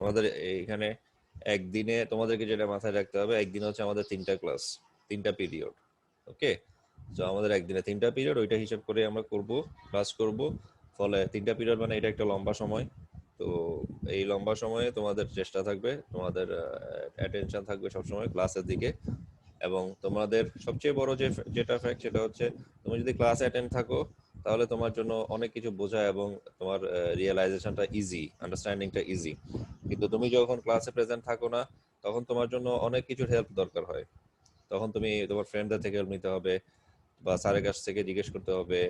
আমাদের এইখানে একদিনে তোমাদেরকে যেটা মাথায় রাখতে হবে, একদিন হচ্ছে আমাদের 3টা ক্লাস, 3টা পিরিয়ড। ওকে, তো আমাদের একদিনে 3টা পিরিয়ড, ওইটা হিসাব করে আমরা করব, ক্লাস করব। ফলে 3টা পিরিয়ড মানে এটা একটা লম্বা সময়। তো এই লম্বা সময়ে তোমাদের চেষ্টা থাকবে, তোমাদের অ্যাটেনশন থাকবে সবসময় ক্লাসের দিকে। এবং তোমাদের সবচেয়ে বড় যেটা ফ্যাক্ট সেটা হচ্ছে, তুমি যদি ক্লাস অ্যাটেন্ড থাকো তাহলে তোমার জন্য অনেক কিছু বোঝা এবং তোমার রিয়েলাইজেশনটা ইজি, আন্ডারস্ট্যান্ডিংটা ইজি। কিন্তু তুমি যখন ক্লাসে প্রেজেন্ট থাকো না, তখন তোমার জন্য অনেক কিছুর হেল্প দরকার হয়। তখন তুমি তোমার ফ্রেন্ডদের থেকে হেল্প নিতে হবে, বা স্যারের কাছ থেকে জিজ্ঞেস করতে হবে,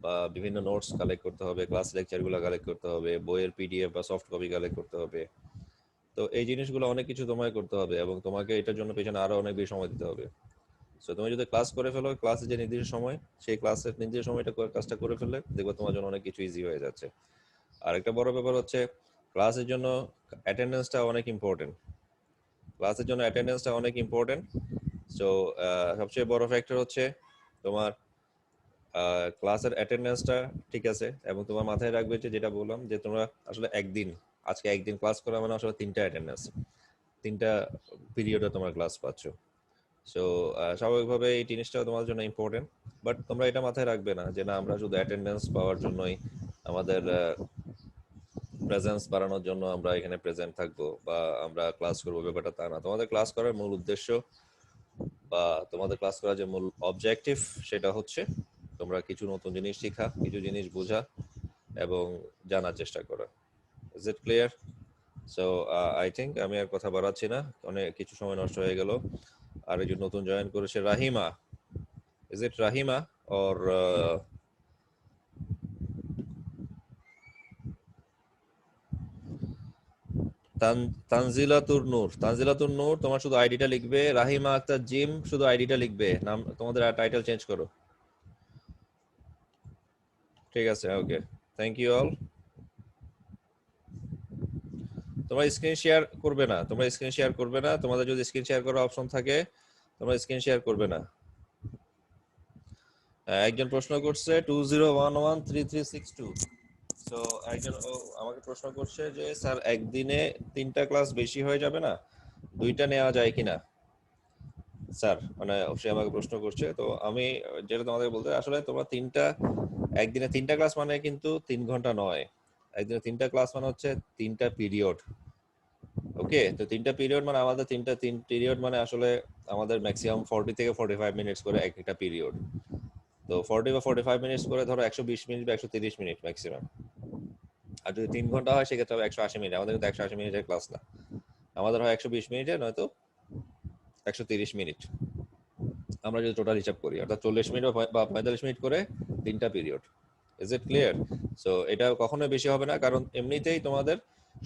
বা বিভিন্ন নোটস কালেক্ট করতে হবে, ক্লাস লেকচারগুলো কালেক্ট করতে হবে, বইয়ের পিডিএফ বা সফট কপি কালেক্ট করতে হবে। তো এই জিনিসগুলো অনেক কিছু তোমায় করতে হবে এবং তোমাকে এটার জন্য পেছনে আরো অনেক বেশি সময় দিতে হবে। সো তুমি যদি ক্লাস করে ফেলো, ক্লাসে যে নির্দিষ্ট সময়, সেই ক্লাসের নির্দিষ্ট সময়টা কাজটা করে ফেললে দেখবে তোমার জন্য অনেক কিছু ইজি হয়ে যাচ্ছে। আর একটা বড় ব্যাপার হচ্ছে, ক্লাসের জন্য অ্যাটেন্ডেন্সটা অনেক ইম্পর্টেন্ট। ক্লাসের জন্য অ্যাটেন্ডেন্সটা অনেক ইম্পর্টেন্ট। সো সবচেয়ে বড় ফ্যাক্টর হচ্ছে তোমার ক্লাসের অ্যাটেন্ডেন্সটা ঠিক আছে, এবং তোমার মাথায় রাখবে যে যেটা বললাম, যে তোমরা আসলে একদিন, আজকে একদিন ক্লাস করা মানে আসলে 3টা অ্যাটেন্ডেন্স, 3টা পিরিয়ডে তোমার ক্লাস পাচ্ছ। সো স্বাভাবিকভাবে এই জিনিসটাও তোমার জন্য ইম্পর্টেন্ট। বাট তোমরা এটা মাথায় রাখবে না যে না, আমরা শুধু অ্যাটেন্ডেন্স পাওয়ার জন্যই, আমাদের প্রেজেন্স বাড়ানোর জন্য আমরা এখানে প্রেজেন্ট থাকবো বা আমরা ক্লাস করবো, ব্যাপারটা তা না। তোমাদের ক্লাস করার মূল উদ্দেশ্য বা তোমাদের ক্লাস করার যে মূল অবজেক্টিভ, সেটা হচ্ছে তোমরা কিছু নতুন জিনিস শেখা, কিছু জিনিস বোঝা এবং জানার চেষ্টা করা। Is it clear? So I think আমি আর কথা বাড়াচ্ছি না, অনেক কিছু সময় নষ্ট হয়ে গেল। আর একজন নতুন জয়েন করেছে, Rahima. Is it Rahima or Tanzilatur Noor? Tanzilatur Noor, তোমার শুধু আইডিটা লিখবে। রাহিমা আক্তার জিম, শুধু আইডিটা লিখবে, নাম তোমাদের টাইটেল চেঞ্জ করো। ঠিক আছে, ওকে, থ্যাংক ইউ অল। তোমরা স্ক্রিন শেয়ার করবে না, তোমরা স্ক্রিন শেয়ার করবে না। তোমাদের যদি স্ক্রিন শেয়ার করার অপশন থাকে, তোমরা স্ক্রিন শেয়ার করবে না। একজন প্রশ্ন করছে 20113332। তো একজন আমাকে প্রশ্ন করছে যে স্যার, একদিনে 3টা ক্লাস বেশি হয়ে যাবে না, 2টা নেওয়া যায় কিনা স্যার? মানে সে আমাকে প্রশ্ন করছে। তো আমি যেটা তোমাদের বলতে, আসলে তোমরা একদিনে 3টা ক্লাস মানে কিন্তু 3 ঘন্টা নয়। একদিনে 3টা ক্লাস মানে হচ্ছে 3টা পিরিয়ড। ওকে, তো 3টা পিরিয়ড মানে আমাদের তিন পিরিয়ড মানে আসলে আমাদের ম্যাক্সিমাম 40 থেকে 45 মিনিটস করে এক একটা পিরিয়ড। তো 40 বা 45 মিনিটস করে ধরো 120 মিনিট বা 130 মিনিট ম্যাক্সিমাম। আর যদি 3 ঘন্টা হয় সেক্ষেত্রে হবে 180 মিনিট। আমাদের কিন্তু 180 মিনিটের ক্লাস না, আমাদের হয় 120 মিনিটের, নয়তো 130 মিনিট। আমরা যদি টোটাল হিসাব করি, অর্থাৎ 40 মিনিট বা 45 মিনিট করে 3টা period. Is it clear? So এটা কখনোই বেশি হবে না, কারণ এমনিতেই তোমাদের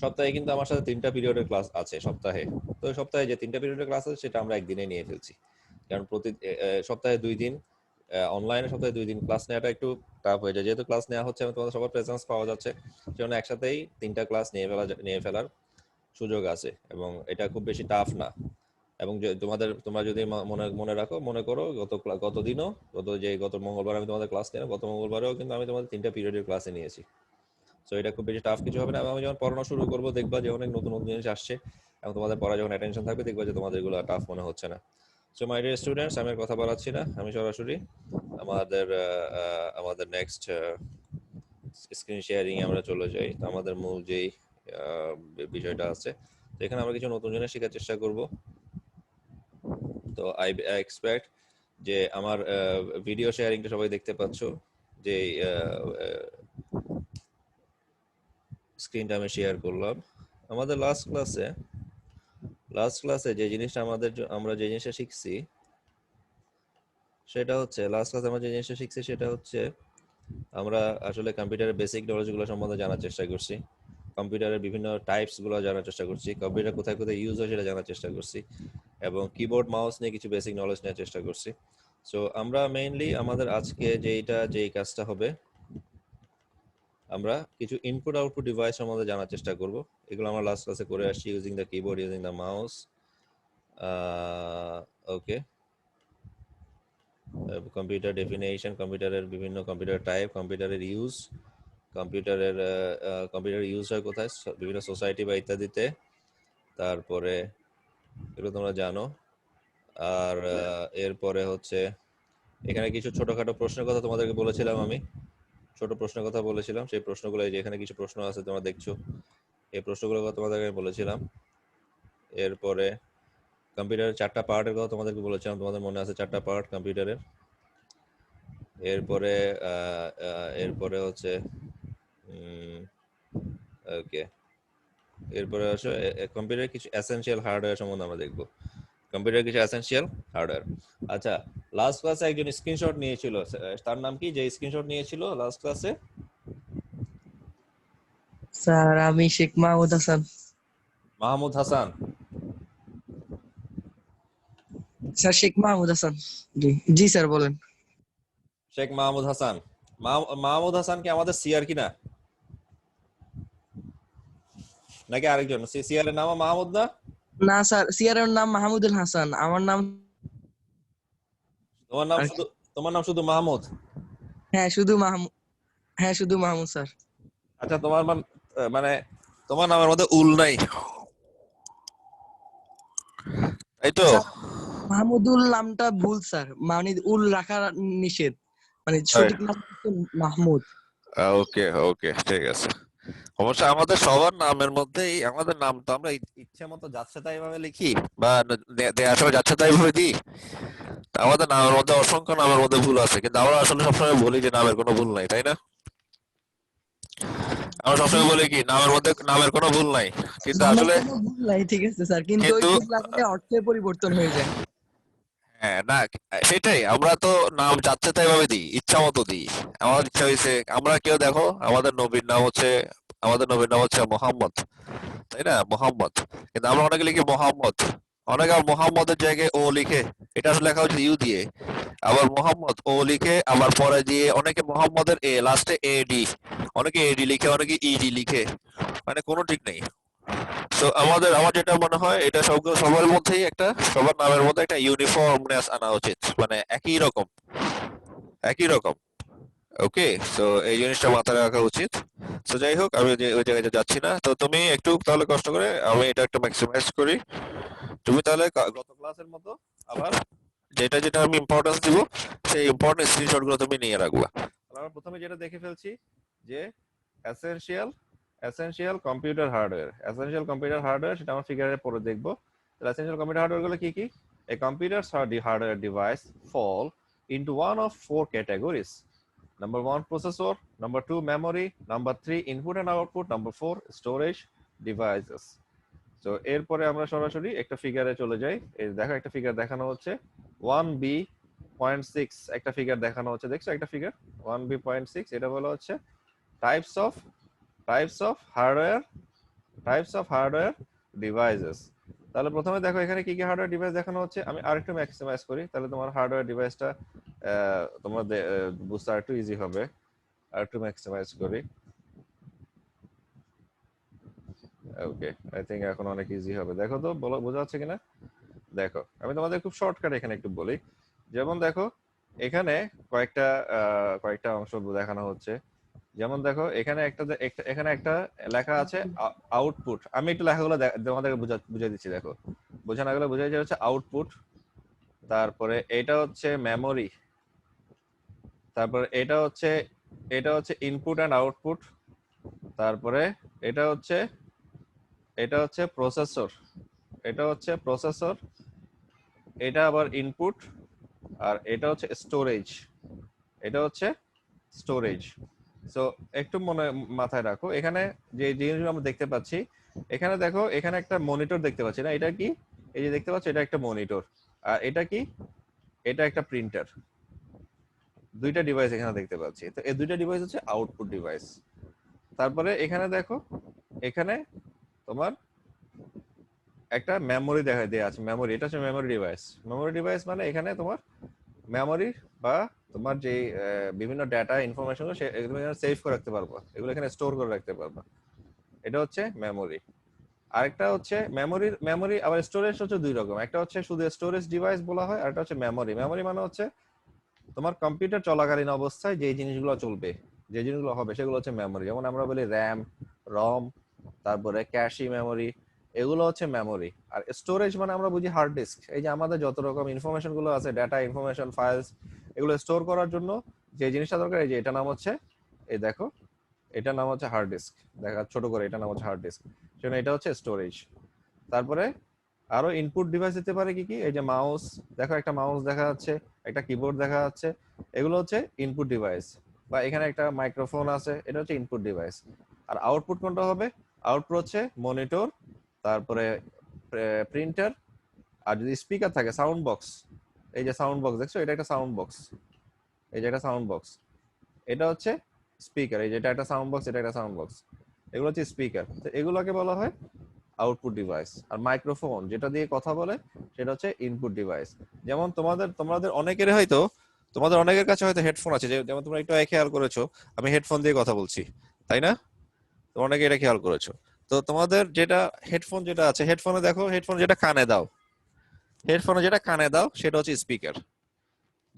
সপ্তাহে কিন্তু আমার সাথে 3টা পিরিয়ডের ক্লাস আছে সপ্তাহে। তো সপ্তাহে যে 3টা পিরিয়ডের ক্লাস আছে সেটা আমরা একদিনে নিয়ে ফেলছি, কারণ সপ্তাহে 2 দিন অনলাইনে, সপ্তাহে 2 দিন ক্লাস নেওয়াটা একটু টাফ হয়ে যায়। যেহেতু ক্লাস নেওয়া হচ্ছে এবং তোমাদের সবার প্রেজেন্স পাওয়া যাচ্ছে, সেজন্য একসাথেই 3টা ক্লাস নিয়ে ফেলার সুযোগ আছে এবং এটা খুব বেশি টাফ না। এবং তোমরা যদি মনে মনে রাখো, মনে করো গত দিনও, গত মঙ্গলবার আমি তোমাদের ক্লাস নিলাম, গত মঙ্গলবারেও কিন্তু আমি তোমাদের 3টা পিরিয়ডের ক্লাসে নিয়েছি। সো এটা খুব বেশি টাফ কিছু হবে না। এবং আমি যখন পড়ানো শুরু করবো, দেখবা যে অনেক নতুন নতুন জিনিস আসছে এবং তোমাদের পড়া যখন অ্যাটেনশন থাকবে, দেখবা যে তোমাদের এগুলো টাফ মনে হচ্ছে না। সো মাই ডিয়ার স্টুডেন্টস, আমি আর কথা বাড়াচ্ছি না, আমি সরাসরি আমাদের নেক্সট স্ক্রিন শেয়ারিং আমরা চলে যাই। তো আমাদের মূল যেই বিষয়টা আছে, তো এখানে আমরা কিছু নতুন জিনিস শেখার চেষ্টা করব। তো আই এক্সপেক্ট যে আমার ভিডিও শেয়ারিংটা সবাই দেখতে পাচ্ছ, যে স্ক্রিনটা আমি শেয়ার করলাম। আমাদের লাস্ট ক্লাসে যে জিনিসটা আমরা যে জিনিসটা শিখছি সেটা হচ্ছে, আমরা আসলে কম্পিউটারের বেসিক নলেজগুলো সম্বন্ধে জানার চেষ্টা করছি। কম্পিউটারের বিভিন্ন টাইপসগুলো জানার চেষ্টা করছি, কম্পিউটার কোথায় কোথায় ইউজ হয় সেটা জানার চেষ্টা করছি, এবং কিবোর্ড মাউস নিয়ে কিছু বেসিক নলেজ নেওয়ার চেষ্টা করছি। সো আমরা মেইনলি আমাদের আজকে যেই কাজটা হবে, আমরা কিছু ইনপুট আউটপুট ডিভাইস সম্বন্ধে জানার চেষ্টা করব। এগুলো আমরা লাস্ট ক্লাসে করে আসছি, using the keyboard, using the mouse. Okay, computer definition, কম্পিউটারের বিভিন্ন কম্পিউটার টাইপ, কম্পিউটার ইউজ হয় কোথায়, বিভিন্ন সোসাইটি বা ইত্যাদিতে। তারপরে এগুলো তোমরা জানো। আর এরপরে হচ্ছে এখানে কিছু ছোটখাটো প্রশ্নের কথা তোমাদেরকে বলেছিলাম, আমি ছোট প্রশ্নের কথা বলেছিলাম, সেই প্রশ্নগুলো এই যে এখানে কিছু প্রশ্ন আছে তোমরা দেখছো, এই প্রশ্নগুলোর কথা তোমাদেরকে বলেছিলাম। এরপরে কম্পিউটারের 4টা পার্টের কথা তোমাদেরকে বলেছিলাম, তোমাদের মনে আছে 4টা পার্ট কম্পিউটারের। এরপরে এরপরে হচ্ছে ওকে, এরপরে হচ্ছে কম্পিউটারের কিছু এসেনশিয়াল হার্ডওয়্যার সম্বন্ধে আমরা দেখবো। কম্পিউটার কিছু এসেনশিয়াল হার্ডওয়্যার। আচ্ছা, লাস্ট ক্লাসে একজন স্ক্রিনশট নিয়েছিল, তার নাম কি যে স্ক্রিনশট নিয়েছিল লাস্ট ক্লাসে? স্যার আমি শেখ মাহমুদ হাসান। মাহমুদ হাসান। স্যার শেখ মাহমুদ হাসান। জি জি স্যার বলেন। শেখ মাহমুদ হাসান। মাহমুদ হাসান কি আমাদের সিআর কিনা, নাকি আরেকজন? সিআর এর নাম মাহমুদ না? না স্যার, সিআরের নাম মাহমুদুল হাসান, আমার নাম। তোমার নাম আর- শুধু, তোমার নাম শুধু মাহমুদ? হ্যাঁ শুধু মাহমুদ, হ্যাঁ শুধু মাহমুদ স্যার। আচ্ছা, তোমার মানে তোমার নামের মধ্যে উল নাই, তাই তো? স্যার মাহমুদুল নামটা ভুল স্যার, মানে উল রাখা নিষেধ, মানে সঠিক নাম হচ্ছে মাহমুদ। ওকে ওকে, ঠিক আছে। অবশ্য আমাদের সবার নামের মধ্যেই আমাদের নাম তো আমরা ইচ্ছে মতো যাচ্ছে তাই ভাবে লিখি, বা দেওয়ার সময় যাচ্ছে তাই ভাবে দিই। তা আমাদের নামের মধ্যে অসংখ্য নামের মধ্যে ভুল আছে, কিন্তু আমরা আসলে সবসময় বলি যে নামের কোনো ভুল নাই, তাই না? আমরা জি সবসময় বলি কি নামের মধ্যে নামের কোনো ভুল নাই, কিন্তু নামের আসলে কোনো ভুল নাই, ঠিক আছে স্যার, কিন্তু ওই কিন্তু ভুল লাগলে অর্থের পরিবর্তন হয়ে যায়। হ্যাঁ না, সেটাই, আমরা তো নাম যাচ্ছে তাই ভাবে দিই, ইচ্ছা মতো দিই। আমার ইচ্ছা হয়েছে, আমরা কেউ দেখো আমাদের নবীর নাম হচ্ছে মোহাম্মদ, তাই না? মোহাম্মদ। কিন্তু আমরা অনেকে লিখি মোহাম্মদ, অনেকে আবার মোহাম্মদের জায়গায় ও লিখে, এটা আসলে লেখা হচ্ছে ইউ দিয়ে। আবার মোহাম্মদ ও লিখে, আবার পরে দিয়ে অনেকে মোহাম্মদের এ লাস্টে এ ডি, অনেকে এডি লিখে, অনেকে ইডি লিখে, মানে কোনো ঠিক নেই। তো আমার যেটা মনে হয়, এটা সবার মধ্যেই একটা, সবার নামের মধ্যে একটা ইউনিফর্মনেস আনা উচিত, মানে একই রকম, একই রকম। ওকে, তো এই জিনিসটা মাথায় রাখা উচিত। তো যাই হোক, আমি ওই জায়গায় যাচ্ছি না, তো তুমি একটু তাহলে কষ্ট করে, আমি এটা একটু ম্যাক্সিমাইজ করি। তুমি তাহলে গত ক্লাসের মতো আবার যেটা যেটা আমি ইম্পর্টেন্স দিব, সেই ইম্পর্টেন্ট স্ক্রিনশট গুলো তুমি নিয়ে রাখবা। তাহলে আমরা প্রথমে যেটা দেখে ফেলছি যে essential essential computer hardware, essential computer hardware, সেটা আমরা ফিগারে পরে দেখবো। তাহলে এসেনশিয়াল কম্পিউটার হার্ডওয়্যার গুলো কি কি? A computer's hardware device fall into one of four categories. Number one, processor. Number two, memory. Number three, input and output. Number four, storage devices. তো এরপরে আমরা সরাসরি একটা ফিগারে চলে যাই। এই দেখো একটা ফিগার দেখানো হচ্ছে 1B.6, একটা ফিগার দেখানো হচ্ছে, দেখছো একটা ফিগার 1B.6। এটা বলা হচ্ছে টাইপস অফ হার্ডওয়্যার, ডিভাইসেস। তাহলে প্রথমে দেখো এখানে কি কি হার্ডওয়্যার ডিভাইস দেখানো হচ্ছে। আমি আরেকটু ম্যাক্সিমাইজ করি, তাহলে তোমার হার্ডওয়্যার ডিভাইসটা তোমার বুঝতে আরেকটু ইজি হবে। আরেকটু ম্যাক্সিমাইজ করি। ওকে, আই থিঙ্ক এখন অনেক ইজি হবে। দেখো তো, বোঝা যাচ্ছে কিনা? দেখো, আমি তোমাদের খুব শর্টকাট এখানে একটু বলি। যেমন দেখো, এখানে কয়েকটা কয়েকটা অংশ দেখানো হচ্ছে। যেমন দেখো, এখানে একটা লেখা আছে আউটপুট। আমি একটু লেখাগুলো তোমাদেরকে বুঝিয়ে দিচ্ছি। দেখো, বোঝানো গেলে বোঝাই যাচ্ছে আউটপুট। তারপরে এটা হচ্ছে মেমোরি। তারপরে এটা হচ্ছে ইনপুট অ্যান্ড আউটপুট। তারপরে এটা হচ্ছে প্রসেসর। এটা আবার ইনপুট। আর এটা হচ্ছে স্টোরেজ। সো একটু মাথায় রাখো, এখানে যে জিনিসগুলো আমরা দেখতে পাচ্ছি, এখানে দেখো, এখানে একটা মনিটর দেখতে পাচ্ছি না? এটা কি? এই যে দেখতে পাচ্ছ, এটা একটা মনিটর। আর এটা কি? এটা একটা প্রিন্টার। দুইটা ডিভাইস এখানে দেখতে পাচ্ছি। তো এই দুইটা ডিভাইস হচ্ছে আউটপুট ডিভাইস। তারপরে এখানে দেখো, এখানে তোমার একটা মেমোরি দেওয়া আছে। মেমোরি, এটা হচ্ছে মেমোরি ডিভাইস মানে এখানে তোমার মেমোরি বা তোমার যে বিভিন্ন ডাটা ইনফরমেশন এগুলো এখানে সেভ করে রাখতে পারবো, এগুলো এখানে স্টোর করে রাখতে পারবো। এটা হচ্ছে মেমোরি। আরেকটা হচ্ছে মেমোরি আবার স্টোরেজ হচ্ছে দুই রকম। একটা হচ্ছে শুধু স্টোরেজ ডিভাইস বলা হয়, আর একটা হচ্ছে মেমোরি। মেমোরি মানে হচ্ছে তোমার কম্পিউটার চলাকালীন অবস্থায় যে জিনিসগুলো চলবে, যে জিনিসগুলো হবে, সেগুলো হচ্ছে মেমোরি। যেমন আমরা বলি র্যাম, রম, তারপরে ক্যাশি মেমোরি, এগুলো হচ্ছে মেমোরি। আর স্টোরেজ মানে আমরা বুঝি হার্ড ডিস্ক। এই যে আমাদের যত রকম ইনফরমেশন গুলো আছে, ডাটা, ইনফরমেশন, ফাইলস, এগুলো স্টোর করার জন্য যে জিনিসটা দরকার, এই যে এটা নাম হচ্ছে, এই দেখো, এটার নাম হচ্ছে হার্ড ডিস্ক। দেখা ছোট করে, এটা নাম হচ্ছে হার্ড ডিস্ক, সেজন্য এটা হচ্ছে স্টোরেজ। তারপরে আরো ইনপুট ডিভাইস দিতে পারে কি কি, এই যে মাউস, দেখো একটা মাউস দেখা যাচ্ছে, একটা কিবোর্ড দেখা যাচ্ছে, এগুলো হচ্ছে ইনপুট ডিভাইস। বা এখানে একটা মাইক্রোফোন আছে, এটা হচ্ছে ইনপুট ডিভাইস। আর আউটপুট কোনটা হবে? আউটপুট হচ্ছে মনিটর, তারপরে প্রিন্টার, আর যদি স্পিকার থাকে সাউন্ড বক্স। এই যে সাউন্ড বক্স দেখছো, এটা একটা সাউন্ড বক্স, এই যে একটা সাউন্ড বক্স, এটা হচ্ছে স্পিকার। এই যে এটা একটা সাউন্ড বক্স, এটা একটা সাউন্ড বক্স, এগুলো হচ্ছে স্পিকার। তো এগুলোকে বলা হয় আউটপুট ডিভাইস। আর মাইক্রোফোন যেটা দিয়ে কথা বলে, সেটা হচ্ছে ইনপুট ডিভাইস। যেমন তোমাদের অনেকের হয়তো, তোমাদের অনেকের কাছে হয়তো হেডফোন আছে, যেমন তোমরা একটু খেয়াল করেছো আমি হেডফোন দিয়ে কথা বলছি, তাই না? তোমরা অনেকে এটা খেয়াল করেছো। তো তোমাদের যেটা হেডফোন যেটা আছে, হেডফোনে দেখো, হেডফোন যেটা কানে দাও, হেডফোনে যেটা কানে দাও সেটা হচ্ছে স্পিকার,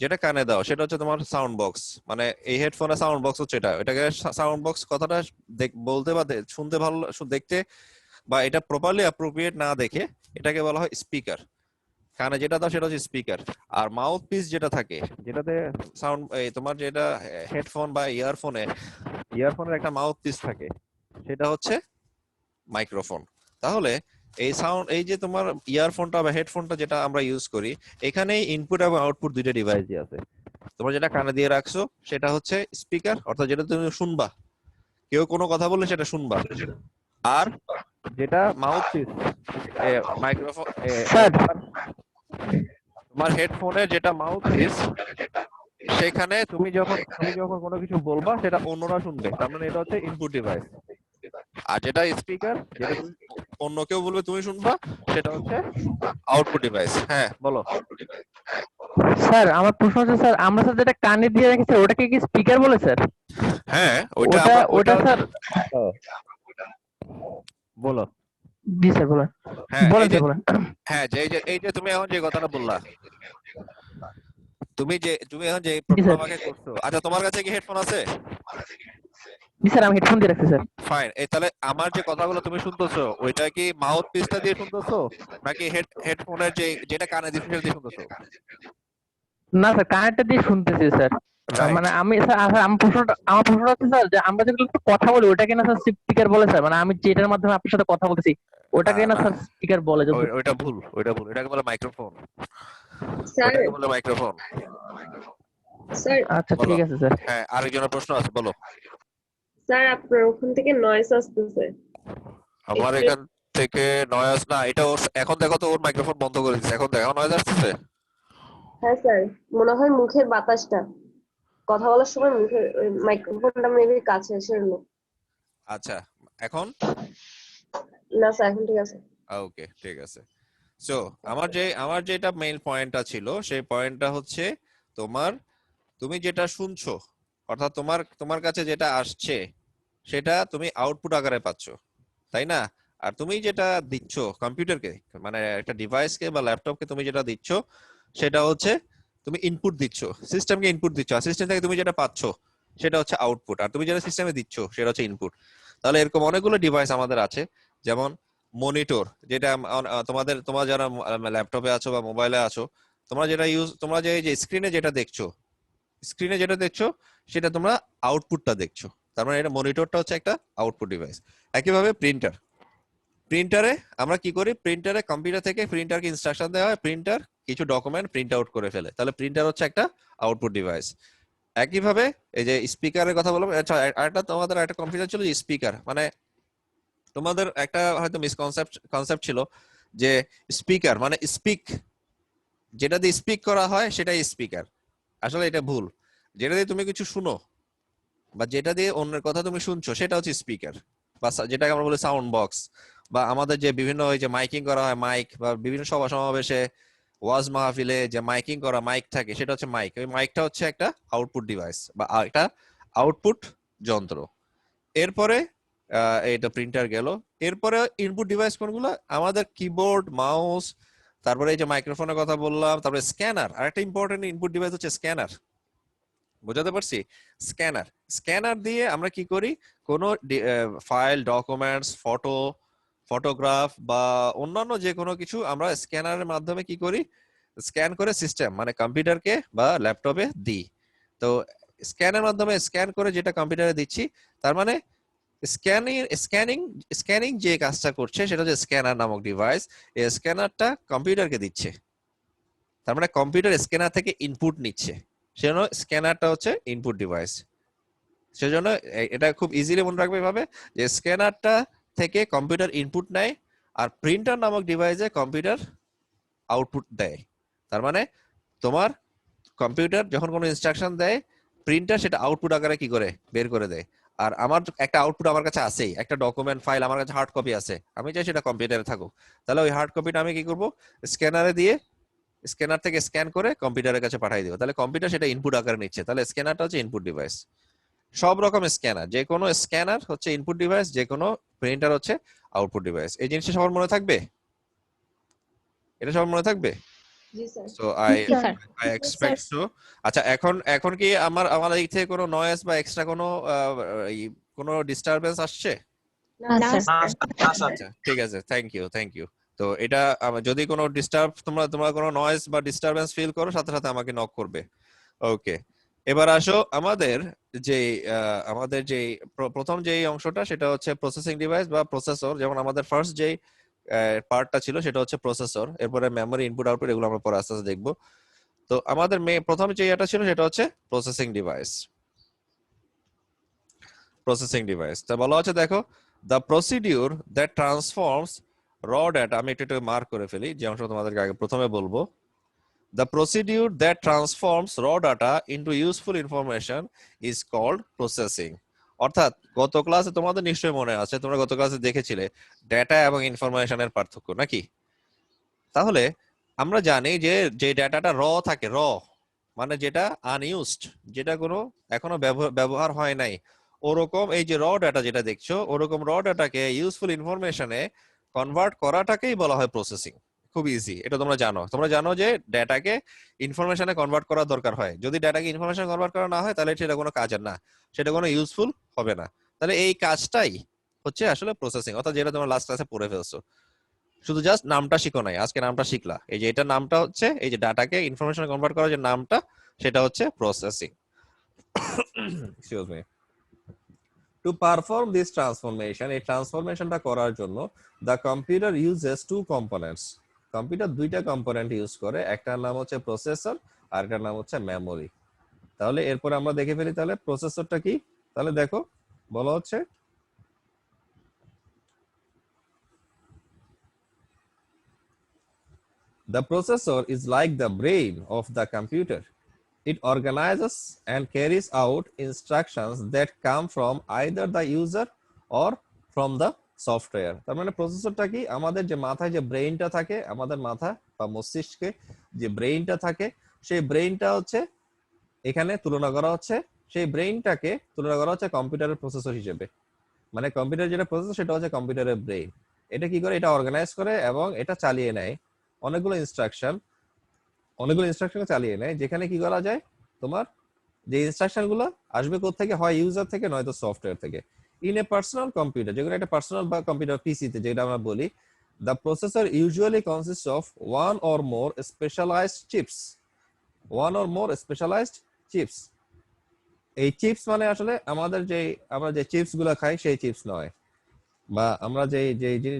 যেটা কানে দাও সেটা হচ্ছে তোমার সাউন্ড বক্স। মানে এই হেডফোনে সাউন্ড বক্স হচ্ছে এটা, এটাকে সাউন্ড বক্স কথাটা বলতে বা শুনতে ভালো, দেখতে বা এটা প্রপারলি অ্যাপ্রোপ্রিয়েট না দেখে এটাকে বলা হয় স্পিকার। কানে যেটা দাও সেটা হচ্ছে স্পিকার। আর মাউথ পিস যেটা থাকে, যেটাতে সাউন্ড, এই তোমার যেটা হেডফোন বা ইয়ারফোনে, ইয়ারফোনের একটা মাউথ পিস থাকে, সেটা হচ্ছে মাইক্রোফোন। তাহলে এই সাউন্ড, এই যে তোমার ইয়ারফোনটা বা হেডফোনটা যেটা আমরা ইউজ করি, এখানে ইনপুট এবং আউটপুট দুইটা ডিভাইসই আছে। তোমরা যেটা কানে দিয়ে রাখছো সেটা হচ্ছে স্পিকার, অর্থাৎ যেটা তুমি শুনবা, কেউ কোনো কথা বললে সেটা শুনবা। আর যেটা মাউথ পিস, মাইক্রোফোন, স্যার তোমার তোমার হেডফোনের যেটা মাউথ পিস, সেখানে তুমি যখন কোনো কিছু বলবা সেটা অন্যরা শুনবে, তার মানে এটা হচ্ছে ইনপুট ডিভাইস। আর যেটা স্পিকার, যেটা তুমি অন্য কেউ বলবে তুমি শুনবা, সেটা হচ্ছে আউটপুট ডিভাইস। হ্যাঁ বলো। স্যার আমার প্রশ্ন হচ্ছে স্যার, আমরা স্যার যেটা কানে দিয়ে রেখেছি ওটাকে কি স্পিকার বলে স্যার? হ্যাঁ ওইটা ওটা আমরা, ওইটা ওটা হচ্ছে, স্যার। বলো। জি স্যার বলেন। হ্যাঁ বলেন এই যে, স্যার বলেন। হ্যাঁ যে এই যে তুমি এখন যে কথাটা বললা, তুমি এখন যে জি প্রশ্ন স্যার। আমাকে করছো, আচ্ছা তোমার কাছে কি হেডফোন আছে? জি স্যার আমি হেডফোন দিয়ে রাখছি স্যার। ফাইন। এই তাহলে আমার যে কথাগুলো তুমি শুনতেছো, ওইটা কি মাউথ পিসটা দিয়ে শুনতেছো, নাকি হেডফোনের যে যেটা কানে দিয়ে সেটা দিয়ে শুনতেছো? না স্যার কানেরটা দিয়ে শুনতেছি স্যার। রাইট। মানে আমি স্যার আমার প্রশ্নটা হচ্ছে স্যার যে আমরা যেগুলো একটু কথা বলি ওটাকে না স্যার স্পিকার বলে স্যার? মানে আমি যেটার মাধ্যমে আপনার সাথে কথা বলতেছি না ওটাকে না না, স্যার স্পিকার বলে যদি? ওইটা ভুল, ওইটা ভুল, এটাকে বলে মাইক্রোফোন, স্যার ওইটাকে বলে মাইক্রোফোন। স্যার আচ্ছা বলো। ঠিক আছে স্যার। হ্যাঁ আরেকজনের প্রশ্ন আছে, বলো। স্যার আপনার ওখান থেকে নয়েজ আসতেছে আমার একটু। এখান থেকে নয়েজ না, এটা ওর, এখন দেখো তো ওর মাইক্রোফোন বন্ধ করে দিচ্ছে, এখন দেখো নয়েজ আসতেছে। হ্যাঁ স্যার, মনে হয় মুখের বাতাসটা কথা বলার সময় মুখের মাইক্রোফোনটা মেবি কাছে এসে এলো। আচ্ছা এখন না স্যার এখন ঠিক আছে। ওকে ঠিক আছে। সো আমার যেটা মেইন পয়েন্টটা ছিল, সেই পয়েন্টটা হচ্ছে তোমার, তুমি যেটা শুনছো, অর্থাৎ তোমার কাছে যেটা আসছে সেটা তুমি আউটপুট আকারে পাচ্ছ, তাই না? আর তুমি যেটা দিচ্ছ কম্পিউটারকে, মানে একটা ডিভাইসকে বা ল্যাপটপকে তুমি যেটা দিচ্ছ, সেটা হচ্ছে তুমি ইনপুট দিচ্ছ, সিস্টেমকে ইনপুট দিচ্ছ, আর সিস্টেম থেকে তুমি যেটা পাচ্ছ সেটা হচ্ছে আউটপুট, আর তুমি যেটা সিস্টেমে দিচ্ছ সেটা হচ্ছে ইনপুট। তাহলে এরকম অনেকগুলো ডিভাইস আমাদের আছে, যেমন মনিটর, যেটা তোমার যারা ল্যাপটপে আছো বা মোবাইলে আছো, তোমরা যে স্ক্রিনে যেটা দেখছো, সেটা তোমরা আউটপুটটা দেখছো, তার মানে এটা মনিটরটা হচ্ছে একটা আউটপুট ডিভাইস। একইভাবে প্রিন্টারে আমরা কি করি, প্রিন্টারে কম্পিউটার থেকে প্রিন্টারকে ইনস্ট্রাকশন দেওয়া হয়, প্রিন্টার কিছু ডকুমেন্ট প্রিন্ট আউট করে ফেলে, তাহলে প্রিন্টার হচ্ছে একটা আউটপুট ডিভাইস। একইভাবে এই যে স্পিকারের কথা বললাম, আচ্ছা তোমাদের একটা কনফিউশন ছিল যে স্পিকার মানে, তোমাদের একটা হয়তো কনসেপ্ট ছিল যে স্পিকার মানে স্পিক, যেটা দিয়ে স্পিক করা হয় সেটাই স্পিকার। আসলে এটা ভুল। যেটা দিয়ে তুমি কিছু শুনো বা যেটা দিয়ে অন্যের কথা তুমি শুনছো সেটা হচ্ছে স্পিকার, বা যেটাকে আমরা বলি সাউন্ড বক্স। বা আমাদের যে বিভিন্ন ওই যে মাইকিং করা হয়, মাইক, বা বিভিন্ন সভা সমাবেশে, ওয়াজ মাহফিলে যে মাইকিং করা মাইক থাকে, সেটা হচ্ছে মাইক। ওই মাইকটা হচ্ছে একটা আউটপুট ডিভাইস বা একটা আউটপুট যন্ত্র। এরপরে এটা প্রিন্টার গেল। এরপরে ইনপুট ডিভাইস কোনগুলো? আমাদের কিবোর্ড, মাউস, তারপরে এই যে মাইক্রোফোনের কথা বললাম, তারপরে স্ক্যানার। আর একটা ইম্পর্টেন্ট ইনপুট ডিভাইস হচ্ছে স্ক্যানার। বোঝাতে পারছি? স্ক্যানার, স্ক্যানার দিয়ে আমরা কি করি, কোনো ফাইল, ডকুমেন্টস, ফটো, ফটোগ্রাফ বা অন্যান্য যে কোনো কিছু আমরা স্ক্যানারের মাধ্যমে কি করি, স্ক্যান করে সিস্টেম মানে কম্পিউটারকে বা ল্যাপটপে দিই। তো স্ক্যানের মাধ্যমে স্ক্যান করে যেটা কম্পিউটারে দিচ্ছি, তার মানে স্ক্যানিং স্ক্যানিং স্ক্যানিং যে কাজটা করছে সেটা হচ্ছে স্ক্যানার নামক ডিভাইস। এই স্ক্যানারটা কম্পিউটারকে দিচ্ছে, তার মানে কম্পিউটার স্ক্যানার থেকে ইনপুট নিচ্ছে, সেজন্য স্ক্যানারটা হচ্ছে ইনপুট ডিভাইস। সেজন্য এটা খুব ইজিলি মনে রাখবে এভাবে যে স্ক্যানারটা থেকে কম্পিউটার ইনপুট নেয় আর প্রিন্টার নামক ডিভাইসে কম্পিউটার আউটপুট দেয়। তার মানে তোমার কম্পিউটার যখন কোনো ইনস্ট্রাকশন দেয়, প্রিন্টার সেটা আউটপুট আকারে কি করে বের করে দেয়। আর আমার একটা আউটপুট আমার কাছে আছেই, একটা ডকুমেন্ট ফাইল আমার কাছে হার্ড কপি আছে, আমি চাই সেটা কম্পিউটারে থাকুক, তাহলে ওই হার্ড কপিটা আমি কি করব, স্ক্যানারে দিয়ে স্ক্যানার থেকে স্ক্যান করে কম্পিউটারের কাছে পাঠিয়ে দিব, তাহলে কম্পিউটার সেটা ইনপুট আকারে নিচ্ছে, তাহলে স্ক্যানারটা হচ্ছে ইনপুট ডিভাইস। সব রকম স্ক্যানার, যে কোনো স্ক্যানার হচ্ছে ইনপুট ডিভাইস, যে কোনো প্রিন্টার হচ্ছে আউটপুট ডিভাইস। এই জিনিসটা সবার মনে থাকবে, এটা সবার মনে থাকবে। জি স্যার। সো আই জি স্যার। I expect so. আচ্ছা, এখন এখন কি আমার আমার দিক থেকে কোনো নয়েজ বা এক্সট্রা কোনো কোনো ডিস্টারবেন্স আসছে? না স্যার। আচ্ছা ঠিক আছে, থ্যাংক ইউ। তো এটা যদি কোনো ডিস্টার্ব তোমরা কোনো নয়েজ বা ডিস্টারবেন্স ফিল করো, সাথে সাথে আমাকে নক করবে। ওকে, এবার আসো আমাদের যে প্রথম যে অংশটা সেটা হচ্ছে প্রসেসিং ডিভাইস বা প্রসেসর। যেমন আমাদের ফার্স্ট যে পার্টটা ছিল সেটা হচ্ছে প্রসেসর, এরপরে মেমরি, ইনপুট আউটপুট, এগুলো আমরা পরে আস্তে আস্তে দেখবো। তো আমাদের প্রথম যে এটা ছিল সেটা হচ্ছে প্রসেসিং ডিভাইস। প্রসেসিং ডিভাইস তা বলা হচ্ছে, দেখো, দ্য প্রসিডিউর দ্যাট ট্রান্সফর্মস র ডেটা, আমি একটু মার্ক করে ফেলি যে অংশ তোমাদেরকে আগে প্রথমে বলবো। The procedure that transforms raw data into useful information is called processing. অর্থাৎ গত ক্লাসে তোমাদের নিশ্চয়ই মনে আছে, তোমরা গত ক্লাসে দেখেছিলে ডেটা এবং ইনফরমেশনের পার্থক্য নাকি? তাহলে আমরা জানি যে যে ডেটাটা র থাকে, র মানে যেটা আনইউজড, যেটা কোনো এখনো ব্যবহার হয় নাই, ওরকম এই যে র ডেটা যেটা দেখছো, ওরকম র ডেটাকে ইউজফুল ইনফরমেশনে কনভার্ট করাটাকেই বলা হয় প্রসেসিং। খুব ইজি, এটা তোমরা জানো যে ডেটাকে ইনফরমেশনে কনভার্ট করা দরকার হয়। যদি ডেটাকে ইনফরমেশনে কনভার্ট করা না হয় তাহলে সেটা কোনো কাজের না, সেটা কোনো ইউজফুল হবে না। তাহলে এই কাজটাই হচ্ছে আসলে প্রসেসিং, অর্থাৎ যেটা তোমরা লাস্ট ক্লাসে পড়ে ফেলছো। শুধু জাস্ট নামটা শিখো নাই, আজকে নামটা শিখলা। এই যে এটা নামটা হচ্ছে, এই যে ডাটাকে ইনফরমেশনে কনভার্ট করার যে নামটা, সেটা হচ্ছে processing. Excuse me. To perform this transformation, এই ট্রান্সফরমেশনটা করার জন্য the computer uses two components. Computer দুইটা কম্পোনেন্ট ইউজ করে, একটার নাম হচ্ছে প্রসেসর আর একটার নাম হচ্ছে মেমোরি। তাহলে এরপর আমরা দেখে ফেলি তাহলে প্রসেসরটা কি। তাহলে দেখো বলা হচ্ছে, the processor is like the brain of the computer. It organizes and carries out instructions that come from either the user or from the software. তার মানে প্রসেসরটা কি, আমাদের যে মাথায় যে ব্রেইনটা থাকে, আমাদের মাথা বা মস্তিষ্কে যে ব্রেইনটা থাকে, সেই ব্রেইনটা হচ্ছে এখানে তুলনা করা হচ্ছে, সেই ব্রেইনটাকে তুলনা করা হচ্ছে কম্পিউটারের প্রসেসর হিসেবে। মানে কম্পিউটার যেটা প্রসেসর সেটা হচ্ছে কম্পিউটারের ব্রেইন। এটা কি করে, এটা অর্গানাইজ করে এবং এটা চালিয়ে নেয় অনেকগুলো ইনস্ট্রাকশন চালিয়ে নেয়, যেখানে কি করা যায়, তোমার যে ইনস্ট্রাকশন গুলো আসবে কোত্থেকে, হয় ইউজার থেকে নয়তো সফটওয়্যার থেকে। ইন এ পার্সোনাল কম্পিউটার, যেগুলো একটা পার্সোনাল বা কম্পিউটার পিসিতে যেটা আমরা বলি, the processor usually consist of one or more specialized chips. এই চিপস মানে আসলে আমরা যে চিপস গুলো খাই সেই চিপস নয়, বা আমরা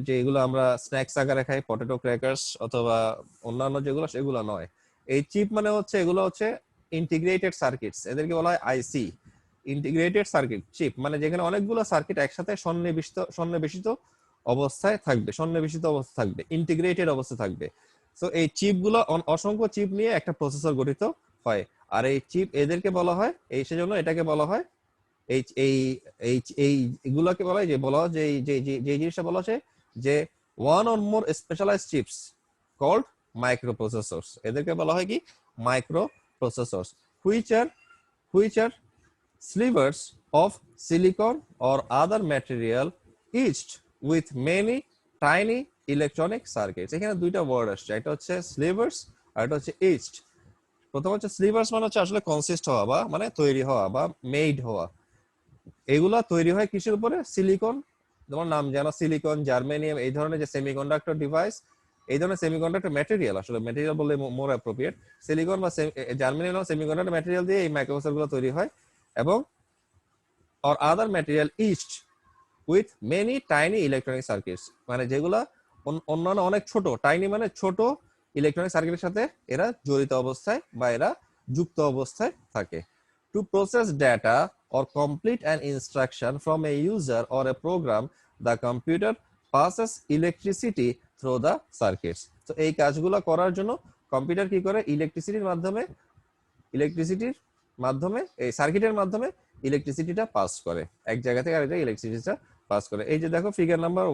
যেগুলো আমরা স্ন্যাক্স আকারে খাই, পটেটো ক্র্যাকার্স অথবা অন্যান্য যেগুলো, সেগুলো নয়। এই চিপ মানে হচ্ছে, এগুলো হচ্ছে ইন্টিগ্রেটেড সার্কিটস, এদেরকে বলা হয় আইসি। ইন্টিগ্রেটেড সার্কিট চিপ মানে যেখানে অনেকগুলো সার্কিট একসাথে সন্নিবেশিত অবস্থায় থাকবে, ইন্টিগ্রেটেড অবস্থা থাকবে। সো এই চিপগুলো, অসংখ্য চিপ নিয়ে একটা প্রসেসর গঠিত হয়। আর এই চিপ এদেরকে বলা হয়, এই সেজন্য এটাকে বলা হয়, এগুলোকে বলা হয় যে জিনিসটা বলা হচ্ছে যে one or more specialized chips called micro processors. এদেরকে বলা হয় কি, micro processors, which are slivers of silicon or other material etched with many tiny electronic circuits. এখানে দুইটা ওয়ার্ড আসছে, একটা হচ্ছে slivers আর একটা হচ্ছে etched। প্রথম হচ্ছে slivers মানে হচ্ছে আসলে কনসিস্ট হওয়া বা মানে তৈরি হওয়া বা মেড হওয়া। এগুলা তৈরি হয় কিসের উপরে, সিলিকন তোমার নাম জানো সিলিকন, জার্মেনিয়াম, এই ধরনের যে সেমিকন্ডাক্টর ডিভাইস, এই ধরনের সেমিকন্ডাক্টর ম্যাটেরিয়াল, আসলে ম্যাটেরিয়াল বললে মোর অ্যাপ্রোপ্রিয়েট, সিলিকন বা জার্মেনিয়াম সেমিকন্ডাক্টর ম্যাটেরিয়াল দিয়ে এই মাইক্রোপ্রসেসর গুলো তৈরি হয়, এবং or other material each with many tiny electronic circuits, মানে যেগুলা অন্যান্য অনেক ছোট, টাইনি মানে ছোট ইলেকট্রনিক সার্কিটের সাথে এরা জড়িত অবস্থায় বা এরা যুক্ত অবস্থায় থাকে। To process data or complete an instruction from a user or a program, the computer passes electricity through the circuits. তো এই কাজগুলো করার জন্য কম্পিউটার কি করে, ইলেকট্রিসিটির মাধ্যমে এই সার্কিটের মাধ্যমে ইলেকট্রিসিটিটা পাস করে, এক জায়গা থেকে আরেক জায়গায় ইলেকট্রিসিটিটা পাস করে। এই যে দেখো ফিগার নাম্বার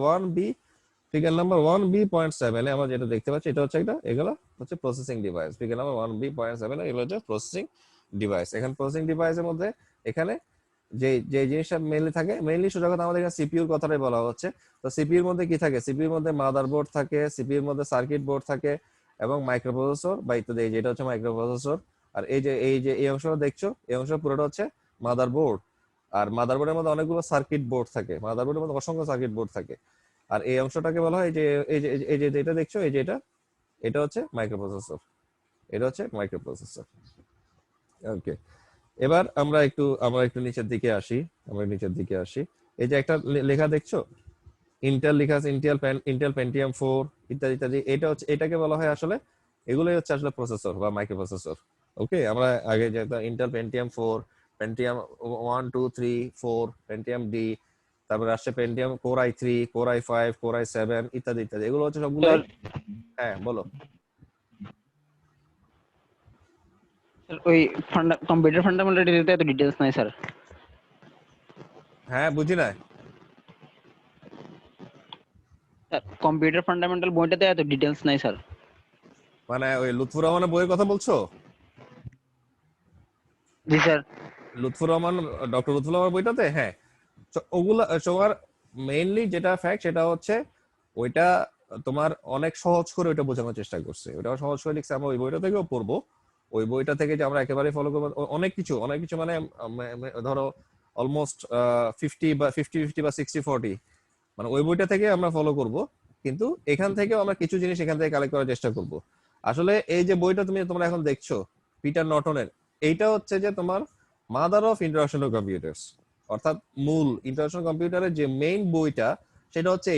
1B.7 এ আমরা যেটা দেখতে পাচ্ছি, এটা হচ্ছে এগুলো হচ্ছে processing device. Figure number 1B.7 এগুলো হচ্ছে প্রসেসিং ডিভাইস। এখানে প্রসেসিং ডিভাইসের মধ্যে এখানে যে যে জিনিসটা মেইনলি সোজা কথা আমাদের এখানে সিপিইউর কথাটাই বলা হচ্ছে। তো সিপিইউর মধ্যে কি থাকে, সিপিইউর মধ্যে মাদারবোর্ড থাকে, সিপিইউর মধ্যে সার্কিট বোর্ড থাকে এবং মাইক্রোপ্রসেসর বা ইত্যাদি। যেটা হচ্ছে মাইক্রোপ্রসেসর। আর এই অংশটা দেখছো, এই অংশ পুরোটা হচ্ছে মাদারবোর্ড। আর মাদারবোর্ডের মধ্যে অনেকগুলো সার্কিট বোর্ড থাকে, মাদারবোর্ডের মধ্যে অসংখ্য সার্কিট বোর্ড থাকে। আর এই অংশটাকে বলা হয় এই যে এটা দেখছো, এই যে এটা হচ্ছে মাইক্রোপ্রসেসর, এটা হচ্ছে মাইক্রোপ্রসেসর। ওকে, এবার আমরা একটু নিচের দিকে আসি। এই যে একটা লেখা দেখছো, ইন্টেল লেখা আছে, ইন্টেল পেন্টিয়াম 4 ইত্যাদি ইত্যাদি। এটাকে বলা হয় আসলে, এগুলোই হচ্ছে আসলে প্রসেসর বা মাইক্রোপ্রসেসর। ওকে, আমরা আগে যে Intel Pentium 4, Pentium 1 2 3 4, Pentium D, তারপরে আসছে Pentium core i3, core i5, core i7 ইত্যাদি ইত্যাদি। এগুলো হচ্ছে সবগুলো। হ্যাঁ বলো। ওই কম্পিউটার ফান্ডামেন্টালিটিতে এত ডিটেইলস নাই স্যার। হ্যাঁ বুঝি না। স্যার কম্পিউটার ফান্ডামেন্টাল বইটাতে এত ডিটেইলস নাই স্যার। মানে ওই লুৎফুর রহমানের বইয়ের কথা বলছো? জি স্যার। লুৎফুর রহমান, ডক্টর লুৎফুর রহমান বইটাতে, হ্যাঁ ওগুলা তোমার মেইনলি যেটা ফ্যাক্ট সেটা হচ্ছে ওইটা তোমার অনেক সহজ করে ওইটা বোঝানোর চেষ্টা করছে। ওইটা সহজ করে লিখছে, আমরা ওই বইটা থেকেও পড়বো। ওই বইটা থেকে যে আমরা একেবারে ফলো করবো অনেক কিছু মানে ধরো অলমোস্ট 50 বা 60-40, মানে ওই বইটা থেকে আমরা ফলো করব। কিন্তু এখান থেকেও আমরা কিছু জিনিস এখান থেকে কালেক্ট করার চেষ্টা করব। আসলে এই যে বইটা তোমরা এখন দেখছো পিটার নর্টনের, এইটা হচ্ছে যে তোমার mother of introduction to computers, অর্থাৎ মূল ইন্ট্রোডাকশন কম্পিউটারের যে মেইন বইটা সেটা হচ্ছে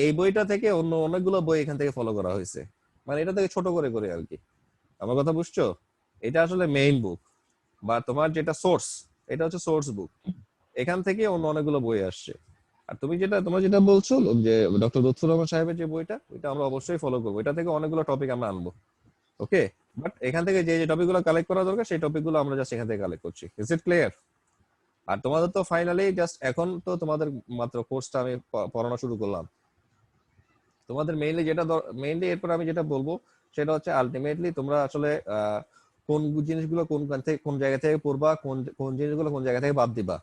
এই বইটা থেকে অন্য অনেকগুলো বই এখান থেকে ফলো করা হয়েছে, মানে এটা থেকে ছোট করে করে আর কি। আমার কথা বুঝছো? এটা আসলে মেইন বুক বা তোমার যেটা সোর্স, এটা হচ্ছে সোর্স বুক। এখান থেকে অন্য অনেকগুলো বই আসছে। আর তোমরা যেটা বলছো যে ডক্টর লুৎফুর রহমান সাহেবের যে বইটা, ওইটা আমরা অবশ্যই ফলো করবো। এটা থেকে অনেকগুলো টপিক আমরা আনবো। ওকে, বাট এখান থেকে যে টপিকগুলো কালেক্ট করা দরকার সেই টপিকগুলো আমরা জাস্ট এখান থেকে কালেক্ট করছি। Is it clear? আর তোমাদের তো ফাইনালি জাস্ট এখন তো তোমাদের মাত্র কোর্সটা আমি পড়ানো শুরু করলাম। তোমাদের মেইনলি এরপর আমি যেটা বলবো সেটা হচ্ছে আলটিমেটলি তোমরা আসলে কোন জিনিসগুলো কোন জায়গা থেকে পড়বা, কোন জিনিসগুলো কোন জায়গা থেকে বাদ দিবা,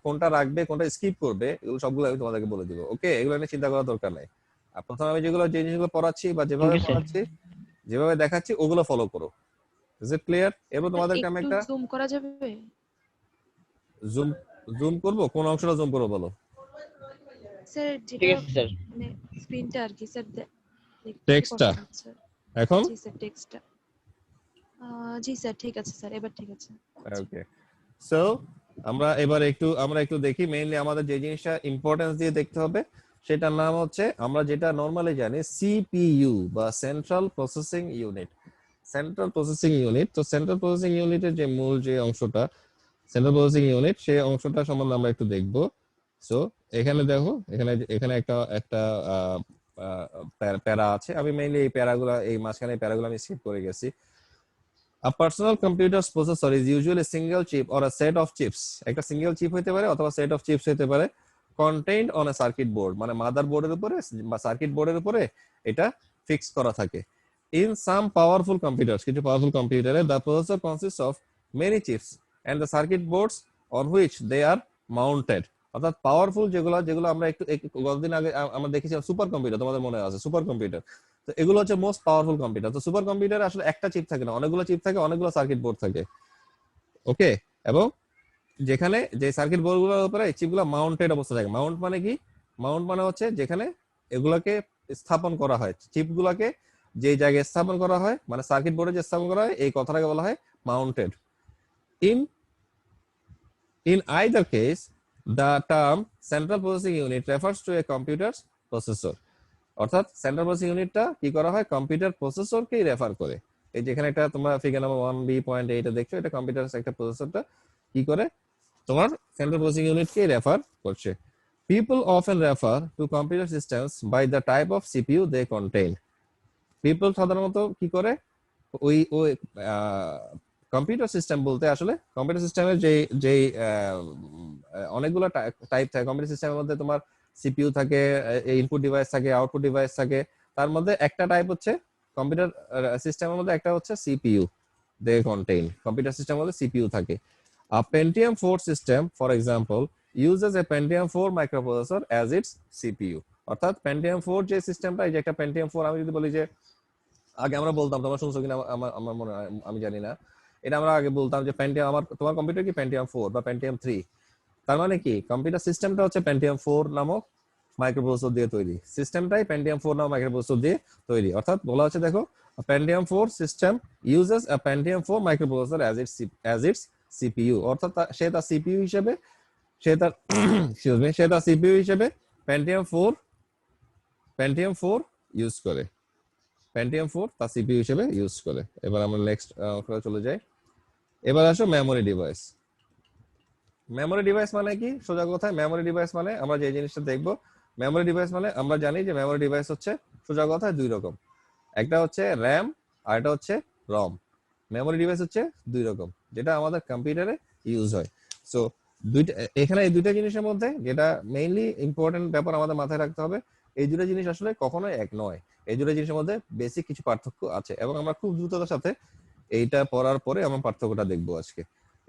কোনটা রাখবে, কোনটা স্কিপ করবে, এগুলো সবগুলো আমি তোমাদেরকে বলে দিব। ওকে, এগুলো নিয়ে চিন্তা করার দরকার নাই। আর প্রথমে আমি যে জিনিসগুলো পড়াচ্ছি বা যেভাবে দেখাচ্ছি ওগুলো ফলো করো। Is it clear? এবার তোমাদেরকে আমি একটা জুম করা যাবে? জুম করব। কোন অংশটা জুম করব বলো? স্যার ঠিক যেটা আছে স্যার। মানে স্ক্রিনটা আর কি স্যার, টেক্সটটা এখন? জি স্যার টেক্সটটা। জি স্যার ঠিক আছে স্যার, এবার ঠিক আছে। ওকে, সো আমরা একটু দেখি। মেইনলি আমাদের যে জিনিসটা ইম্পর্টেন্স দিয়ে দেখতে হবে সেটার নাম হচ্ছে, আমরা যেটা নরমালি জানি সিপিইউ বা সেন্ট্রাল প্রসেসিং ইউনিট। তো সেন্ট্রাল প্রসেসিং ইউনিটের যে মূল যে অংশটা, সেন্ট্রাল প্রসেসিং ইউনিট, সেই অংশটা সম্বন্ধে আমরা একটু দেখবো। সো এখানে দেখো, এখানে একটা প্যারা আছে। আমি মেইনলি এই মাঝখানে প্যারাগুলো আমি স্কিপ করে গেছি। A personal computer's processor is usually a single chip or a set of chips. একটা সিঙ্গেল চিপ হতে পারে অথবা সেট অফ চিপস হতে পারে, contained on a circuit board, মানে মাদার বোর্ডের উপরে বা সার্কিট বোর্ডের উপরে এটা ফিক্স করা থাকে। In some powerful computers, কিছু পাওয়ারফুল কম্পিউটারে the processor consists of many chips and the circuit boards on which they are mounted. অর্থাৎ পাওয়ারফুল যেগুলো আমরা একটু কতদিন আগে আমরা দেখেছিলাম সুপার কম্পিউটার, তোমাদের মনে আছে সুপার কম্পিউটার। তো এগুলো হচ্ছে মোস্ট পাওয়ারফুল কম্পিউটার। তো সুপার কম্পিউটারে আসলে একটা চিপ থাকে না, অনেকগুলো চিপ থাকে, অনেকগুলো সার্কিট বোর্ড থাকে। ওকে, এবং যেখানে যে সার্কিট বোর্ডগুলোর উপরে এই চিপগুলো মাউন্টেড অবস্থা থাকে। মাউন্ট মানে কি? মাউন্ট মানে হচ্ছে যেখানে এগুলোকে স্থাপন করা হয়, চিপগুলোকে যে জায়গায় স্থাপন করা হয়, মানে সার্কিট বোর্ডে যে স্থাপন করা হয়, এই কথাটাকে বলা হয় mounted. In In either case, the term central processing unit refers to a computer's processor. অর্থাৎ সেন্ট্রাল প্রসেসিং ইউনিটটা কি করা হয়? কম্পিউটার প্রসেসরকেই রেফার করে। এই যেখানে একটা তোমরা ফিগার নাম্বার 1b.8 দেখছো, এটা কম্পিউটার একটা প্রসেসরটা কি করে? তোমার সেন্ট্রাল প্রসেসিং ইউনিটকেই রেফার করছে। People often refer to computer systems by the type of CPU they contain. People সাধারণত কি করে? ওই ওই কম্পিউটার সিস্টেম বলতে আসলে কম্পিউটার সিস্টেমের যে যে অনেকগুলো টাইপ থাকে। কম্পিউটার সিস্টেমের মধ্যে তোমার সিপিইউ থাকে, ইনপুট ডিভাইস থাকে, আউটপুট ডিভাইস থাকে। তার মধ্যে একটা টাইপ হচ্ছে কম্পিউটার সিস্টেমের মধ্যে একটা হচ্ছে সিপিইউ দে কন্টেইন। কম্পিউটার সিস্টেমের মধ্যে সিপিইউ থাকে। A Pentium 4 system, for example, uses a Pentium 4 microprocessor as its CPU. অর্থাৎ Pentium 4 যে সিস্টেমটা, এই যে একটা Pentium 4, আমি যদি বলি যে আগে আমরা বলতাম, তোমরা শুনছো কিনা আমার মনে হয়, আমি জানি না, এটা আমরা আগে বলতাম যে Pentium, তোমার কম্পিউটার কি Pentium 4 বা Pentium 3। তার মানে কি কম্পিউটার সিস্টেমটা হচ্ছে Pentium 4 নামক মাইক্রোপ্রসেসর দিয়ে তৈরি। সিস্টেমটাই Pentium 4 নামক মাইক্রোপ্রসেসর দিয়ে তৈরি। অর্থাৎ বলা হচ্ছে দেখো, Pentium 4 system uses a Pentium 4 microprocessor as its CPU। অর্থাৎ সে তার CPU হিসেবে সে তার CPU হিসেবে Pentium 4 ইউজ করে। Pentium 4 তার CPU হিসেবে ইউজ করে। এবার আমরা নেক্সট চলে যাই। এবার আসো মেমোরি ডিভাইস। মেমোরি ডিভাইস মানে কি? সোজা কথায় মেমোরি ডিভাইস মানে আমরা যে জিনিসটা দেখবো, মেমোরি ডিভাইস মানে আমরা জানি যে মেমোরি ডিভাইস হচ্ছে সোজা কথায় দুই রকম। একটা হচ্ছে র্যাম আর একটা হচ্ছে রম। মেমোরি ডিভাইস হচ্ছে দুই রকম, যেটা আমাদের কম্পিউটারে ইউজ হয়। সো দুইটা, এখানে এই দুইটা জিনিসের মধ্যে যেটা মেইনলি ইম্পর্টেন্ট ব্যাপার আমাদের মাথায় রাখতে হবে, এই দুটো জিনিস আসলে কখনোই এক নয়। এই দুটো জিনিসের মধ্যে বেসিক কিছু পার্থক্য আছে এবং আমরা খুব দ্রুততার সাথে এইটা পড়ার পরে আমরা পার্থক্যটা দেখবো আজকে।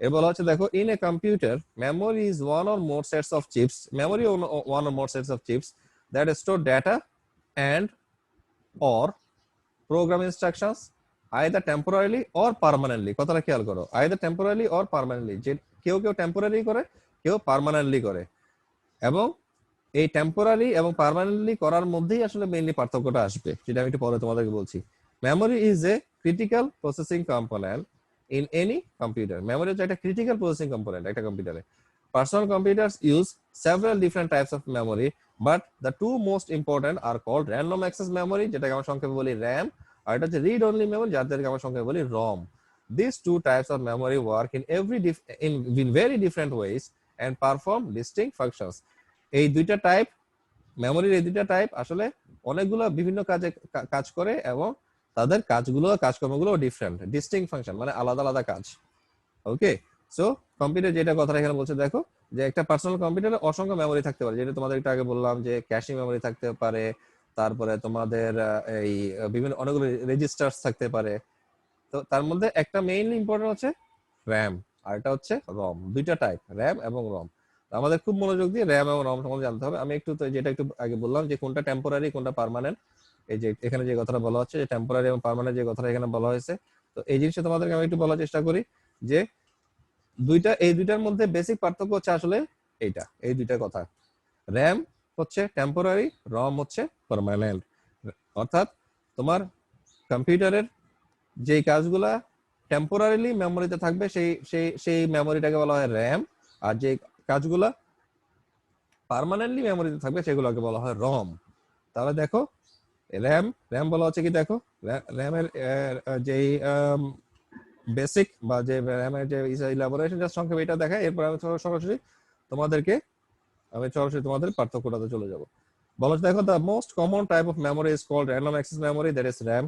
এর বলা হচ্ছে দেখো, in a computer memory is one or more sets of chips, memory one or more sets of chips that store data and or program instructions either temporarily or permanently। কথাটা খেয়াল করো, either temporarily or permanently। যে কেউ temporary করে, কেউ permanently করে, এবং এই টেম্পোরারি এবং পার্মানেন্টলি করার মধ্যেই আসলে মেইনলি পার্থক্যটা আসবে, যেটা আমি একটু পরে তোমাদেরকে বলছি। Memory is a critical processing component in any computer. Memory হচ্ছে একটা ক্রিটিক্যাল প্রসেসিং কম্পোনেন্ট একটা কম্পিউটারে। Personal computers use several different types of memory, but the two most important are called random access memory, যেটাকে আমরা সংক্ষেপে বলি RAM, আর এটা হচ্ছে read only memory, যাদেরকে আমরা সংক্ষেপে বলি ROM. These two types of memory work in very different ways and perform distinct functions. এই দুইটা টাইপ মেমোরির, এই দুইটা টাইপ আসলে অনেকগুলো বিভিন্ন কাজে কাজ করে এবং তাদের কাজকর্মগুলো ডিফারেন্ট, ডিস্টিংক্ট ফাংশন মানে আলাদা আলাদা কাজ। ওকে, সো কম্পিউটার যেটা কথা এখানে বলছে দেখো, যে একটা পার্সোনাল কম্পিউটারে অসংখ্য মেমোরি থাকতে পারে, যেটা তোমাদের একটু আগে বললাম যে ক্যাশে মেমোরি থাকতে পারে, তারপরে তোমাদের এই বিভিন্ন অনেকগুলো রেজিস্টার্স থাকতে পারে। তো তার মধ্যে একটা মেইনলি ইম্পর্টেন্ট হচ্ছে র্যাম, আর এটা হচ্ছে রম। দুইটা টাইপ, র্যাম এবং রম। আমাদের খুব মনোযোগ দিয়ে র্যাম এবং রম সম্বন্ধে জানতে হবে। আমি একটু যেটা একটু আগে বললাম যে কোনটা টেম্পোরারি কোনটা পার্মানেন্ট, এই যে এখানে যে কথাটা বলা হচ্ছে যে টেম্পোরারি এবং পার্মানেন্ট যে কথাটা এখানে বলা হয়েছে, তো এই জিনিসটা তোমাদেরকে আমি একটু বলার চেষ্টা করি যে এই দুইটার মধ্যে বেসিক পার্থক্য হচ্ছে আসলে এইটা, এই দুইটা কথা। র্যাম হচ্ছে টেম্পোরারি, রম হচ্ছে পার্মানেন্ট। অর্থাৎ তোমার কম্পিউটারের যে কাজগুলা টেম্পোরারিলি মেমোরিতে থাকবে সেই মেমোরিটাকে বলা হয় র্যাম, আর যে কাজগুলা পার্মানেন্টলি মেমোরিতে থাকবে সেগুলোকে বলা হয় রম। তাহলে দেখো র্যাম বলা হচ্ছে কি, দেখো র্যামের যেই বেসিক বা যে র্যামের যে ইলাবোরেশন জাস্ট সংক্ষেপে এটা দেখায়। এরপর আমি সরাসরি তোমাদের পার্থক্যটাতে চলে যাব। বলা হচ্ছে দেখো, the most common type of memory is called random access memory, that is RAM.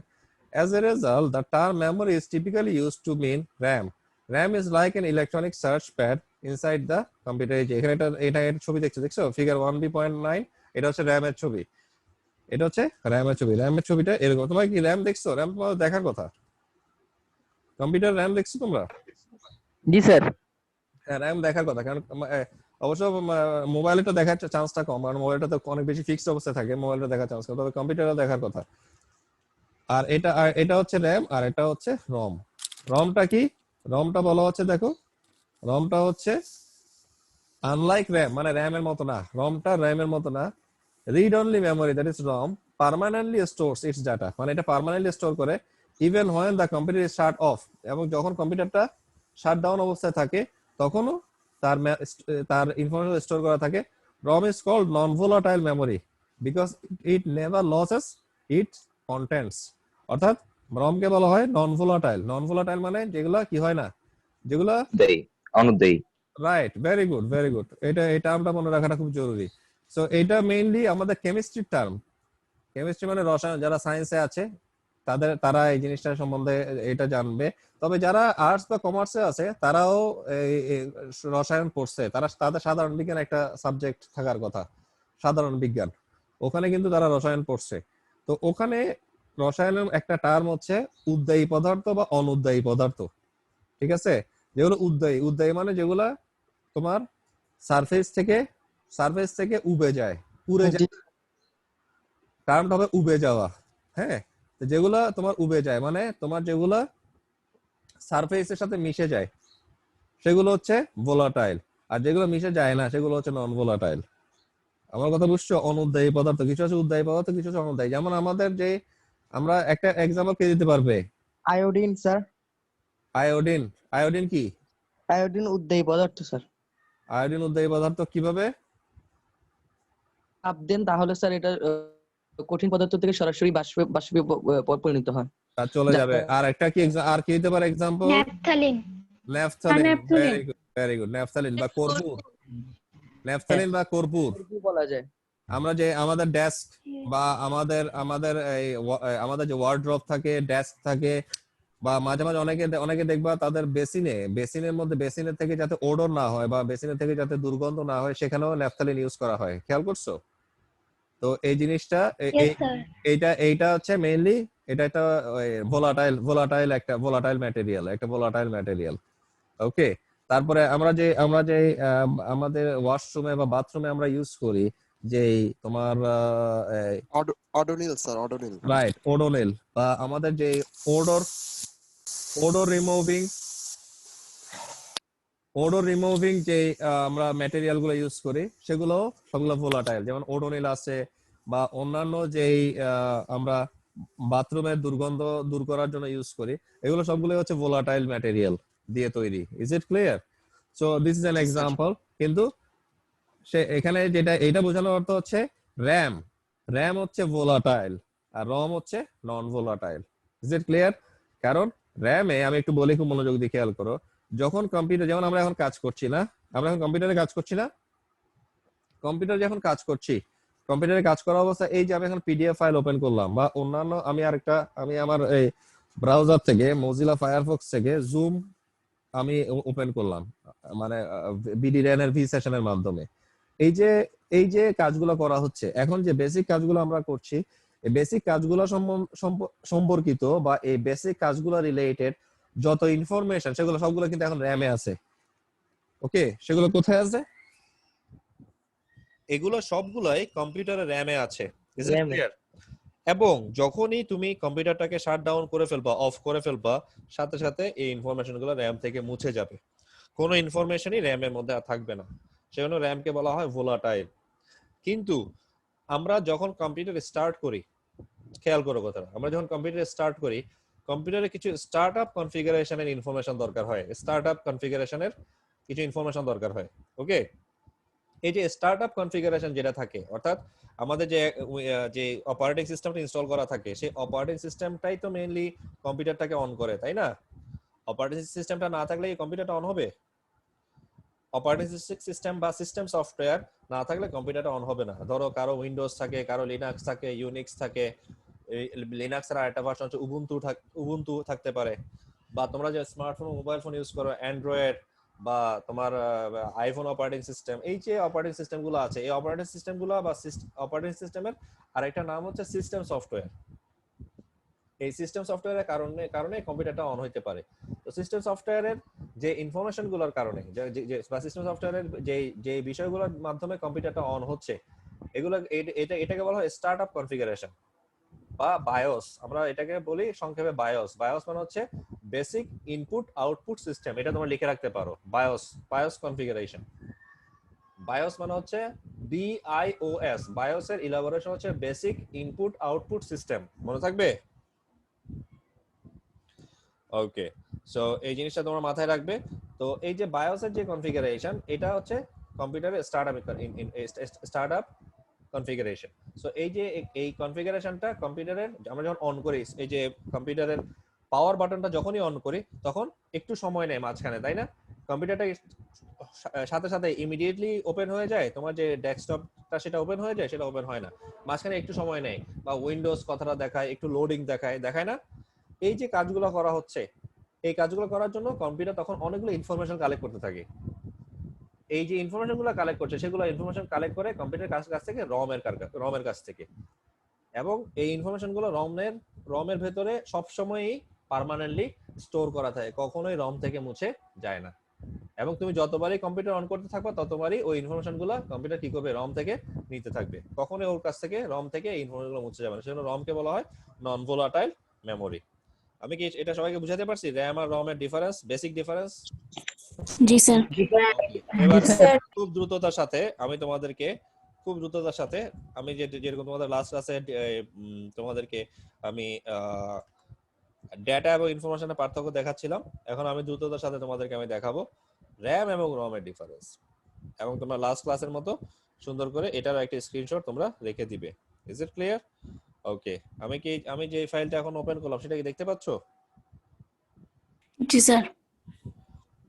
As a result, the term memory is typically used to mean RAM. RAM is like an electronic search pad inside the computer. এখানে এটা ছবি দেখছো figure 1b.9, এটা হচ্ছে RAM এর ছবি, এটা হচ্ছে RAM এর ছবি। RAM এর ছবিটা এরকম। তোমরা কি RAM দেখছো? RAM তোমাদের দেখার কথা, কম্পিউটার RAM দেখছো তোমরা? জি স্যার। হ্যাঁ, RAM দেখার কথা, কারণ অবশ্য মোবাইলটা দেখার চান্সটা কম, কারণ মোবাইলটা তো অনেক বেশি ফিক্সড অবস্থায় থাকে, মোবাইলটা দেখার চান্স কম, তবে কম্পিউটারটা দেখার কথা। আর এটা হচ্ছে র্যাম আর এটা হচ্ছে রম। রমটা কি? রমটা বলা হচ্ছে দেখো, রমটা হচ্ছে আনলাইক র্যাম মানে র্যামের মতো না, রমটা র্যামের মতো না। Read only memory that is ROM permanently stores it's data, মানে এটা পার্মানেন্টলি স্টোর করে even when the computer is shut of, এবং যখন কম্পিউটারটা শাট ডাউন অবস্থায় থাকে তখনও তার তার ইনফরমেশন স্টোর করা থাকে। ROM is called non volatile memory because it never loses its contents. অর্থাৎ রমকে বলা হয় নন ভোলাটাইল। নন ভোলাটাইল মানে যেগুলা কি হয় না, যেগুলা দেই অনুদেই। Right, very good very good, এটা আমরা মনে রাখাটা খুব জরুরি। সো এটা মেইনলি আমাদের কেমিস্ট্রির টার্ম। কেমিস্ট্রি মানে রসায়ন, যারা সায়েন্সে আছে তারা এই জিনিসটা সম্বন্ধে এটা জানবে। তবে যারা আর্টস বা কমার্সে আছে তারাও এই রসায়ন পড়ছে, তাদের সাধারণ বিজ্ঞান একটা সাবজেক্ট থাকার কথা, সাধারণ বিজ্ঞান, ওখানে কিন্তু তারা রসায়ন পড়ছে। তো ওখানে রসায়নের একটা টার্ম হচ্ছে উদ্বায়ী পদার্থ বা অনুদ্বায়ী পদার্থ, ঠিক আছে? যেগুলো উদ্বায়ী মানে যেগুলা তোমার সারফেস থেকে উবে যায়, উড়ে যায়, টার্মটা হবে উবে যাওয়া। হ্যাঁ, তো যেগুলা তোমার উবে যায় মানে তোমার যেগুলা সারফেসের সাথে মিশে যায় সেগুলো হচ্ছে ভোলাটাইল, আর যেগুলো মিশে যায় না সেগুলো হচ্ছে নন ভোলাটাইল। আমার কথা বুঝছো? অনুদ্বায়ী পদার্থ কিছু আছে, উদ্বায়ী পদার্থ কিছু আছে অনুদ্বায়ী। যেমন আমাদের যে, আমরা একটা এক্সাম্পল কে দিতে পারবে? Iodine sir. আয়োডিন। আয়োডিন কি? আয়োডিন উদ্বায়ী পদার্থ স্যার। আয়োডিন উদ্বায়ী পদার্থ কিভাবে? চাপ দেন তাহলে স্যার এটা কঠিন পদার্থ থেকে সরাসরি বাষ্পে পরিণত হয়। তা চলে যাবে। আর একটা কি আর কি দিতে পারে example? Naphthalene. Naphthalene. Naphthalene. Very good very good, naphthalene বা কর্পূর। ন্যাফথালিন বা কর্পূর। বলা যায়। আমরা যে আমাদের ডেস্ক বা আমাদের আমাদের এই আমাদের যে ওয়ার্ড্রপ থাকে, ডেস্ক থাকে, বা মাঝে মাঝে অনেকে দেখবা তাদের বেসিনের মধ্যে বেসিনের থেকে যাতে ওডর না হয় বা বেসিনের থেকে যাতে দুর্গন্ধ না হয় সেখানেও ন্যাফথালিন ইউজ করা হয়, খেয়াল করছো? তো এই জিনিসটা Yes, sir. এইটা হচ্ছে মেইনলি এটা একটা ভোলাটাইল ম্যাটেরিয়াল। ওকে, তারপরে আমরা যে আমাদের ওয়াশরুমে বা বাথরুমে আমরা ইউজ করি যে তোমার Odonil sir, Odonil. Right, Odonil, বা আমাদের যে ওডোর রিমুভিং যে আমরা ম্যাটেরিয়াল গুলো ইউজ করি সেগুলো সবগুলো ভোলাটাইল। যেমন ওডোনিল আছে, বা অন্যান্য যেই আমরা বাথরুমের দুর্গন্ধ দূর করার জন্য ইউজ করি, এগুলো সবগুলো হচ্ছে ভোলাটাইল ম্যাটেরিয়াল দিয়ে তৈরি। Is it clear? So this is an example. কিন্তু সে এখানে এইটা বোঝানোর অর্থ হচ্ছে র্যাম হচ্ছে ভোলাটাইল আর রম হচ্ছে non volatile. Is it clear? কারণ র্যামে আমি একটু বলি, খুব মনোযোগ দিয়ে খেয়াল করো। যখন কম্পিউটার, যেমন আমরা এখন কাজ করছি না, আমরা এখন কম্পিউটারে কাজ করছি না, কম্পিউটারে যখন কাজ করছি, কম্পিউটারে কাজ করা অবস্থায় এই যে আমি এখন পিডিএফ ফাইল ওপেন করলাম, বা অন্যান্য আমি আমার এই ব্রাউজার থেকে মোজিলা ফায়ারফক্স থেকে জুম আমি ওপেন করলাম, মানে বিডি-রেন এর ভি সেশনের মাধ্যমে। এই যে কাজগুলো করা হচ্ছে এখন, যে বেসিক কাজগুলো আমরা করছি, এই বেসিক কাজগুলো সম্পর্কিত বা এই বেসিক কাজগুলো রিলেটেড যত ইনফরমেশন সেগুলো সবগুলো কিন্তু এখন র্যামে আছে। ওকে, সেগুলো কোথায় আছে? এগুলো সবগুলাই কম্পিউটারে র্যামে আছে। Is it clear? এবং যখনই তুমি কম্পিউটারটাকে শাট ডাউন করে ফেলবা, অফ করে ফেলবা, সাথে সাথে এই ইনফরমেশনগুলো র্যাম থেকে মুছে যাবে, কোনো ইনফরমেশনই র্যামের মধ্যে আর থাকবে না। সেজন্য র্যামকে বলা হয় ভোলাটাইল। কিন্তু আমরা যখন কম্পিউটার স্টার্ট করি, খেয়াল করো কথাটা, আমরা যখন কম্পিউটার স্টার্ট করি, কম্পিউটারে কিছু স্টার্টআপ কনফিগারেশনের ইনফরমেশন দরকার হয়, কিছু ইনফরমেশন দরকার হয়। ওকে, এই যে স্টার্টআপ কনফিগারেশন যেটা থাকে, অর্থাৎ আমাদের যে অপারেটিং সিস্টেমটা ইনস্টল করা থাকে, সেই অপারেটিং সিস্টেমটাই তো মেইনলি কম্পিউটারটাকে অন করে, তাই না? অপারেটিং সিস্টেমটা না থাকলে এই কম্পিউটারটা অন হবে? অপারেটিং সিস্টেম বা সিস্টেম সফটওয়্যার না থাকলে কম্পিউটারটা অন হবে না। ধরো কারো উইন্ডোজ থাকে, কারো লিনাক্স থাকে, ইউনিক্স থাকে, লিনাক্স এর আরেকটা ভার্সন হচ্ছে উবুন্টু থাকতে পারে, বা তোমরা যে স্মার্টফোন মোবাইল ফোন ইউজ করো অ্যান্ড্রয়েড বা তোমার আইফোন অপারেটিং সিস্টেম, এই যে অপারেটিং সিস্টেমগুলো আছে, এই অপারেটিং সিস্টেমগুলো বা অপারেটিং সিস্টেমের আরেকটা নাম হচ্ছে সিস্টেম সফটওয়্যার। এই সিস্টেম সফটওয়্যারের কারণে কম্পিউটারটা অন হইতে পারে। তো সিস্টেম সফটওয়্যারের যে ইনফরমেশনগুলোর কারণে, বা সিস্টেম সফটওয়্যারের যে বিষয়গুলোর মাধ্যমে কম্পিউটারটা অন হচ্ছে, এটাকে বলা হয় স্টার্টআপ কনফিগারেশন বা বায়োস। আমরা এটাকে বলি সংক্ষেপে বায়োস। বায়োস মানে হচ্ছে বেসিক ইনপুট আউটপুট সিস্টেম। এটা তোমরা লিখে রাখতে পারো, বায়োস কনফিগারেশন। বায়োস মানে হচ্ছে BIOS, বায়োসের ইলাবোরেশন হচ্ছে বেসিক ইনপুট আউটপুট সিস্টেম, মনে থাকবে? ওকে, সো এই জিনিসটা তোমরা মাথায় রাখবে। তো এই যে বায়োসের যে কনফিগারেশন, এটা হচ্ছে কম্পিউটারের স্টার্টআপ কনফিগারেশন। সো এই যে এই কনফিগারেশনটা কম্পিউটারের আমরা যখন অন করি, এই যে কম্পিউটারের পাওয়ার বাটনটা যখনই অন করি তখন একটু সময় নেয় মাঝখানে, তাই না? কম্পিউটারটা সাথে সাথে ইমিডিয়েটলি ওপেন হয়ে যায়, তোমার যে ডেস্কটপটা সেটা ওপেন হয়ে যায়, সেটা ওপেন হয় না, মাঝখানে একটু সময় নেয়, বা উইন্ডোজ কথাটা দেখায়, একটু লোডিং দেখায় না? এই যে কাজগুলো করা হচ্ছে, এই কাজগুলো করার জন্য কম্পিউটার তখন অনেকগুলো ইনফরমেশন কালেক্ট করতে থাকে। এই যে ইনফরমেশন গুলো কালেক্ট করছে, সেগুলো ইনফরমেশন কালেক্ট করে কম্পিউটারের কাছ থেকে রমের কাছ থেকে, এবং এই ইনফরমেশন গুলো রমের ভেতরে সবসময়ই পার্মানেন্টলি স্টোর করা থাকে, কখনোই রম থেকে মুছে যায় না। এবং তুমি যতবারই কম্পিউটার অন করতে থাকবে ততবারই ওই ইনফরমেশন গুলো কম্পিউটার কি করবে, রম থেকে নিতে থাকবে, কখনোই ওর কাছ থেকে রম থেকে এই ইনফরমেশন গুলো মুছে যাবে না। সেজন্য রমকে বলা হয় নন ভোলাটাইল মেমোরি। আমি কি এটা সবাইকে বুঝাতে পারছি, র্যাম আর রম এর ডিফারেন্স, বেসিক ডিফারেন্স? জি স্যার। এবার খুব দ্রুততার সাথে আমি তোমাদেরকে আমি যেরকম তোমাদের লাস্ট ক্লাসে তোমাদেরকে আমি ডেটা এবং ইনফরমেশনের পার্থক্য দেখাচ্ছিলাম, এখন আমি দ্রুততার সাথে তোমাদেরকে আমি দেখাবো র্যাম এবং রম এর ডিফারেন্স। এবং তোমরা লাস্ট ক্লাসের মতো সুন্দর করে এটারও একটা স্ক্রিনশট তোমরা রেখে দিবে। Is it clear? ওকে, আমি যে ফাইলটা এখন ওপেন করলাম সেটা কি দেখতে পাচ্ছো? জি স্যার।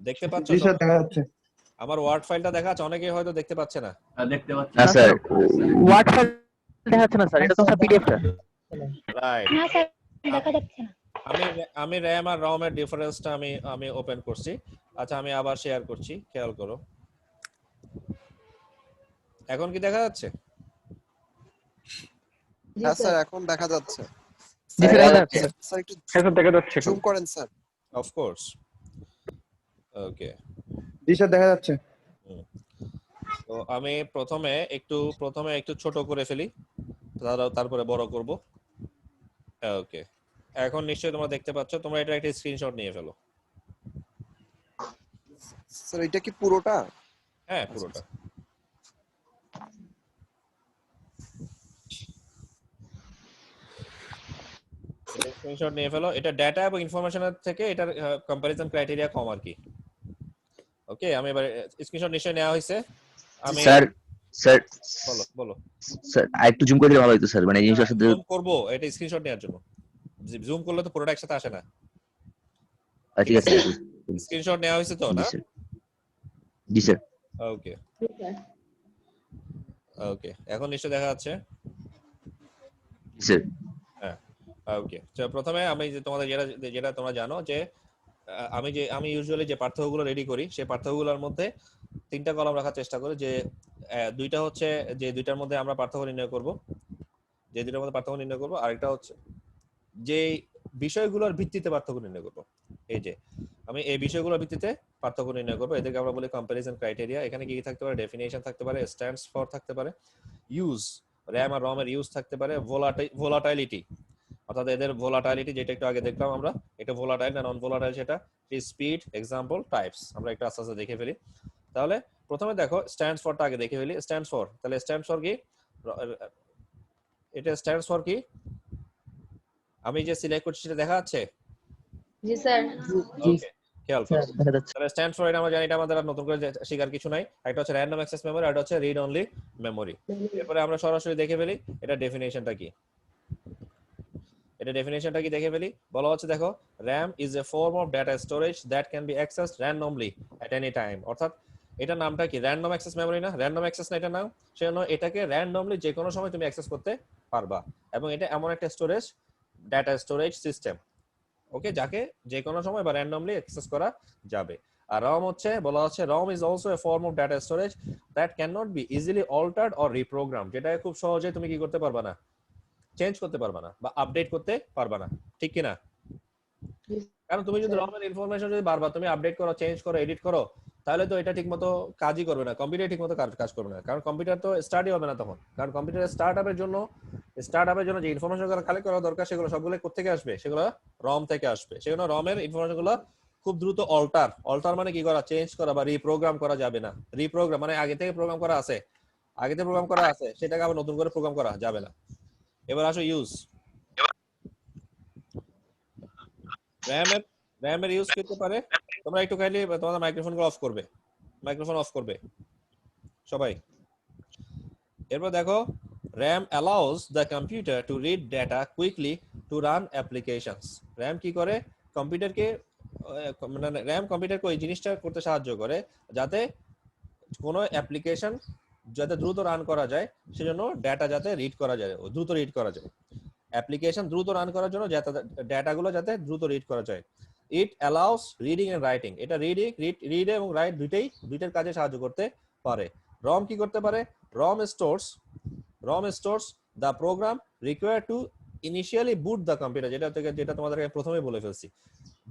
দেখতে পাচ্ছো? জি স্যার, দেখা যাচ্ছে। আমার ওয়ার্ড ফাইলটা দেখাচ্ছে, অনেকে হয়তো দেখতে পাচ্ছে না। দেখতে পাচ্ছি না স্যার, ওয়ার্ড ফাইল দেখাচ্ছে না স্যার, এটা তো স্যার পিডিএফ স্যার। রাইট, না স্যার, দেখা যাচ্ছে না। আমি র‍্যাম আর রম এর ডিফারেন্সটা আমি ওপেন করছি। আচ্ছা, আমি আবার শেয়ার করছি, খেয়াল করো। এখন কি দেখা যাচ্ছে? হ্যাঁ স্যার, এখন দেখা যাচ্ছে। জি স্যার, দেখা যাচ্ছে। স্যার একটু স্যার দেখা যাচ্ছে। জুম করেন sir. Of course. Okay, G sir, দেখা যাচ্ছে। তো আমি প্রথমে একটু ছোট করে ফেলি, তারপরে বড় করব। ওকে, এখন নিশ্চয়ই তোমরা দেখতে পাচ্ছ। তোমরা এটা একটা স্ক্রিনশট নিয়ে ফেলো। স্যার এটা কি পুরোটা? হ্যাঁ, পুরোটা। স্ক্রিনশট নিয়ে ফেলো। এটা ডেটা এবং ইনফরমেশনের থেকে এটার কম্পারিজন ক্রাইটেরিয়া কম আর কি। ওকে, আমি এবার স্ক্রিনশট নিশ্চয়ই নেওয়া হয়েছে। আমি স্যার বলো স্যার আরেকটু জুম করে দিলে ভালো হতো স্যার, মানে এই জিনিসটা সাথে জুম করব, এটা স্ক্রিনশট নেওয়ার জন্য। জুম করলে তো পুরোটা একসাথে আসে না। ঠিক আছে স্ক্রিনশট নেওয়া হয়েছে তো না? জি স্যার। ওকে ওকে, এখন নিশ্চয়ই দেখা যাচ্ছে। জি স্যার। হ্যাঁ, ওকে। তো প্রথমে আমি যে তোমাদের যেটা তোমরা জানো যে আমি ইউজুয়ালি যে পাঠ্যগুলো রেডি করি, সেই পাঠ্যগুলোর মধ্যে তিনটা কলাম রাখার চেষ্টা করি। যে দুইটা হচ্ছে যে দুইটার মধ্যে আমরা পার্থক্য নির্ণয় করব, আরেকটা হচ্ছে যে বিষয়গুলোর ভিত্তিতে পার্থক্য নির্ণয় করব। এই যে আমি এই বিষয়গুলোর ভিত্তিতে পার্থক্য নির্ণয় করব, এদেরকে আমরা বলি কম্পারিজন ক্রাইটেরিয়া। এখানে কি থাকতে পারে? ডেফিনেশন থাকতে পারে, স্ট্যান্ডস ফর থাকতে পারে, ইউজ, র‍্যাম আর রম এর ইউজ থাকতে পারে, ভোলাটাইলিটি, অর্থাৎ এদের ভোলাটাইলিটি, যেটা একটু আগে দেখলাম আমরা, এটা ভোলাটাইল না নন ভোলাটাইল, সেটা স্পিড, এক্সাম্পল, টাইপস। আমরা একটু আস্তে আস্তে দেখে ফেলি। তাহলে প্রথমে দেখো স্ট্যান্ডস ফরটা আগে দেখে ফেলি। স্ট্যান্ডস ফর, তাহলে স্ট্যান্ডস ফর কি? এটা স্ট্যান্ডস ফর কি? আমি যে সিলেক্ট করছি সেটা দেখা যাচ্ছে? জি স্যার। ওকে, খেয়াল করো। দেখা যাচ্ছে। তাহলে স্ট্যান্ড ফর, এটা আমরা জানি, এটা আমাদের আর নতুন করে শেখার কিছু নাই। একটা হচ্ছে র‍্যান্ডম অ্যাক্সেস মেমরি, আর একটা হচ্ছে রিড অনলি মেমরি। এরপরে আমরা সরাসরি দেখে ফেলি এটা ডেফিনেশনটা কি। দেখে ফেলি। বলা হচ্ছে দেখো, RAM is a form of data storage that can be accessed randomly at any time। অর্থাৎ এটা নামটা কি? র্যান্ডম অ্যাক্সেস মেমরি না? র্যান্ডম অ্যাক্সেস না এটা নাম, সেজন্য এটাকে র্যান্ডমলি যে কোনো সময় তুমি অ্যাক্সেস করতে পারবা। এবং এটা এমন একটা ডাটা স্টোরেজ সিস্টেম, ওকে, যাকে যে কোনো সময় বা র্যান্ডমলি অ্যাক্সেস করা যাবে। আর ROM হচ্ছে, বলা হচ্ছে ROM is also a form of data storage that cannot be easily altered or reprogrammed, যেটা খুব সহজে তুমি কি করতে পারবা না? চেঞ্জ করতে পারবা না বা আপডেট করতে পারবা না, ঠিক কি না? কারণ তুমি যদি ROM এর ইনফরমেশন যদি বারবার তুমি আপডেট করো, চেঞ্জ করো, এডিট করো, তাহলে তো এটা ঠিকমতো কাজই করবে না, কম্পিউটার ঠিকমতো কাজ করবে না। কারণ কম্পিউটার তো স্টার্টই হবে না তখন। কারণ কম্পিউটারের স্টার্টআপের জন্য যে ইনফরমেশনগুলো কালেক্ট করা দরকার, সেগুলো সবগুলো কোথা থেকে আসবে? সেগুলো ROM থেকে আসবে। সেজন্য ROM এর ইনফরমেশনগুলো খুব দ্রুত অল্টার মানে কি করা, চেঞ্জ করা বা রিপ্রোগ্রাম করা যাবে না। রিপ্রোগ্রাম মানে আগে থেকে প্রোগ্রাম করা আছে, সেটাকে আবার নতুন করে প্রোগ্রাম করা যাবে না। এবার আসো ইউজ। র্যামের ইউজ করতে পারে, তোমরা একটু কাইন্ডলি তোমাদের মাইক্রোফোন অফ করবে সবাই। এরপর দেখো, RAM allows the computer to read data quickly to run applications. RAM কি করে, কম্পিউটারকে মানে RAM কম্পিউটারকে ওই জিনিসটা করতে সাহায্য করে যাতে কোনো অ্যাপ্লিকেশন যাতে দ্রুত রান করা যায়, সেজন্য ডেটা যাতে দ্রুত রিড করা যায়। অ্যাপ্লিকেশন দ্রুত রান করার জন্য ডেটাগুলো যাতে দ্রুত রিড করা যায়। It allows reading and writing, এটা রিড এবং রাইট দুইটার কাজে সাহায্য করতে পারে। ROM কি করতে পারে, ROM stores the program required to initially boot the computer, যেটা তোমাদেরকে প্রথমেই বলে ফেলছি।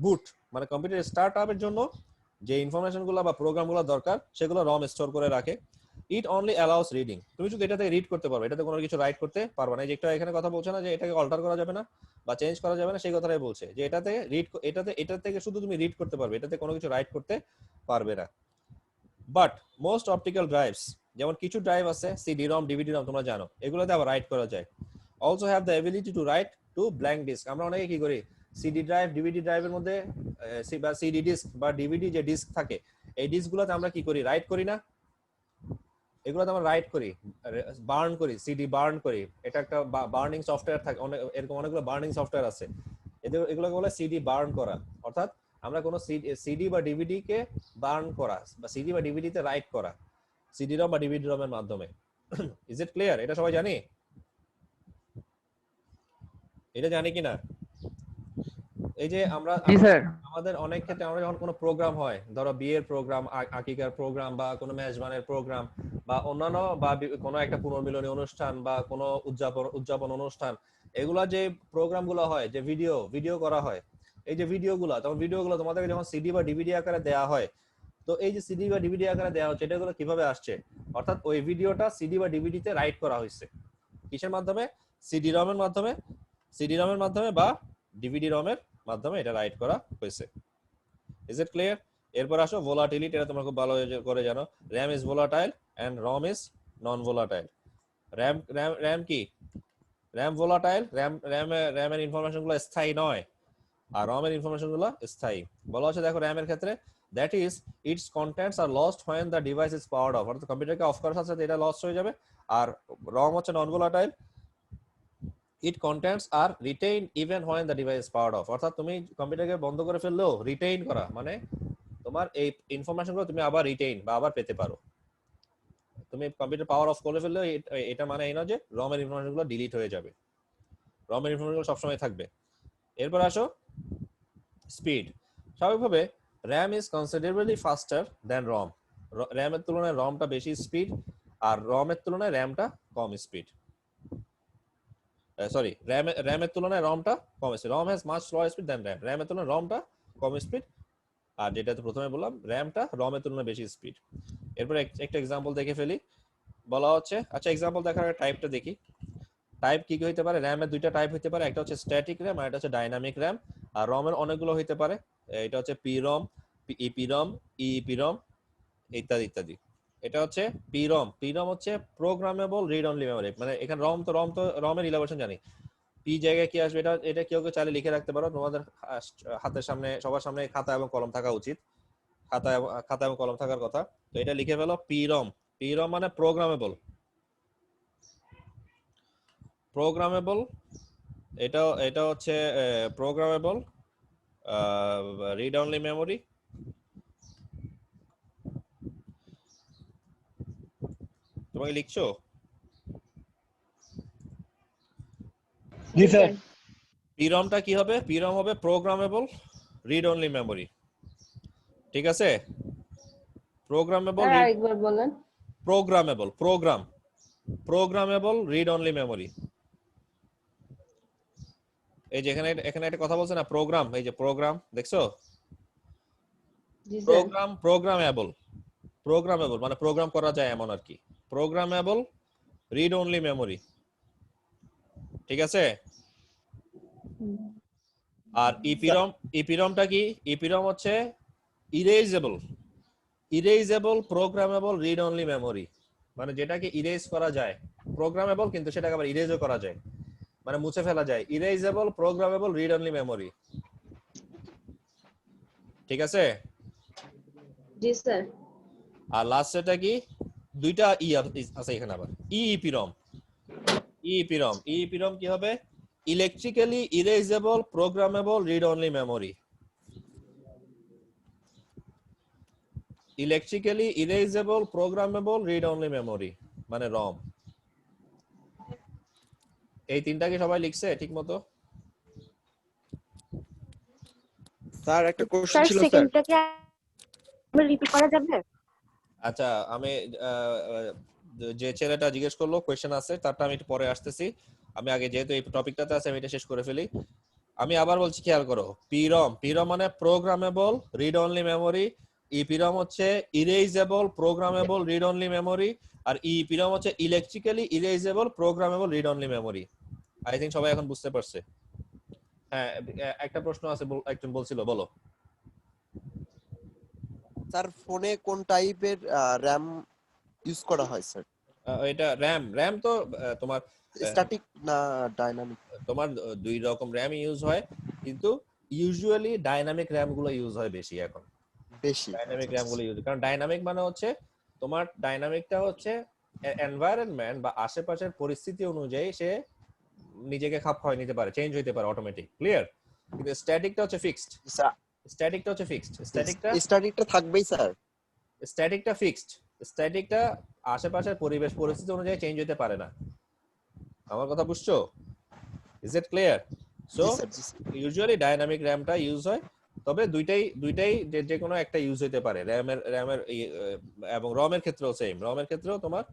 বুট মানে কম্পিউটার স্টার্ট আপের জন্য যে ইনফরমেশনগুলো বা প্রোগ্রামগুলো দরকার সেগুলো ROM স্টোর করে রাখে। ইট অনলি অ্যালাউস রিডিং, তুমি শুধু এটাতে রিড করতে পারবে, এটাতে কোনো কিছু রাইট করতে পারবে না। যেটা এখানে কথা বলছে না যে এটাকে অল্টার করা যাবে না বা চেঞ্জ করা যাবে না, সেই কথাটাই বলছে যে এটা থেকে শুধু তুমি রিড করতে পারবে, এটাতে কোনো কিছু রাইট করতে পারবে না। বাট মোস্ট অপটিক্যাল ড্রাইভস, যেমন কিছু ড্রাইভ আছে CD-ROM DVD-ROM তোমরা জানো, এগুলোতে আবার রাইট করা যায়। Also have the ability to write to blank disk. আমরা অনেকে কি করি, সিডি ড্রাইভ ডিভিডি ড্রাইভের মধ্যে বা সিডি ডিস্ক বা ডিভিডি যে ডিস্ক থাকে, এই ডিস্কগুলোতে আমরা কি করি, রাইট করি না, এগুলোতে আমরা রাইট করি, বার্ন করি, সিডি বার্ন করি। এটা একটা বার্নিং সফটওয়্যার থাকে, এরকম অনেকগুলো বার্নিং সফটওয়্যার আছে, এগুলোকে বলে সিডি বার্ন করা। অর্থাৎ আমরা কোনো সিডি বা ডিভিডি কে বার্ন করা বা সিডি বা ডিভিডি তে রাইট করা, CD-ROM বা DVD-ROM এর মাধ্যমে। Is it clear? এটা সবাই জানি? এটা জানি কিনা? এই যে আমাদের অনেক ক্ষেত্রে আমরা যখন কোনো প্রোগ্রাম হয়, ধরো বিয়ের প্রোগ্রাম, আকিকার প্রোগ্রাম বা কোনো মেজবানের প্রোগ্রাম বা অন্যান্য বা কোনো একটা পুনর্মিলনী অনুষ্ঠান বা কোনো উদযাপন অনুষ্ঠান, এগুলা যে প্রোগ্রামগুলো হয়, যে ভিডিও করা হয়, এই যে ভিডিওগুলো তোমাদেরকে যখন সিডি বা ডিভিডি আকারে দেয়া হয়, তো এই যে সিডি বা ডিভিডি আকারে দেওয়া হচ্ছে, এটাগুলো কিভাবে আসছে? অর্থাৎ ওই ভিডিওটা সিডি বা ডিভিডি তে রাইট করা হয়েছে কিসের মাধ্যমে? CD-ROM এর মাধ্যমে বা DVD-ROM এর মাধ্যমে এটা রাইট করা হয়েছে। Is it clear? এরপর আসো ভোলাটিলিটি, এটা তোমরা খুব ভালো করে জানো। RAM is volatile and ROM is non volatile. RAM কি? RAM volatile, RAM এর ইনফরমেশন গুলো স্থায়ী নয়, আর ROM এর ইনফরমেশন গুলো স্থায়ী। বলা হচ্ছে দেখো RAM এর ক্ষেত্রে, that is its contents are lost when the device is powered off, অর্থাৎ কম্পিউটারকে অফ করার সাথে এটা লস্ট হয়ে যাবে। আর ROM হচ্ছে non volatile, it contents are retained even when the device is powered off, অর্থাৎ তুমি কম্পিউটারকে বন্ধ করে ফেললেও রিটেইন করা মানে তোমার এই ইনফরমেশনগুলো তুমি আবার রিটেইন বা আবার পেতে পারো। তুমি কম্পিউটার পাওয়ার অফ করে ফেললেও এটা মানে এই না যে ROM এর ইনফরমেশনগুলো ডিলিট হয়ে যাবে, ROM এর ইনফরমেশনগুলো সবসময় থাকবে। এরপর আসো স্পিড। স্বাভাবিকভাবে RAM is considerably faster than ROM, RAM এর তুলনায় ROM টা বেশি স্পিড, আর ROM এর তুলনায় RAM টা কম স্পিড। সরি, RAM এর তুলনায় ROM টা কম speed. ROM has much slower speed than RAM, RAM এর তুলনায় ROM টা কম স্পিড, আর যেটা তো প্রথমে বললাম RAM টা ROM এর তুলনায় বেশি স্পিড। এরপর একটা एग्जांपल দেখে ফেলি। বলা হচ্ছে, আচ্ছা एग्जांपल দেখার আগে টাইপটা দেখি। টাইপ কি কি হতে পারে? RAM এর দুইটা টাইপ হতে পারে, একটা হচ্ছে স্ট্যাটিক RAM আর একটা হচ্ছে ডাইনামিক RAM। আর ROM এর অনেকগুলো হতে পারে, এটা হচ্ছে PROM, EPROM, EEPROM ইত্যাদি ইত্যাদি। এটা হচ্ছে PROM হচ্ছে প্রোগ্রামেবল রিড অনলি মেমরি, মানে এখানে ROM এর ইলাবোরেশন জানি। পি জায়গায় কি আসবে, এটা কেউ চাইলে লিখে রাখতে পারো, তোমাদের হাতের সামনে সবার সামনে খাতা এবং কলম থাকা উচিত, খাতা এবং কলম থাকার কথা। তো এটা লিখে ফেলো, PROM মানে প্রোগ্রামেবল, এটা হচ্ছে প্রোগ্রামেবল রিড অনলি মেমরি। তোমাকে লিখছো? জি স্যার। PROM-টা কি হবে? PROM হবে প্রোগ্রামেবল রিড অনলি মেমরি, ঠিক আছে? প্রোগ্রামেবল আরেকবার বলেন। Programmable read only memory. এই যে এখানে একটা কথা বলছে না, প্রোগ্রাম, এই যে প্রোগ্রাম দেখছো, প্রোগ্রামেবল মানে প্রোগ্রাম করা যায় এমন আর কি। প্রোগ্রামেবল রিড অনলি মেমরি, ঠিক আছে? আর ইপিরমটা কি? ইপিরম হচ্ছে erasable programmable read only memory, মানে যেটাকে ইরেজ করা যায়, প্রোগ্রামেবল কিন্তু সেটাকে আবার ইরেজও করা যায়, মানে মুছে ফেলা যায়। Erasable programmable read only memory, ঠিক আছে? জি স্যার। আর লাস্টেরটা কি? দুইটা আছে এখানে আবার, ইপিরম কি হবে? Electrically erasable programmable read only memory. Electrically erasable programmable read only memory মানে রম। এই তিনটা কি সবাই লিখছে ঠিক মতো? স্যার একটা কোশ্চেন স্যার ছিল স্যার। সেকেন্ডটা কি রিপিট করা যাবে? আচ্ছা, আমি যে ছেলেটা জিজ্ঞেস করলো কোশ্চেন আছে তারটা আমি একটু পরে আসতেছি। আমি আগে যেহেতু এই টপিকটাতে আছে আমি এটা শেষ করে ফেলি। আমি আবার বলছি, খেয়াল করো, পিরম মানে programmable read only memory, EPROM হচ্ছে erasable programmable read only memory, আর ইপিরম হচ্ছে electrically erasable programmable read only memory. I think সবাই এখন বুঝতে পারছে। হ্যাঁ, একটা প্রশ্ন আছে, একজন বলছিল, বলো। স্যার ফোনে কোন টাইপের র‍্যাম ইউজ করা হয় স্যার? এটা র‍্যাম তো তোমার স্ট্যাটিক না ডাইনামিক? তোমার দুই রকম র‍্যাম ইউজ হয়, কিন্তু ইউজুয়ালি ডাইনামিক র‍্যাম গুলো ইউজ হয় বেশি এখন। বেশি ডাইনামিক র‍্যাম গুলো ইউজ, কারণ ডাইনামিক মানে হচ্ছে তোমার ডাইনামিকটা হচ্ছে এনভায়রনমেন্ট বা আশেপাশের পরিস্থিতি অনুযায়ী সে নিজেকে খাপ খাওয়াই নিতে পারে, চেঞ্জ হইতে পারে অটোমেটিক, ক্লিয়ার। কিন্তু স্ট্যাটিকটা হচ্ছে ফিক্সড। স্ট্যাটিকটা থাকবেই স্যার। স্ট্যাটিকটা আশেপাশের পরিবেশ পরিস্থিতি অনুযায়ী চেঞ্জ হইতে পারে না। আমার কথা বুঝছো? Is it clear? So usually dynamic র‍্যামটা ইউজ হয়, তবে দুইটাই যে কোনো একটা ইউজ হইতে পারে। র‍্যামের এবং রমের ক্ষেত্রেও সেম। রমের ক্ষেত্রেও তোমার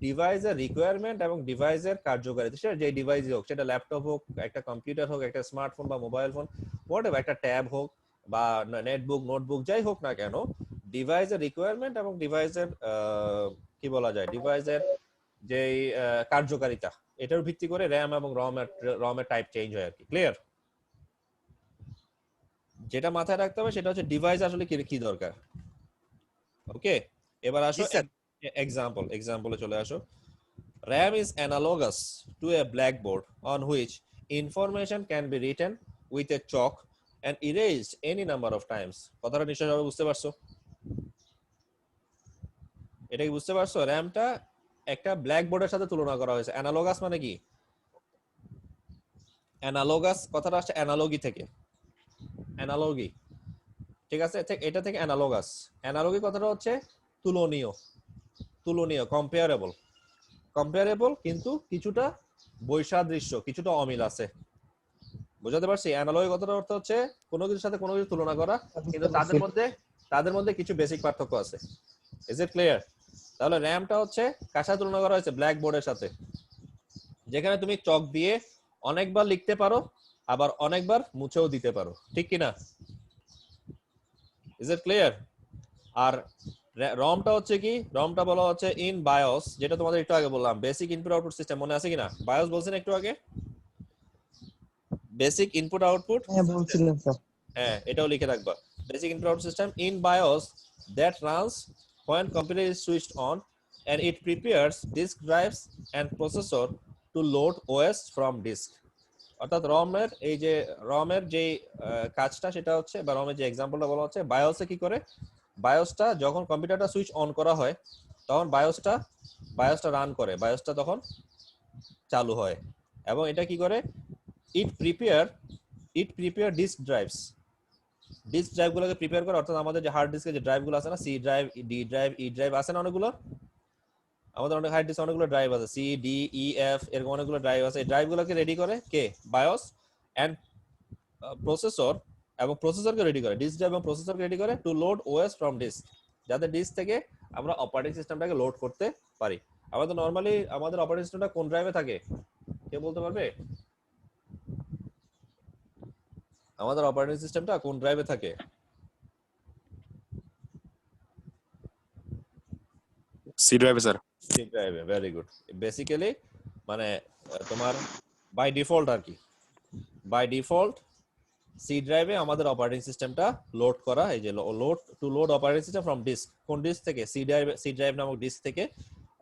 ডিভাইসের রিকোয়ারমেন্ট এবং ডিভাইসের কার্যকারিতা, সেটা যে ডিভাইসই হোক, সেটা ল্যাপটপ হোক, একটা কম্পিউটার হোক, একটা স্মার্টফোন বা মোবাইল ফোন, হোয়াটএভার, একটা ট্যাব হোক বা নেটবুক, নোটবুক, যাই হোক না কেন, ডিভাইসের রিকোয়ারমেন্ট এবং ডিভাইসের কি বলা যায়, ডিভাইসের যে কার্যকারিতা, এটার ভিত্তি করে র‍্যাম এবং রমের টাইপ চেঞ্জ হয় আর কি, ক্লিয়ার? যেটা মাথায় রাখতে হবে সেটা হচ্ছে ডিভাইস আসলে কি দরকার। ওকে, এবার আসো এক্সাম্পলে চলে আসো। RAM is analogous to a blackboard on which information can be written with a chalk and erased any number of times. কথাটা নিশ্চয়ই সবাই বুঝতে পারছো? এটা কি বুঝতে পারছো? র‍্যামটা একটা ব্ল্যাকবোর্ডের সাথে তুলনা করা হয়েছে। অ্যানালগাস মানে কি? অ্যানালগাস কথাটা আসছে অ্যানালজি থেকে, অ্যানালজি, ঠিক আছে? এটা থেকে অ্যানালগাস। অ্যানালজি কথাটা হচ্ছে তুলনীয়, কম্পেয়ারেবল, কিন্তু কিছুটা বৈসাদৃশ্য, কিছুটা অমিল আছে। বুঝাতে পারছি? অ্যানালজি কথাটার অর্থ হচ্ছে কোনো কিছুর সাথে কোনো কিছু তুলনা করা, কিন্তু তাদের মধ্যে কিছু বেসিক পার্থক্য আছে। Is it clear? তাহলে র‍্যামটা হচ্ছে কার সাথে তুলনা করা হয়েছে? ব্ল্যাকবোর্ডের সাথে, যেখানে তুমি চক দিয়ে অনেকবার লিখতে পারো, আবার অনেকবার মুছেও দিতে পারো, ঠিক কিনা? Is it clear? আর রমটা হচ্ছে কি? রমটা বলা হচ্ছে ইন বায়োস, যেটা তোমাদের একটু আগে বললাম, বেসিক ইনপুট আউটপুট সিস্টেম, মনে আছে কিনা? বায়োস বলছেন একটু আগে, বেসিক ইনপুট আউটপুট। হ্যাঁ বলছিলেন স্যার। হ্যাঁ, এটাও লিখে রাখবা। Basic input output system in bias that runs when computer is switched on and it prepares disk drives and processor to load OS from disk. অর্থাৎ রমের যে কাজটা সেটা হচ্ছে, বা রমের যে এক্সাম্পলটা বলা হচ্ছে, বায়োসে কি করে, বায়োসটা যখন কম্পিউটারটা সুইচ অন করা হয় তখন বায়োসটা রান করে, বায়োসটা তখন চালু হয়, এবং এটা কি করে, ইট প্রিপেয়ার ডিস্ক ড্রাইভগুলোকে প্রিপেয়ার করে। অর্থাৎ আমাদের যে হার্ড ডিস্কের যে ড্রাইভগুলো আছে না, C drive, D drive, E drive আছে না অনেকগুলো, আমাদের অনেক হার্ড ডিস্কে অনেকগুলো ড্রাইভ আছে, সি ডি ই এফ, এরকম অনেকগুলো ড্রাইভ আছে। এই ড্রাইভগুলোকে রেডি করে কে? বায়োস। এন্ড প্রসেসর, এবং প্রসেসরকে রেডি করে, ডিস্ক ড্রাইভ এবং প্রসেসরকে রেডি করে to load OS from disk, যাতে ডিস্ক থেকে আমরা অপারেটিং সিস্টেমটাকে লোড করতে পারি। আমাদের নরমালি আমাদের অপারেটিং সিস্টেমটা কোন ড্রাইভে থাকে কেউ বলতে পারবে? আমাদের অপারেটিং সিস্টেমটা কোন ড্রাইভে থাকে? সি ড্রাইভে স্যার। সি ড্রাইভে, ভেরি গুড। বেসিক্যালি মানে তোমার বাই ডিফল্ট আর কি, বাই ডিফল্ট সি ড্রাইভে আমাদের অপারেটিং সিস্টেমটা লোড করা, এই যে load operating system from disk, কোন ডিস্ক থেকে? সি ড্রাইভ নামক ডিস্ক থেকে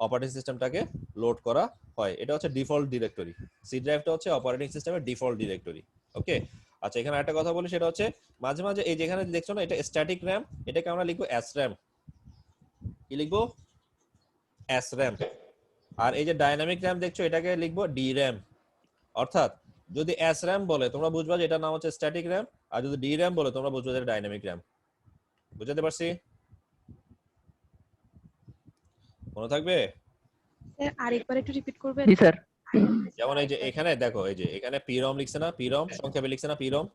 অপারেটিং সিস্টেমটাকে লোড করা হয়। এটা হচ্ছে ডিফল্ট ডিরেক্টরি। সি ড্রাইভটা হচ্ছে অপারেটিং সিস্টেমের ডিফল্ট ডিরেক্টরি। ওকে, আচ্ছা এখানে একটা কথা বলি, সেটা হচ্ছে মাঝে মাঝে এই যেখানে দেখছো না, এটা স্ট্যাটিক র্যাম, এটাকে আমরা লিখবো এস র্যাম। কি লিখবো? S RAM. আর এই যে ডাইনামিক র্যাম দেখছো, এটাকে লিখবো ডি র্যাম। অর্থাৎ যদি এস র্যাম বলে তোমরা বুঝবা যে এটার নাম হচ্ছে স্ট্যাটিক র্যাম, আর যদি ডি র্যাম বলে তোমরা বুঝবা যে এটা ডাইনামিক র্যাম। বুঝতে পারছি? মনে থাকবে? স্যার আরেকবার একটু রিপিট করবেন? জি স্যার। যেমন এই যে এখানে দেখো, এই যে এখানে পিরম লিখছে না, পিরম সংক্ষেপে লিখছে না, পিরম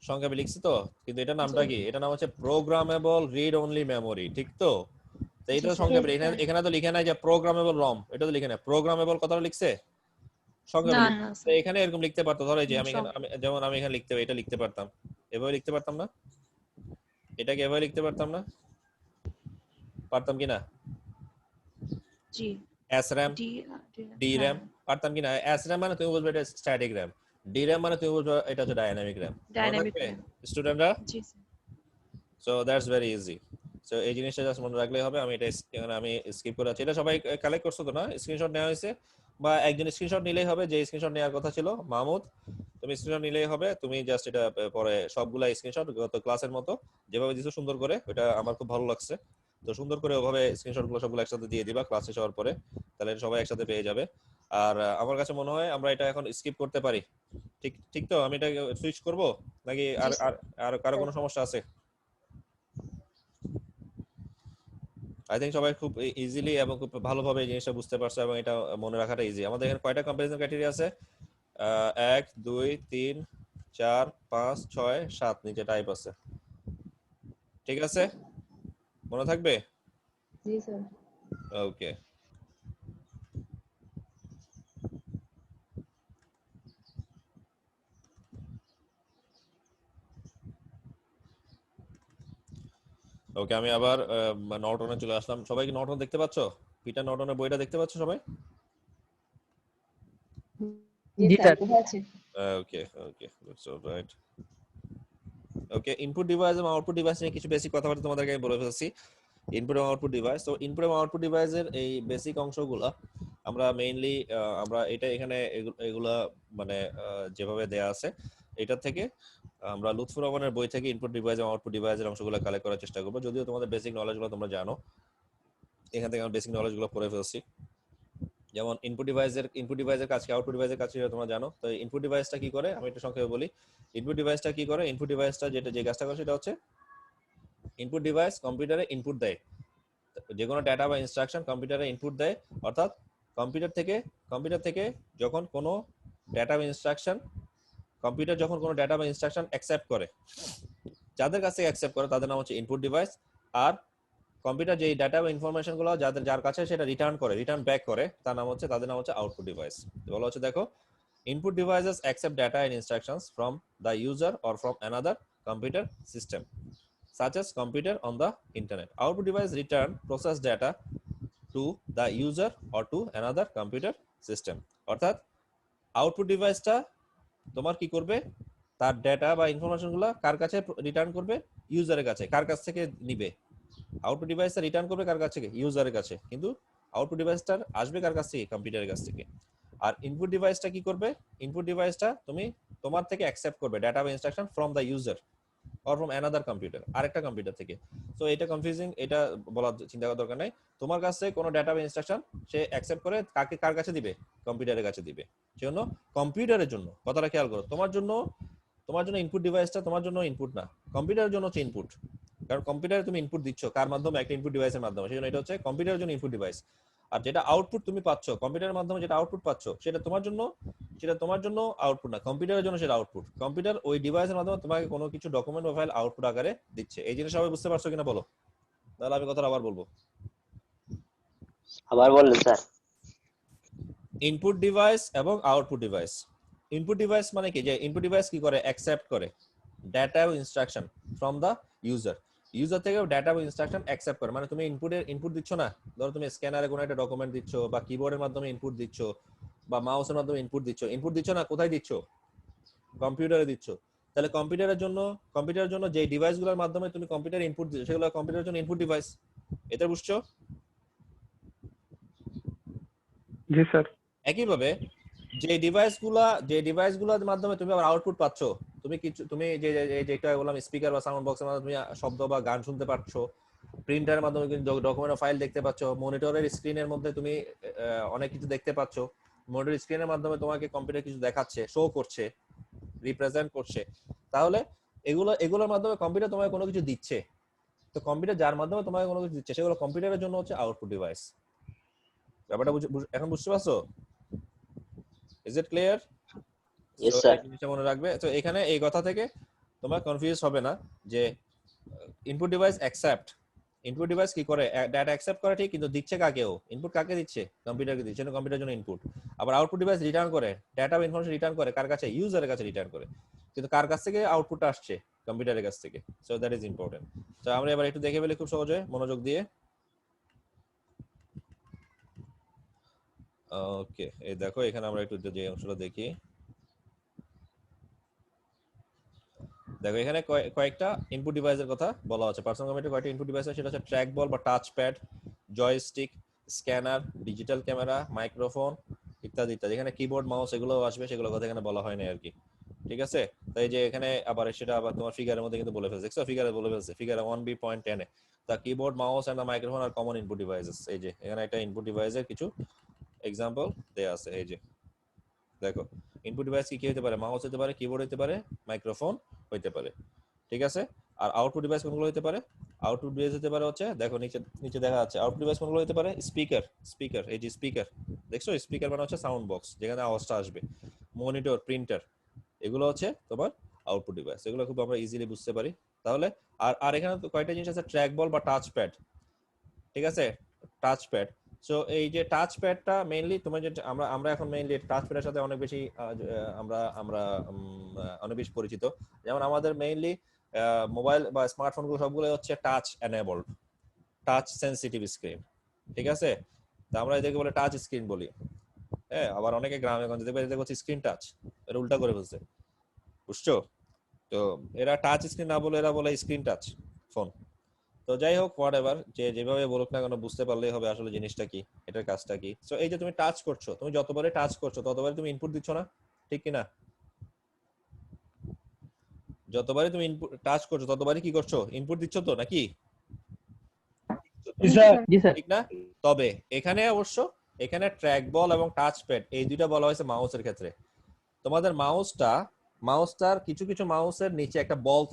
সংক্ষেপে লিখছি তো, কিন্তু এটার নামটা কি? এটা নাম হচ্ছে প্রোগ্রামেবল রিড অনলি মেমোরি, ঠিক তো? তো এইটা সংক্ষেপে এখানে তো লিখে নাই যে প্রোগ্রামেবল রম, এটা তো লিখে নাই, প্রোগ্রামেবল কথাটা লিখছে সংক্ষেপে। না, না, তো এখানে এরকম লিখতে পারতো, ধরো এই যে আমি যেমন আমি এখানে লিখতে, এটা লিখতে পারতাম, এভাবে লিখতে পারতাম না? এটাকে এভাবে লিখতে পারতাম না? পারতাম কি না? জি। এস র্যাম, ডি র্যাম, পারতাম কি না? এস র্যাম মানে তুমি বুঝবে এটা স্ট্যাটিক র্যাম, ডি র্যাম মানে তুমি বুঝবে এটা হচ্ছে ডাইনামিক র্যাম। Dynamic RAM. স্টুডেন্টরা, জি sir. So that's very easy. So এই জিনিসটা জাস্ট মনে রাখলেই হবে। আমি এটা এখানে আমি স্কিপ করে আছি। এটা সবাই কালেক্ট করছো তো না? স্ক্রিনশট নেওয়া হয়েছে, বা একজন স্ক্রিনশট নিলেই হবে, যে স্ক্রিনশট নেওয়ার কথা ছিল মাহমুদ, তুমি স্ক্রিনশট নিলেই হবে। তুমি জাস্ট এটা পরে সবগুলা স্ক্রিনশট গত ক্লাসের মতো যেভাবে দিছো সুন্দর করে, ওটা আমার খুব ভালো লাগছে। তো সুন্দর করে ওভাবে স্ক্রিনশটগুলো সবগুলো একসাথে দিয়ে দিবা ক্লাস শেষ হওয়ার পরে, তাহলে সবাই একসাথে পেয়ে যাবে। আর আমার কাছে মনে হয় আমরা এটা এখন স্কিপ করতে পারি। ঠিক ঠিক তো? আমি এটা সুইচ করব নাকি আর আর কারো কোনো সমস্যা আছে? আই থিঙ্ক সবাই খুব ইজিলি এবং খুব ভালোভাবে এই জিনিসটা বুঝতে পারছো, এবং এটা মনে রাখাটা ইজি। আমাদের এখানে কয়টা কম্পারিজন ক্রাইটেরিয়া আছে? 1 2 3 4 5 6 7 নিচে টাইপ আছে, ঠিক আছে? মনে থাকবে? জি স্যার। ওকে, ওকে আমি আবার নর্টনে চলে আসলাম। সবাই কি নর্টন দেখতে পাচ্ছো? পিটার নর্টনের বইটা দেখতে পাচ্ছো সবাই? জি sir. Okay okay, that's alright. Okay, input device এবং আউটপুট ডিভাইস নিয়ে কিছু বেসিক কথাবার্তা তোমাদেরকে আমি বলে ফেলছি। ইনপুট এবং আউটপুট ডিভাইস, তো ইনপুট এবং আউটপুট ডিভাইসের এই বেসিক অংশগুলো আমরা মেইনলি আমরা এটা এখানে এগুলা মানে যেভাবে দেয়া আছে এটা থেকে আমরা লুৎফুর রহমানের বই থেকে ইনপুট ডিভাইস এবং আউটপুট ডিভাইসের অংশগুলো কালেক্ট করার চেষ্টা করবো। যদিও তোমাদের বেসিক নলেজগুলো তোমরা জানো, এখান থেকে আমরা বেসিক নলেজগুলো পড়ে ফেলছি। যেমন ইনপুট ডিভাইসের কাজ কি, আউটপুট ডিভাইসের কাজ কি তোমরা জানো। তো ইনপুট ডিভাইসটা কি করে আমি একটু সংক্ষেপে বলি। ইনপুট ডিভাইসটা কি করে? ইনপুট ডিভাইসটা যে কাজটা করে সেটা হচ্ছে ইনপুট ডিভাইস কম্পিউটারে ইনপুট দেয়, যে কোনো ডেটা বা ইনস্ট্রাকশন কম্পিউটারে ইনপুট দেয়। অর্থাৎ কম্পিউটার থেকে যখন কোনো ডেটা বা ইনস্ট্রাকশন অ্যাকসেপ্ট করে, যাদের কাছে অ্যাকসেপ্ট করে তাদের নাম হচ্ছে ইনপুট ডিভাইস। আর কম্পিউটার যেই ডাটা বা ইনফরমেশন গুলো যার কাছে সেটা রিটার্ন ব্যাক করে, তাদের নাম হচ্ছে আউটপুট ডিভাইস। বলা হচ্ছে দেখো, input devices accept data and instructions from the user or from another computer system such as computer on the internet. Output device return process data to the user or to another computer system. অর্থাৎ output ডিভাইসটা তোমার কি করবে? তার data বা information গুলো কার কাছে return করবে? ইউজারের কাছে। কার কাছ থেকে নিবে? আউটপুট ডিভাইসটা রিটার্ন করবে কার কাছ থেকে? ইউজারের কাছে। কিন্তু আউটপুট ডিভাইসটার আসবে কার কাছ থেকে? কম্পিউটারের কাছ থেকে। আর ইনপুট ডিভাইসটা কি করবে? ইনপুট ডিভাইসটা তোমার থেকে অ্যাকসেপ্ট করবে ডাটা বা instruction from the user or from another computer, আরেকটা কম্পিউটার থেকে। সো এটা কনফিউজিং, এটা বলার চিন্তা করার দরকার নাই। তোমার কাছে কোনো ডাটা বা ইনস্ট্রাকশন সে অ্যাকসেপ্ট করে কার কাছে দিবে? কম্পিউটারের কাছে দিবে। সেজন্য কম্পিউটারের জন্য কথাটা খেয়াল করো, তোমার জন্য ইনপুট ডিভাইসটা তোমার জন্য ইনপুট না, কম্পিউটারের জন্য হচ্ছে ইনপুট। কারণ কম্পিউটারে তুমি ইনপুট দিচ্ছ কার মাধ্যমে? একটা ইনপুট ডিভাইসের মাধ্যমে। সেজন্য এটা হচ্ছে কম্পিউটারের জন্য ইনপুট ডিভাইস। আর যেটা আউটপুট তুমি পাচ্ছ কম্পিউটারের মাধ্যমে, যেটা আউটপুট পাচ্ছ সেটা তোমার জন্য আউটপুট না, কম্পিউটারের জন্য সেটা আউটপুট। কম্পিউটার ওই ডিভাইসের মাধ্যমে তোমাকে কোনো কিছু ডকুমেন্ট বা ফাইল আউটপুট আকারে দিচ্ছে। এই জিনিস সবাই বুঝতে পারছো কিনা বলো? তাহলে আমি কথাটা আবার বলবো। আবার বললেন স্যার। ইনপুট ডিভাইস এবং আউটপুট ডিভাইস। ইনপুট ডিভাইস মানে কি? যে ইনপুট ডিভাইস কি করে? অ্যাকসেপ্ট করে ডেটা ও ইনস্ট্রাকশন ফ্রম দা ইউজার থেকে ডেটা বা ইনস্ট্রাকশন অ্যাকসেপ্ট করে। মানে তুমি ইনপুট দিচ্ছ না, ধরো তুমি স্ক্যানারে কোনো একটা ডকুমেন্ট দিচ্ছ, বা কিবোর্ডের মাধ্যমে ইনপুট দিচ্ছ, বা মাউসের মাধ্যমে ইনপুট দিচ্ছ না, কোথায় দিচ্ছ? কম্পিউটারে দিচ্ছ, তাহলে কম্পিউটারের জন্য যে ডিভাইসগুলোর মাধ্যমে তুমি কম্পিউটারে ইনপুট দিচ্ছ সেগুলো কম্পিউটারের জন্য ইনপুট ডিভাইস। এটা বুঝছো? জি স্যার। একইভাবে যে ডিভাইসগুলোর মাধ্যমে তুমি আবার আউটপুট পাচ্ছ, তুমি যেটা বললাম স্পিকার বা সাউন্ড বক্সের মাধ্যমে তুমি শব্দ বা গান শুনতে পাচ্ছ, প্রিন্টারের মাধ্যমে কিন্তু ডকুমেন্ট ফাইল দেখতে পাচ্ছ, মনিটরের স্ক্রিনের মধ্যে তুমি অনেক কিছু দেখতে পাচ্ছ, মনিটর স্ক্রিনের মাধ্যমে তোমাকে কম্পিউটার কিছু দেখাচ্ছে, শো করছে, রিপ্রেজেন্ট করছে। তাহলে এগুলোর মাধ্যমে কম্পিউটার তোমাকে কোনো কিছু দিচ্ছে। তো কম্পিউটার যার মাধ্যমে তোমাকে কোনো কিছু দিচ্ছে সেগুলো কম্পিউটারের জন্য হচ্ছে আউটপুট ডিভাইস। ব্যাপারটা এখন বুঝতে পারছো? Is it clear? Yes, sir. জিনিসটা মনে রাখবে। তো এখানে এই কথা থেকে তোমার কনফিউজ হবে না যে ইনপুট ডিভাইস কি করে, ডাটা অ্যাকসেপ্ট করে ঠিক, কিন্তু দিচ্ছে কাকেও, ইনপুট কাকে দিচ্ছে, কম্পিউটারকে দিচ্ছে, কম্পিউটারের জন্য ইনপুট। আবার আউটপুট ডিভাইস রিটার্ন করে, ডাটা বা ইনফরমেশন রিটার্ন করে কার কাছে, ইউজারের কাছে রিটার্ন করে, কিন্তু কার কাছ থেকে আউটপুটটা আসছে, কম্পিউটারের কাছ থেকে। So that is important. তো আমরা এবার একটু দেখে ফেলি খুব সহজে মনোযোগ দিয়ে। ওকে, এই দেখো এখানে আমরা একটু যে অংশটা দেখি। দেখো এখানে কয়েকটা ইনপুট ডিভাইসের কথা বলা আছে। পার্সোনাল কম্পিউটারে কয়েকটা ইনপুট ডিভাইস আছে, সেটা হচ্ছে ট্র্যাক বল বা touch pad, joystick, scanner, digital camera, microphone ইত্যাদি ইত্যাদি। এখানে কিবোর্ড, মাউস এগুলোও আসবে, সেগুলোর কথা এখানে বলা হয় না আর কি। ঠিক আছে? তাই যে এখানে আবার সেটা আবার তোমার ফিগারের মধ্যে কিন্তু বলে ফেলছে, দেখছো ফিগারে বলে ফেলছে, ফিগারে 1b.10 এ the keyboard, mouse and the microphone are common input devices. এই যে এখানে একটা ইনপুট ডিভাইসের কিছু এক্সাম্পল দেয়া আছে। এই যে দেখো ইনপুট ডিভাইস কি হতে পারে, মাউস হতে পারে, কিবোর্ড হতে পারে, মাইক্রোফোন হতে পারে। ঠিক আছে? আর আউটপুট ডিভাইস কোনগুলো হতে পারে? আউটপুট ডিভাইস হতে পারে হচ্ছে, দেখো নিচে দেখা যাচ্ছে আউটপুট ডিভাইস কোনগুলো হতে পারে, স্পিকার, এই যে স্পিকার দেখছো, স্পিকার মানে হচ্ছে সাউন্ড বক্স যেখানে আওয়াজটা আসবে, মনিটর, প্রিন্টার, এগুলো হচ্ছে তোমার আউটপুট ডিভাইস। এগুলো খুব আমরা ইজিলি বুঝতে পারি। তাহলে আর এখানে তো কয়টা জিনিস আছে, ট্র্যাক বল বা টাচ প্যাড। ঠিক আছে? Touch pad. সো এই যে টাচ প্যাডটা মেইনলি তোমার যে আমরা এখন মেইনলি টাচ প্যাডের সাথে অনেক বেশি আমরা অনেক বেশি পরিচিত। যেমন আমাদের মেইনলি মোবাইল বা স্মার্টফোন গুলো সবগুলো হচ্ছে touch enabled, touch sensitive screen. ঠিক আছে? তো আমরা এদেরকে বলে টাচ স্ক্রিন বলি। হ্যাঁ, আবার অনেকে গ্রামে গঞ্জে দেখবে এদের হচ্ছে স্ক্রিন টাচ, এটা উল্টা করে ফেলছে, বুঝছো? তো এরা টাচ স্ক্রিন না বলে এরা বলে স্ক্রিন টাচ ফোন। তো যাই হোক, হোয়াট এভার, যেভাবে বলুক না কেন বুঝতে পারলেই হবে আসলে জিনিসটা কি, এটার কাজটা কি। সো এই যে তুমি টাচ করছো, তুমি যতবারই টাচ করছো ততবারই তুমি ইনপুট দিচ্ছ না, ঠিক কি না? যতবারই তুমি ইনপুট টাচ করছো ততবারই কি করছো, ইনপুট দিচ্ছ তো নাকি? জি স্যার। ঠিক না? তবে এখানে অবশ্য এখানে ট্র্যাক বল এবং টাচ প্যাড এই দুইটা বলা হয়েছে মাউসের ক্ষেত্রে। তোমাদের মাউসটার কিছু কিছু মাউসের নিচে একটা বল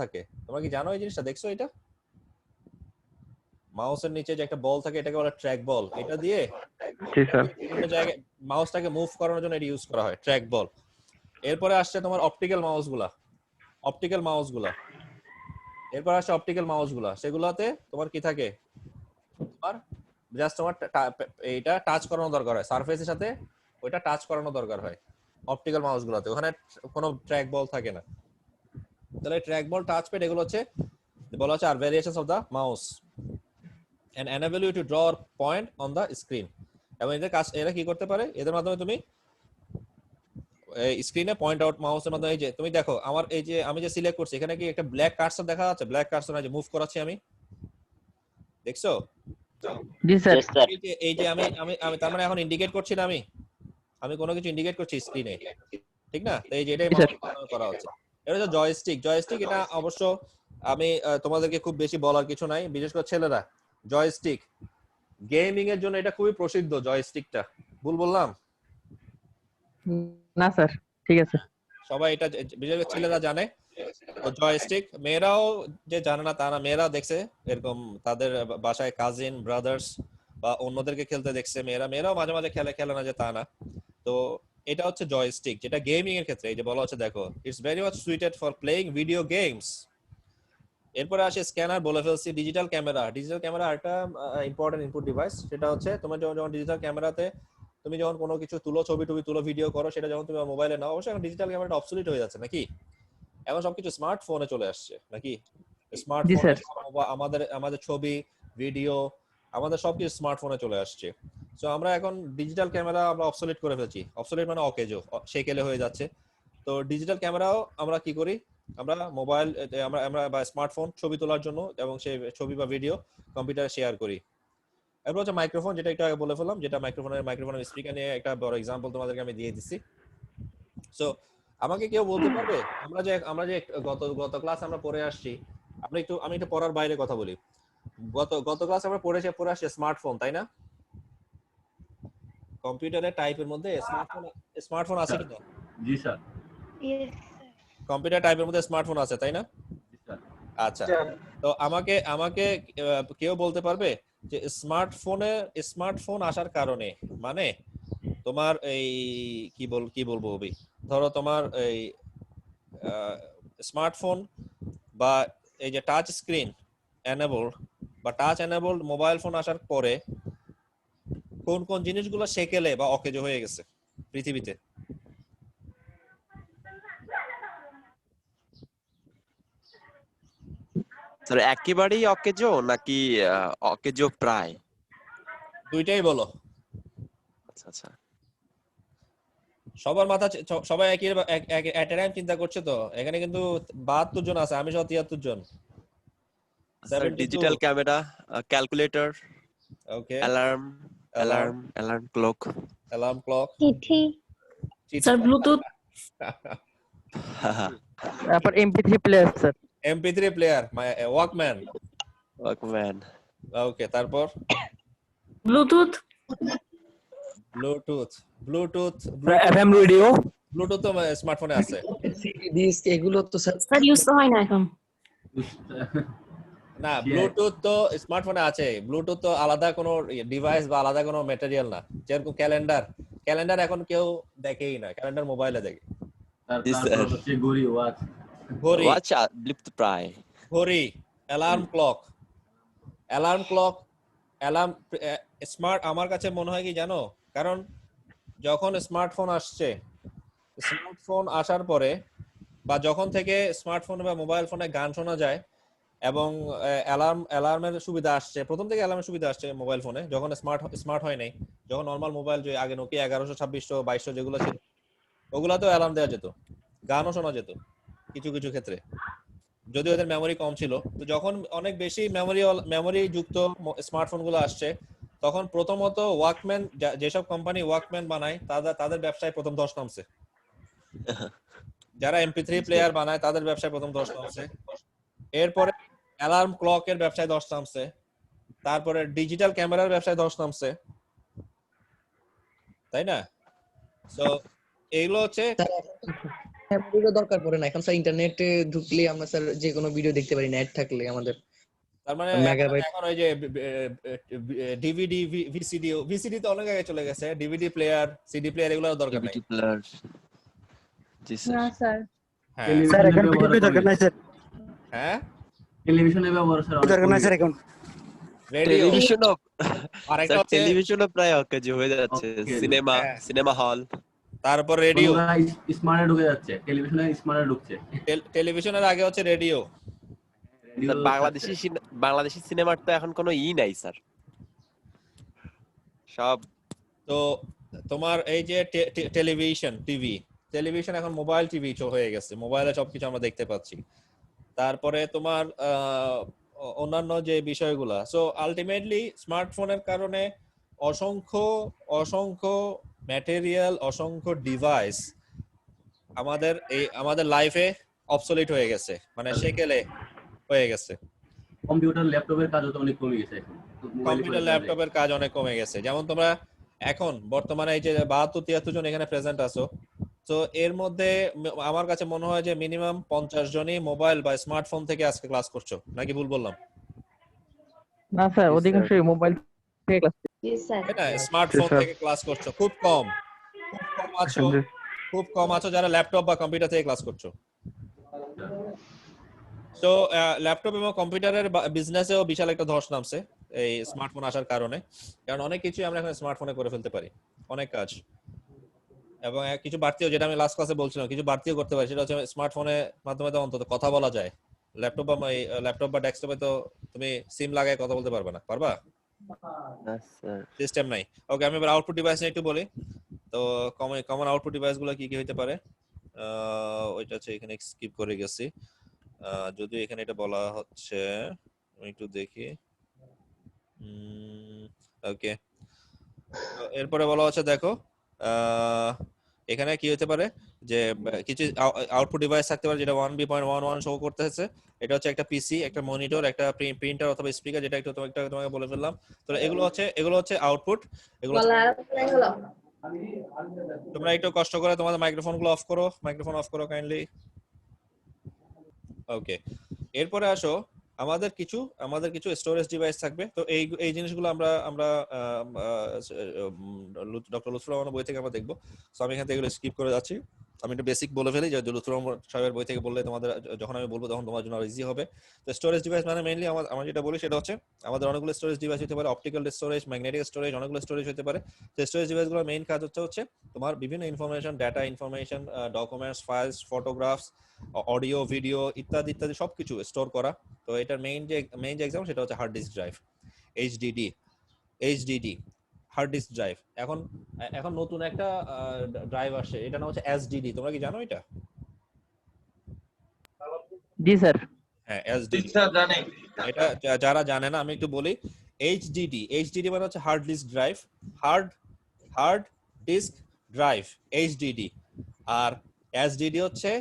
থাকে, তোমরা কি জানো এই জিনিসটা, দেখছো এটা? মাউসের নিচে যে একটা বল থাকে এটাকে বলে ট্র্যাক বল। এটা দিয়ে জি স্যার। বিভিন্ন জায়গায় মাউসটাকে মুভ করানোর জন্য এটা ইউজ করা হয়, ট্র্যাক বল। এরপরে আসছে তোমার অপটিক্যাল মাউসগুলা, সেগুলাতে তোমার কি থাকে, তোমার জাস্ট তোমার এইটা টাচ করানো দরকার হয়, সারফেসের সাথে ওইটা টাচ করানো দরকার হয় অপটিক্যাল মাউসগুলোতে, ওখানে কোনো ট্র্যাক বল থাকে না। তাহলে ট্র্যাক বল, টাচ প্যাড এগুলো হচ্ছে বলা হচ্ছে আর variations of the mouse and enable you to draw a point on the screen। এবং এরা কি করতে পারে, এদের মাধ্যমে তুমি স্ক্রিনে পয়েন্ট আউট, মাউসের মাধ্যমে এই যে তুমি দেখো আমার এই যে আমি যে সিলেক্ট করছি এখানে কি একটা ব্ল্যাক কার্সর দেখা যাচ্ছে, ব্ল্যাক কার্সর যে মুভ করাচ্ছি আমি, দেখছো? জি স্যার। এই যে আমি তার মানে এখন ইন্ডিকেট করছি না, আমি কোনো কিছু ইন্ডিকেট করছি স্ক্রিনে, ঠিক না? তো এই যে এটাই করা হচ্ছে। এটা হচ্ছে জয়স্টিক। এটা অবশ্য আমি তোমাদেরকে খুব বেশি বলার কিছু নাই, বিশেষ করে ছেলেরা। জয়স্টিক গেমিং এর জন্য এটা খুবই প্রসিদ্ধ, জয়স্টিকটা। ভুল বললাম? না স্যার, ঠিক আছে। সবাই এটা বিশেষ করে ছেলেরা জানে। তো জয়স্টিক মেয়েরাও যে জানে না তা না, মেয়েরাও দেখছে এরকম তাদের বাসায় কাজিন, ব্রাদার্স বা অন্যদেরকে খেলতে দেখছে, মেয়েরাও মাঝে মাঝে খেলে না যে তা না। তো এটা হচ্ছে জয়স্টিক, যেটা গেমিং এর ক্ষেত্রে এই যে বলা হচ্ছে, দেখো it's very much suited for playing video games. এরপরে আসে স্ক্যানার, বলে ফেলছি। ডিজিটাল ক্যামেরা একটা ইম্পর্টেন্ট ইনপুট ডিভাইস। সেটা হচ্ছে তোমার যখন ডিজিটাল ক্যামেরাতে তুমি যখন কোনো কিছু তুলো, ছবি তুলো, ভিডিও করো, সেটা যখন তুমি মোবাইলে নাও, অবশ্যই এখন ডিজিটাল ক্যামেরাটা অবসলিট হয়ে যাচ্ছে নাকি, এখন সবকিছু স্মার্টফোনে চলে আসছে নাকি, স্মার্টফোনে আমাদের ছবি, ভিডিও, আমাদের সবকিছু স্মার্টফোনে চলে আসছে। সো আমরা এখন ডিজিটাল ক্যামেরা আমরা অবসোলেট করে ফেলছি। অবসোলেট মানে অকেজো, সেকেলে হয়ে যাচ্ছে। তো ডিজিটাল ক্যামেরাও আমরা কি করি, আমরা মোবাইল আমরা বা স্মার্টফোন ছবি তোলার জন্য এবং সেই ছবি বা ভিডিও কম্পিউটারে শেয়ার করি। এরপর হচ্ছে মাইক্রোফোন, যেটা একটু আগে বলে ফেললাম, যেটা মাইক্রোফোনের স্পিকার নিয়ে একটা বড় এক্সাম্পল তোমাদেরকে আমি দিয়ে দিচ্ছি। সো আমাকে কেউ বলতে পারবে, আমরা যে গত ক্লাস আমরা পড়ে আসছি, আমি একটু পড়ার বাইরে কথা বলি। গত ক্লাস আমরা পড়ে আসছি স্মার্টফোন, তাই না? কম্পিউটারের টাইপের মধ্যে স্মার্টফোন আছে কিনা? জি স্যার। কম্পিউটার টাইপের মধ্যে স্মার্টফোন আছে, তাই না? জি স্যার। আচ্ছা, তো আমাকে কেউ বলতে পারবে যে স্মার্টফোন আসার কারণে, মানে তোমার এই কি বলবো অভি, ধরো তোমার এই স্মার্টফোন বা এই যে টাচ স্ক্রিন এনেবলড বা টাচ এনেবলড মোবাইল ফোন আসার পরে কোন কোন জিনিসগুলো সেকেলে বা অকেজো হয়ে গেছে পৃথিবীতে? স্যার একেবারেই অকেজো নাকি অকেজো প্রায়? দুইটাই বলো। আচ্ছা আচ্ছা। সবার মাথা সবাই একই এট এ টাইম চিন্তা করছে তো? এখানে কিন্তু 72 জন আছে, আমি সহ 73 জন। Sir digital camera, calculator, okay, alarm clock. চিঠি স্যার, ব্লুটুথ, তারপর MP3 player sir. MP3 player, walkman. Okay, তারপর ব্লুটুথ, FM রেডিও। ব্লুটুথ তো স্মার্টফোনে আছে। ডিস্ক এগুলো তো স্যার ইউজ তো হয় না এখন। না, ব্লুটুথ তো স্মার্টফোনে আছে। ব্লুটুথ তো আলাদা কোনো ডিভাইস বা আলাদা কোনো ম্যাটেরিয়াল না। যেরকম ক্যালেন্ডার এখন কেউ দেখেই না, ক্যালেন্ডার মোবাইলে দেখে। তারপর হচ্ছে ঘড়ি, ওয়াচ বিলুপ্ত প্রায়। ঘড়ি, অ্যালার্ম ক্লক, স্মার্ট আমার কাছে মনে হয় কি জানো, কারণ যখন স্মার্টফোন আসার পরে বা যখন থেকে স্মার্টফোন বা মোবাইল ফোনে গান শোনা যায় এবং অ্যালার্মের সুবিধা আসছে, প্রথম থেকে অ্যালার্মের সুবিধা আসছে মোবাইল ফোনে, যখন স্মার্ট হয় নাই, যখন নর্মাল মোবাইল যে আগে নোকিয়া 1100, 2600, 2200 যেগুলো ছিল, ওগুলাতেও অ্যালার্ম দেওয়া যেত, গানও শোনা যেত কিছু কিছু ক্ষেত্রে, যদিও ওদের মেমোরি কম ছিল। তো যখন অনেক বেশি মেমোরি যুক্ত স্মার্টফোন গুলো আসছে, তখন প্রথমত ওয়াকম্যান, যেসব কোম্পানি ওয়াকম্যান বানায় তাদের ব্যবসায় প্রথম ধস নামছে। যারা MP3 প্লেয়ার বানায় তাদের ব্যবসায় প্রথম ধস নামছে। এরপরে অ্যালার্ম ক্লকের ব্যবসায় ধস নামছে। তারপরে ডিজিটাল ক্যামেরার ব্যবসায় ধস নামছে, তাই না? সো এইগুলো হচ্ছে এগুলো দরকার পড়ে না এখন স্যার। ইন্টারনেটে ঢুকলে আমরা স্যার যে কোনো ভিডিও দেখতে পারি, নেট থাকলে আমাদের। তার মানে এখন ওই যে ডিভিডি, ভিসিডি তো অনেক আগে চলে গেছে। ডিভিডি প্লেয়ার, সিডি প্লেয়ার এগুলো দরকার নাই। জি না স্যার। হ্যাঁ স্যার, এখন ভিডিও দরকার নাই স্যার। হ্যাঁ, টেলিভিশনে ব্যবহার স্যার দরকার নাই স্যার এখন। টেলিভিশনও প্রায় অকেজো হয়ে যাচ্ছে। সিনেমা হল, তারপর রেডিও, স্মার্টে ঢুকে যাচ্ছে, টেলিভিশনে স্মার্টে ঢুকছে। টেলিভিশনের আগে হচ্ছে রেডিও। বাংলাদেশি সিনেমার তো এখন কোনো নাই স্যার, সব তো তোমার এই যে টেলিভিশন এখন মোবাইল টিভি হয়ে গেছে, মোবাইলে সবকিছু আমরা দেখতে পাচ্ছি। তারপরে তোমার অন্যান্য যে বিষয়গুলা, সো আলটিমেটলি স্মার্টফোনের কারণে অসংখ্য ম্যাটেরিয়াল, অসংখ্য ডিভাইস আমাদের লাইফে অবসলিট হয়ে গেছে, মানে সেকেলে হয়ে গেছে। কম্পিউটার ল্যাপটপের কাজ অনেক কমে গেছে এখন। কম্পিউটার ল্যাপটপের কাজ অনেক কমে গেছে। যেমন তোমরা এখন বর্তমানে এই যে 72-73 জন এখানে প্রেজেন্ট আছো, তো এর মধ্যে আমার কাছে মনে হয় যে মিনিমাম 50 জনই মোবাইল বা স্মার্টফোন থেকে আজকে ক্লাস করছো, নাকি ভুল বললাম? না স্যার, অধিকাংশই মোবাইল থেকে ক্লাস। জি স্যার। না, স্মার্টফোন থেকে ক্লাস করছো খুব কম আছো যারা ল্যাপটপ বা কম্পিউটার থেকে ক্লাস করছো। তো ল্যাপটপ এবং কম্পিউটারের বিজনেসেও বিশাল একটা ধস নামছে এই স্মার্টফোন আসার কারণে, কারণ অনেক কিছু আমরা এখন স্মার্টফোনে করে ফেলতে পারি, অনেক কাজ। এবং কিছু বাড়তিও, যেটা আমি লাস্ট ক্লাসে বলছিলাম, কিছু বাড়তিও করতে পারি, সেটা হচ্ছে স্মার্টফোনের মাধ্যমে তো অন্তত কথা বলা যায়। ল্যাপটপ বা ডেস্কটপে তো তুমি সিম লাগায় কথা বলতে পারবে না, পারবা? সিস্টেম নাই। ওকে, আমি এবার আউটপুট ডিভাইস নিয়ে একটু বলি। তো কমন আউটপুট ডিভাইসগুলো কি কি হতে পারে, ওইটা হচ্ছে এখানে স্কিপ করে গেছি, যদিও এখানে এটা বলা হচ্ছে, আমি একটু দেখি। ওকে, এরপরে বলা হচ্ছে দেখো এখানে কি হতে পারে যে কিছু আউটপুট ডিভাইস থাকতে পারে যেটা 1B.11 শো করতেছে। এটা হচ্ছে একটা পিসি, একটা মনিটর, একটা প্রিন্টার অথবা স্পিকার, যেটা একটু তোমাকে বলে ফেললাম। তো এগুলো হচ্ছে আউটপুট। এগুলো তোমরা একটু কষ্ট করে তোমাদের মাইক্রোফোনগুলো অফ করো, মাইক্রোফোন অফ করো কাইন্ডলি। ওকে, এরপরে আসো আমাদের কিছু স্টোরেজ ডিভাইস থাকবে। তো এই জিনিসগুলো আমরা ডক্টর লুৎফর রহমানের বই থেকে আমরা দেখবো। সো আমি এখান থেকে এগুলো স্কিপ করে যাচ্ছি। আমি একটু বেসিক বলে ফেলি, যে লুৎফর রহমান সাহেবের বই থেকে বললে তোমাদের যখন আমি বলবো তখন তোমার জন্য ইজি হবে। তো স্টোরেজ ডিভাইস মানে মেইনলি আমরা যেটা বলি সেটা হচ্ছে আমাদের অনেকগুলো স্টোরেজ ডিভাইস হতে পারে, অপটিক্যাল স্টোরেজ, ম্যাগনেটিক স্টোরেজ, অনেকগুলো স্টোরেজ হতে পারে। তো স্টোরেজ ডিভাইসগুলোর মেইন কাজ হচ্ছে তোমার বিভিন্ন information, data information, documents, files, photographs, audio, video ইত্যাদি ইত্যাদি সবকিছু স্টোর করা। তো এটার মেইন যে এক্সাম্পল সেটা হচ্ছে hard disk drive, HDD hard disk drive. এখন নতুন একটা ড্রাইভ আসছে, এটা নাম হচ্ছে এসডিডি। তোমরা কি জানো এটা? জি স্যার। হ্যাঁ, এসডিডি এটা যারা জানে না আমি একটু বলি। এইচডিডি মানে হচ্ছে hard disk drive, hard disk drive HDD. আর এসডিডি হচ্ছে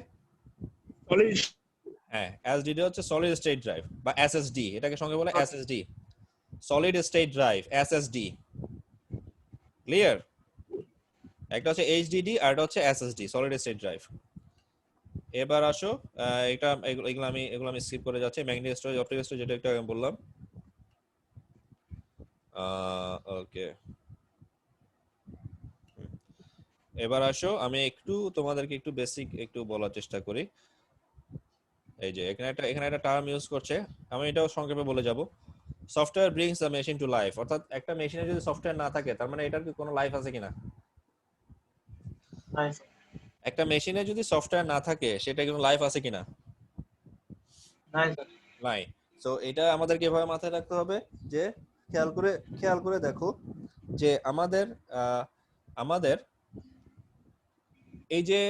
এসডিডি হচ্ছে সলিড স্টেট ড্রাইভ বা এসএসডি, এটাকে সঙ্গে বলে SSD, solid state drive, SSD. Clear? একটা হচ্ছে এইচডিডি আর একটা হচ্ছে এসএসডি, সলিড স্টেট ড্রাইভ। এবার আসো এগুলো আমি স্কিপ করে যাচ্ছি। ম্যাগনেটিক স্টোরেজ, অপটিক্যাল স্টোরেজ, যেটা একটু আমি বললাম। ওকে, এবার আসো আমি একটু তোমাদেরকে একটু বেসিক একটু বলার চেষ্টা করি। এই যে এখানে একটা টার্ম ইউজ করছে, আমি এটাও সংক্ষেপে বলে যাব। Software brings the machine to life. অর্থাৎ একটা মেশিনে যদি সফটওয়্যার না থাকে তার মানে এটার কি কোনো লাইফ আছে কিনা? একটা মেশিনে যদি সফটওয়্যার না থাকে সেটা কোনো লাইফ আছে কিনা? নাই। সো এটা আমাদেরকে এভাবে মাথায় রাখতে হবে যে খেয়াল করে দেখো যে আমাদের এই যে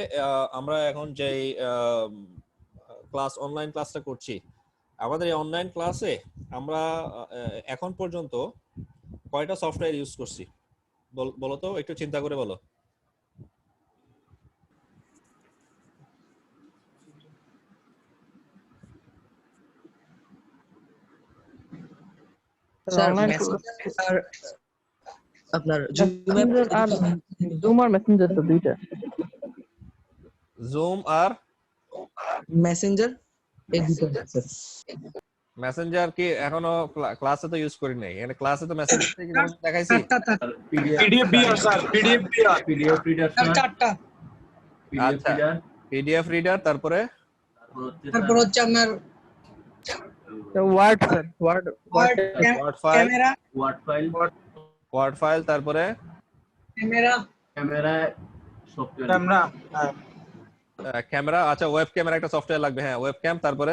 আমরা এখন যে অনলাইন ক্লাসটা করছি, আমাদের এই অনলাইন ক্লাসে আমরা এখন পর্যন্ত কয়টা সফটওয়্যার ইউজ করছি বলো তো, একটু চিন্তা করে বলো। স্যার আর আপনার জুম আর মেসেঞ্জার তো দুইটা। জুম আর মেসেঞ্জার এই দুটো স্যার। মেসেঞ্জার কি এখনো ক্লাসে তো ইউজ করি নাই, এখানে ক্লাসে তো মেসেঞ্জার কি দেখাইছি। PDF reader sir, PDF reader চারটা। আচ্ছা, পিডিএফ রিডার, তারপরে হচ্ছে আপনার word sir, word file, word file, তারপরে ক্যামেরা সফটওয়্যার, ক্যামেরা। আচ্ছা, ওয়েব ক্যামেরা একটা সফটওয়্যার লাগবে। হ্যাঁ, ওয়েব ক্যাম, তারপর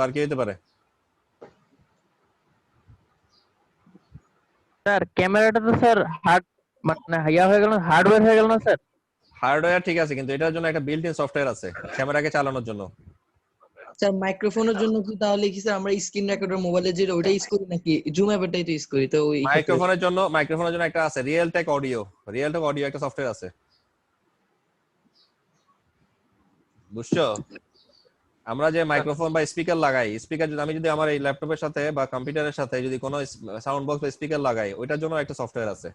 আর কি হতে পারে? স্যার ক্যামেরাটা তো স্যার মানে হয়ে গেল, হার্ডওয়্যার হয়ে গেল না স্যার? হার্ডওয়্যার ঠিক আছে, কিন্তু এটার জন্য একটা বিল্ট ইন সফটওয়্যার আছে ক্যামেরাকে চালানোর জন্য। স্যার মাইক্রোফোনের জন্য কি তাহলে কি স্যার আমরা স্ক্রিন রেকর্ডার মোবাইলে যে ওটা ইউজ করি নাকি জুম অ্যাপটাই তো ইউজ করি? তো ওই মাইক্রোফোনের জন্য একটা আছে রিয়েলটেক অডিও একটা সফটওয়্যার আছে, বুঝছো? আমরা যে মাইক্রোফোন বা স্পিকার লাগাই, আমি যদি আমার এই ল্যাপটপের সাথে বা কম্পিউটারের সাথে যদি কোনো সাউন্ড বক্স বা স্পিকার লাগাই, ওইটার জন্য একটা সফটওয়্যার আছে।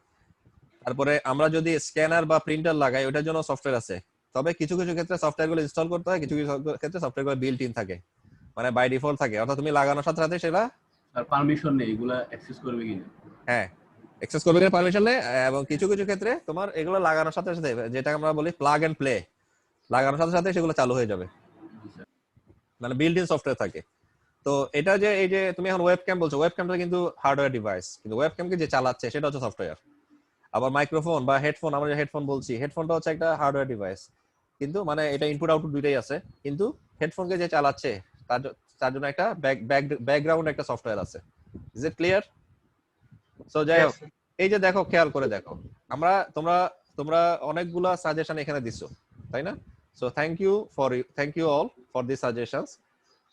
তারপরে আমরা যদি স্ক্যানার বা প্রিন্টার লাগাই, ওইটার জন্য সফটওয়্যার আছে। তবে কিছু ক্ষেত্রে সফটওয়্যারগুলো ইনস্টল করতে হয়, কিছু ক্ষেত্রে সফটওয়্যারগুলো বিল্ট ইন থাকে, মানে বাই ডিফল্ট থাকে। অর্থাৎ তুমি লাগানোর সাথে সাথে সেটা আর পারমিশন নেই, এগুলা অ্যাক্সেস করবে কিনা? হ্যাঁ, অ্যাক্সেস করবে কিনা পারমিশন নেই। এবং কিছু ক্ষেত্রে তোমার এগুলো লাগানোর সাথে সাথে, যেটা আমরা বলি প্লাগ এন্ড প্লে, লাগানোর সাথে সাথে সেগুলো চালু হয়ে যাবে, মানে বিল্ট ইন সফটওয়্যার থাকে। তো এটা যে এই যে তুমি এখন ওয়েবক্যাম বলছো, ওয়েবক্যামটা কিন্তু হার্ডওয়্যার ডিভাইস, কিন্তু ওয়েবক্যামকে যে চালাচ্ছে সেটা হচ্ছে সফটওয়্যার। আবার মাইক্রোফোন বা হেডফোন, আমরা যে হেডফোন বলছি, হেডফোনটা হচ্ছে একটা হার্ডওয়্যার ডিভাইস, কিন্তু মানে এটা ইনপুট আউটপুট দুইটাই আছে, কিন্তু হেডফোনকে যে চালাচ্ছে তার জন্য একটা ব্যাকগ্রাউন্ড একটা সফটওয়্যার আছে। Is it clear? সো যাই হোক, এই যে দেখো, খেয়াল করে দেখো, আমরা তোমরা অনেকগুলা সাজেশন এখানে দিছো, তাই না? So thank you all for this suggestions.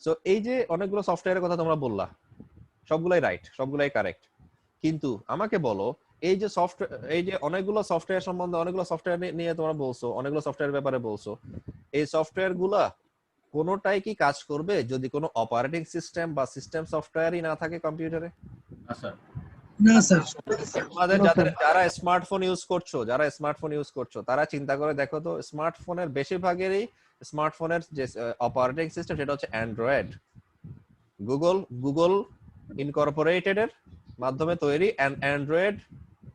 So এই যে অনেকগুলো সফটওয়্যারের কথা তোমরা বললা, সবগুলাই রাইট, সবগুলাই কারেক্ট, কিন্তু আমাকে বলো এই যে অনেকগুলো সফটওয়্যার সম্বন্ধে, অনেকগুলো সফটওয়্যার নিয়ে তোমরা বলছো, অনেকগুলো সফটওয়্যার ব্যাপারে বলছো, এই সফটওয়্যার গুলা কোনোটাই কি কাজ করবে যদি কোনো অপারেটিং সিস্টেম বা সিস্টেম সফটওয়্যারই না থাকে কম্পিউটারে? না স্যার। আমাদের যারা স্মার্টফোন ইউজ করছো তারা চিন্তা করে দেখো তো, স্মার্টফোনের বেশিরভাগেরই স্মার্টফোনের যে অপারেটিং সিস্টেম সেটা হচ্ছে অ্যান্ড্রয়েড। গুগল ইনকর্পোরেটেড এর মাধ্যমে তৈরি অ্যান্ড্রয়েড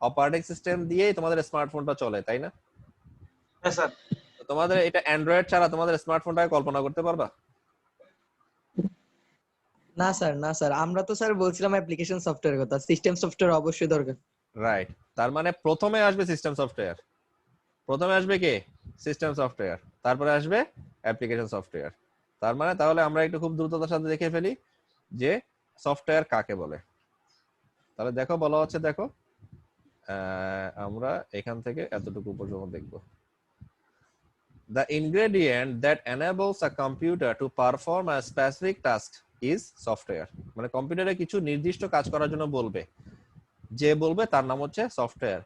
অপারেটিং সিস্টেম দিয়েই তোমাদের স্মার্টফোনটা চলে, তাই না? হ্যাঁ স্যার। তোমাদের এটা অ্যান্ড্রয়েড ছাড়া তোমাদের স্মার্টফোনটাকে কল্পনা করতে পারবা? না স্যার, আমরা তো স্যার বলছিলাম অ্যাপ্লিকেশন সফটওয়্যারের কথা, সিস্টেম সফটওয়্যার অবশ্যই দরকার। রাইট, তার মানে প্রথমে আসবে সিস্টেম সফটওয়্যার, প্রথমে আসবে কি সিস্টেম সফটওয়্যার, তারপরে আসবে অ্যাপ্লিকেশন সফটওয়্যার। তার মানে তাহলে আমরা একটু খুব দ্রুততার সাথে দেখে ফেলি যে সফটওয়্যার কাকে বলে। তাহলে দেখো, বলা হচ্ছে, দেখো আমরা এখান থেকে এতটুকু পর্যন্ত দেখব। The ingredient that enables a computer to perform a specific task is software. মানে কম্পিউটারে কিছু নির্দিষ্ট কাজ করার জন্য বলবে, যে বলবে তার নাম হচ্ছে software.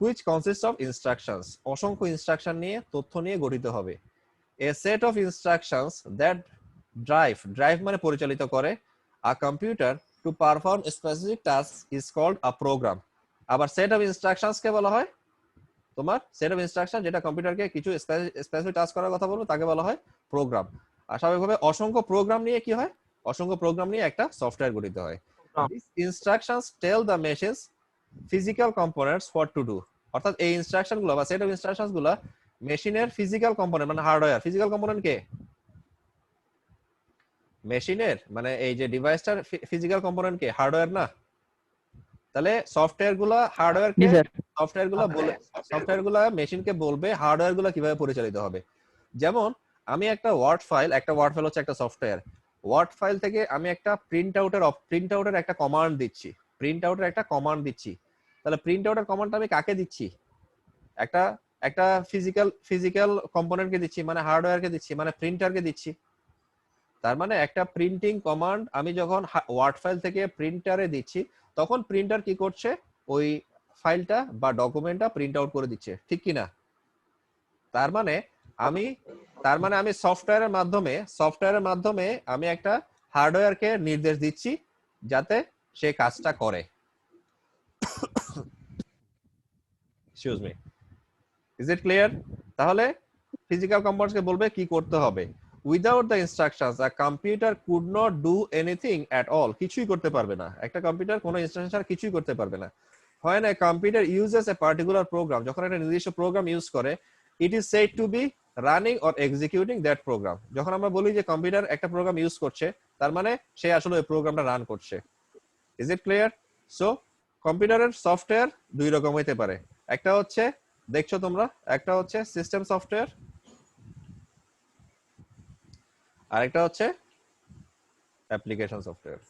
which consists of instructions, অসংখ্য ইনস্ট্রাকশন নিয়ে, তথ্য নিয়ে গঠিত হবে। a set of instructions that drive মানে পরিচালিত করে a computer to perform a specific task is called a program. আবার সেট অফ ইনস্ট্রাকশনস কে বলা হয়, তোমার সেট অফ ইনস্ট্রাকশন যেটা কম্পিউটারকে কিছু স্পেসিফিক টাস্ক করার কথা বলবো তাকে বলা হয় প্রোগ্রাম। আর স্বাভাবিকভাবে অসংখ্য প্রোগ্রাম নিয়ে কি হয়, অসংখ্য প্রোগ্রাম নিয়ে একটা সফটওয়্যার গঠিত হয়। These instructions tell the machines physical components what to do. অর্থাৎ এই ইনস্ট্রাকশন গুলো বা সেট অফ ইনস্ট্রাকশনস গুলো মেশিনের ফিজিক্যাল কম্পোনেন্ট মানে হার্ডওয়্যার, ফিজিক্যাল কম্পোনেন্ট কে? মেশিনের, মানে এই যে ডিভাইসটার ফিজিক্যাল কম্পোনেন্ট কে? হার্ডওয়্যার না? তাহলে সফটওয়্যার গুলো হার্ডওয়্যারকে, সফটওয়্যার গুলো মেশিনকে বলবে হার্ডওয়্যার গুলো কিভাবে পরিচালিত হবে। যেমন আমি একটা ওয়ার্ড ফাইল হচ্ছে একটা সফটওয়্যার। ওয়ার্ড ফাইল থেকে আমি একটা প্রিন্ট আউটের একটা কমান্ড দিচ্ছি, তাহলে প্রিন্ট আউটের কমান্ডটা আমি কাকে দিচ্ছি? একটা ফিজিক্যাল কম্পোনেন্টকে দিচ্ছি, মানে হার্ডওয়্যারকে দিচ্ছি, মানে প্রিন্টারকে দিচ্ছি। তার মানে একটা প্রিন্টিং কমান্ড আমি যখন ওয়ার্ড ফাইল থেকে প্রিন্টারে দিচ্ছি, তখন প্রিন্টার কি করছে, ওই ফাইলটা বা ডকুমেন্টটা প্রিন্ট আউট করে দিচ্ছে, ঠিক কি না? তার মানে আমি সফটওয়্যারের মাধ্যমে আমি একটা হার্ডওয়্যারকে নির্দেশ দিচ্ছি যাতে সে কাজটা করে। Excuse me, is it clear? তাহলে ফিজিক্যাল কম্পোনেন্টস কে বলবে কি করতে হবে। Without the instructions a computer could not do anything at all, কিছুই করতে পারবে না একটা কম্পিউটার, কোনো ইনস্ট্রাকশন ছাড়া কিছুই করতে পারবে না। When a computer uses a particular program, যখন একটা নির্দিষ্ট প্রোগ্রাম ইউজ করে, it is said to be running or executing that program. যখন আমরা বলি যে কম্পিউটার একটা প্রোগ্রাম ইউজ করছে, তার মানে সে আসলে ওই প্রোগ্রামটা রান করছে। Is it clear? সো কম্পিউটারের সফটওয়্যার দুই রকম হতে পারে, একটা হচ্ছে দেখছো তোমরা, একটা হচ্ছে সিস্টেম সফটওয়্যার, আর একটা হচ্ছে অ্যাপ্লিকেশন সফটওয়্যার।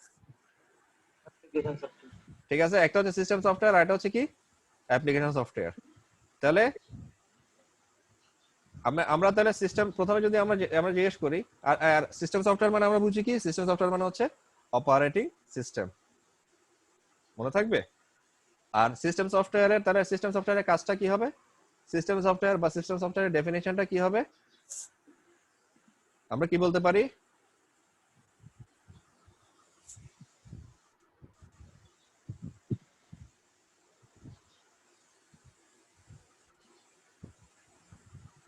ঠিক আছে, একটা হচ্ছে সিস্টেম সফটওয়্যার আর একটা হচ্ছে কি অ্যাপ্লিকেশন সফটওয়্যার। তাহলে আমরা তাহলে সিস্টেম প্রথমে যদি আমরা জিজ্ঞেস করি, আর সিস্টেম সফটওয়্যার মানে আমরা বুঝি কি, সিস্টেম সফটওয়্যার মানে হচ্ছে অপারেটিং সিস্টেম, মনে থাকবে। আর সিস্টেম সফটওয়্যারের কাজটা কি হবে, সিস্টেম সফটওয়্যার বা সিস্টেম সফটওয়্যারের ডেফিনিশনটা কি হবে, আমরা কি বলতে পারি?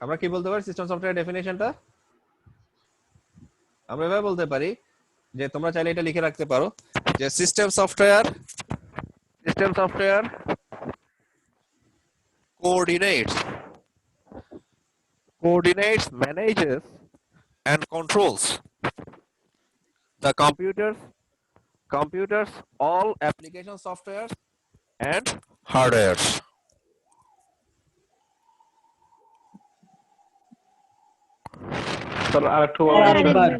আমরা কি বলতে পারি সিস্টেম সফটওয়্যার ডেফিনিশনটা? আমরা এভাবে বলতে পারি যে, তোমরা চাইলে এটা লিখে রাখতে পারো যে system software coordinates, manages and controls the computers all application software and hardware. Sir আরেকটু বলেন।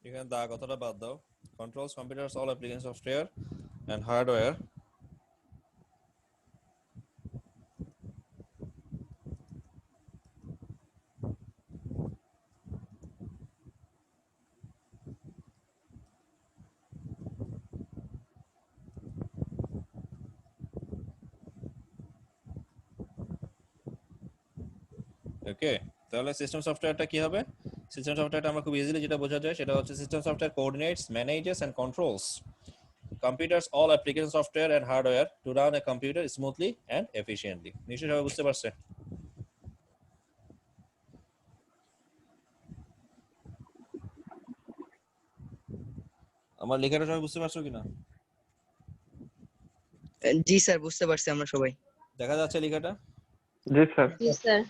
এখানে দা কথাটা বাদ দাও। Controls computers all application software and hardware ওকে, তাহলে সিস্টেম সফটওয়্যারটা কি হবে? সিস্টেম সফটওয়্যারটা আমরা খুব ইজিলি যেটা বোঝা যায় সেটা হচ্ছে system software coordinates, manages and controls computers all application software and hardware to run a computer smoothly and efficiently. নিশ্চয়ই সবাই বুঝতে পারছে? আমার লেখাটা সবাই বুঝতে পারছো কিনা? জি স্যার, বুঝতে পারছি আমরা সবাই। দেখা যাচ্ছে লেখাটা? জি স্যার। জি স্যার।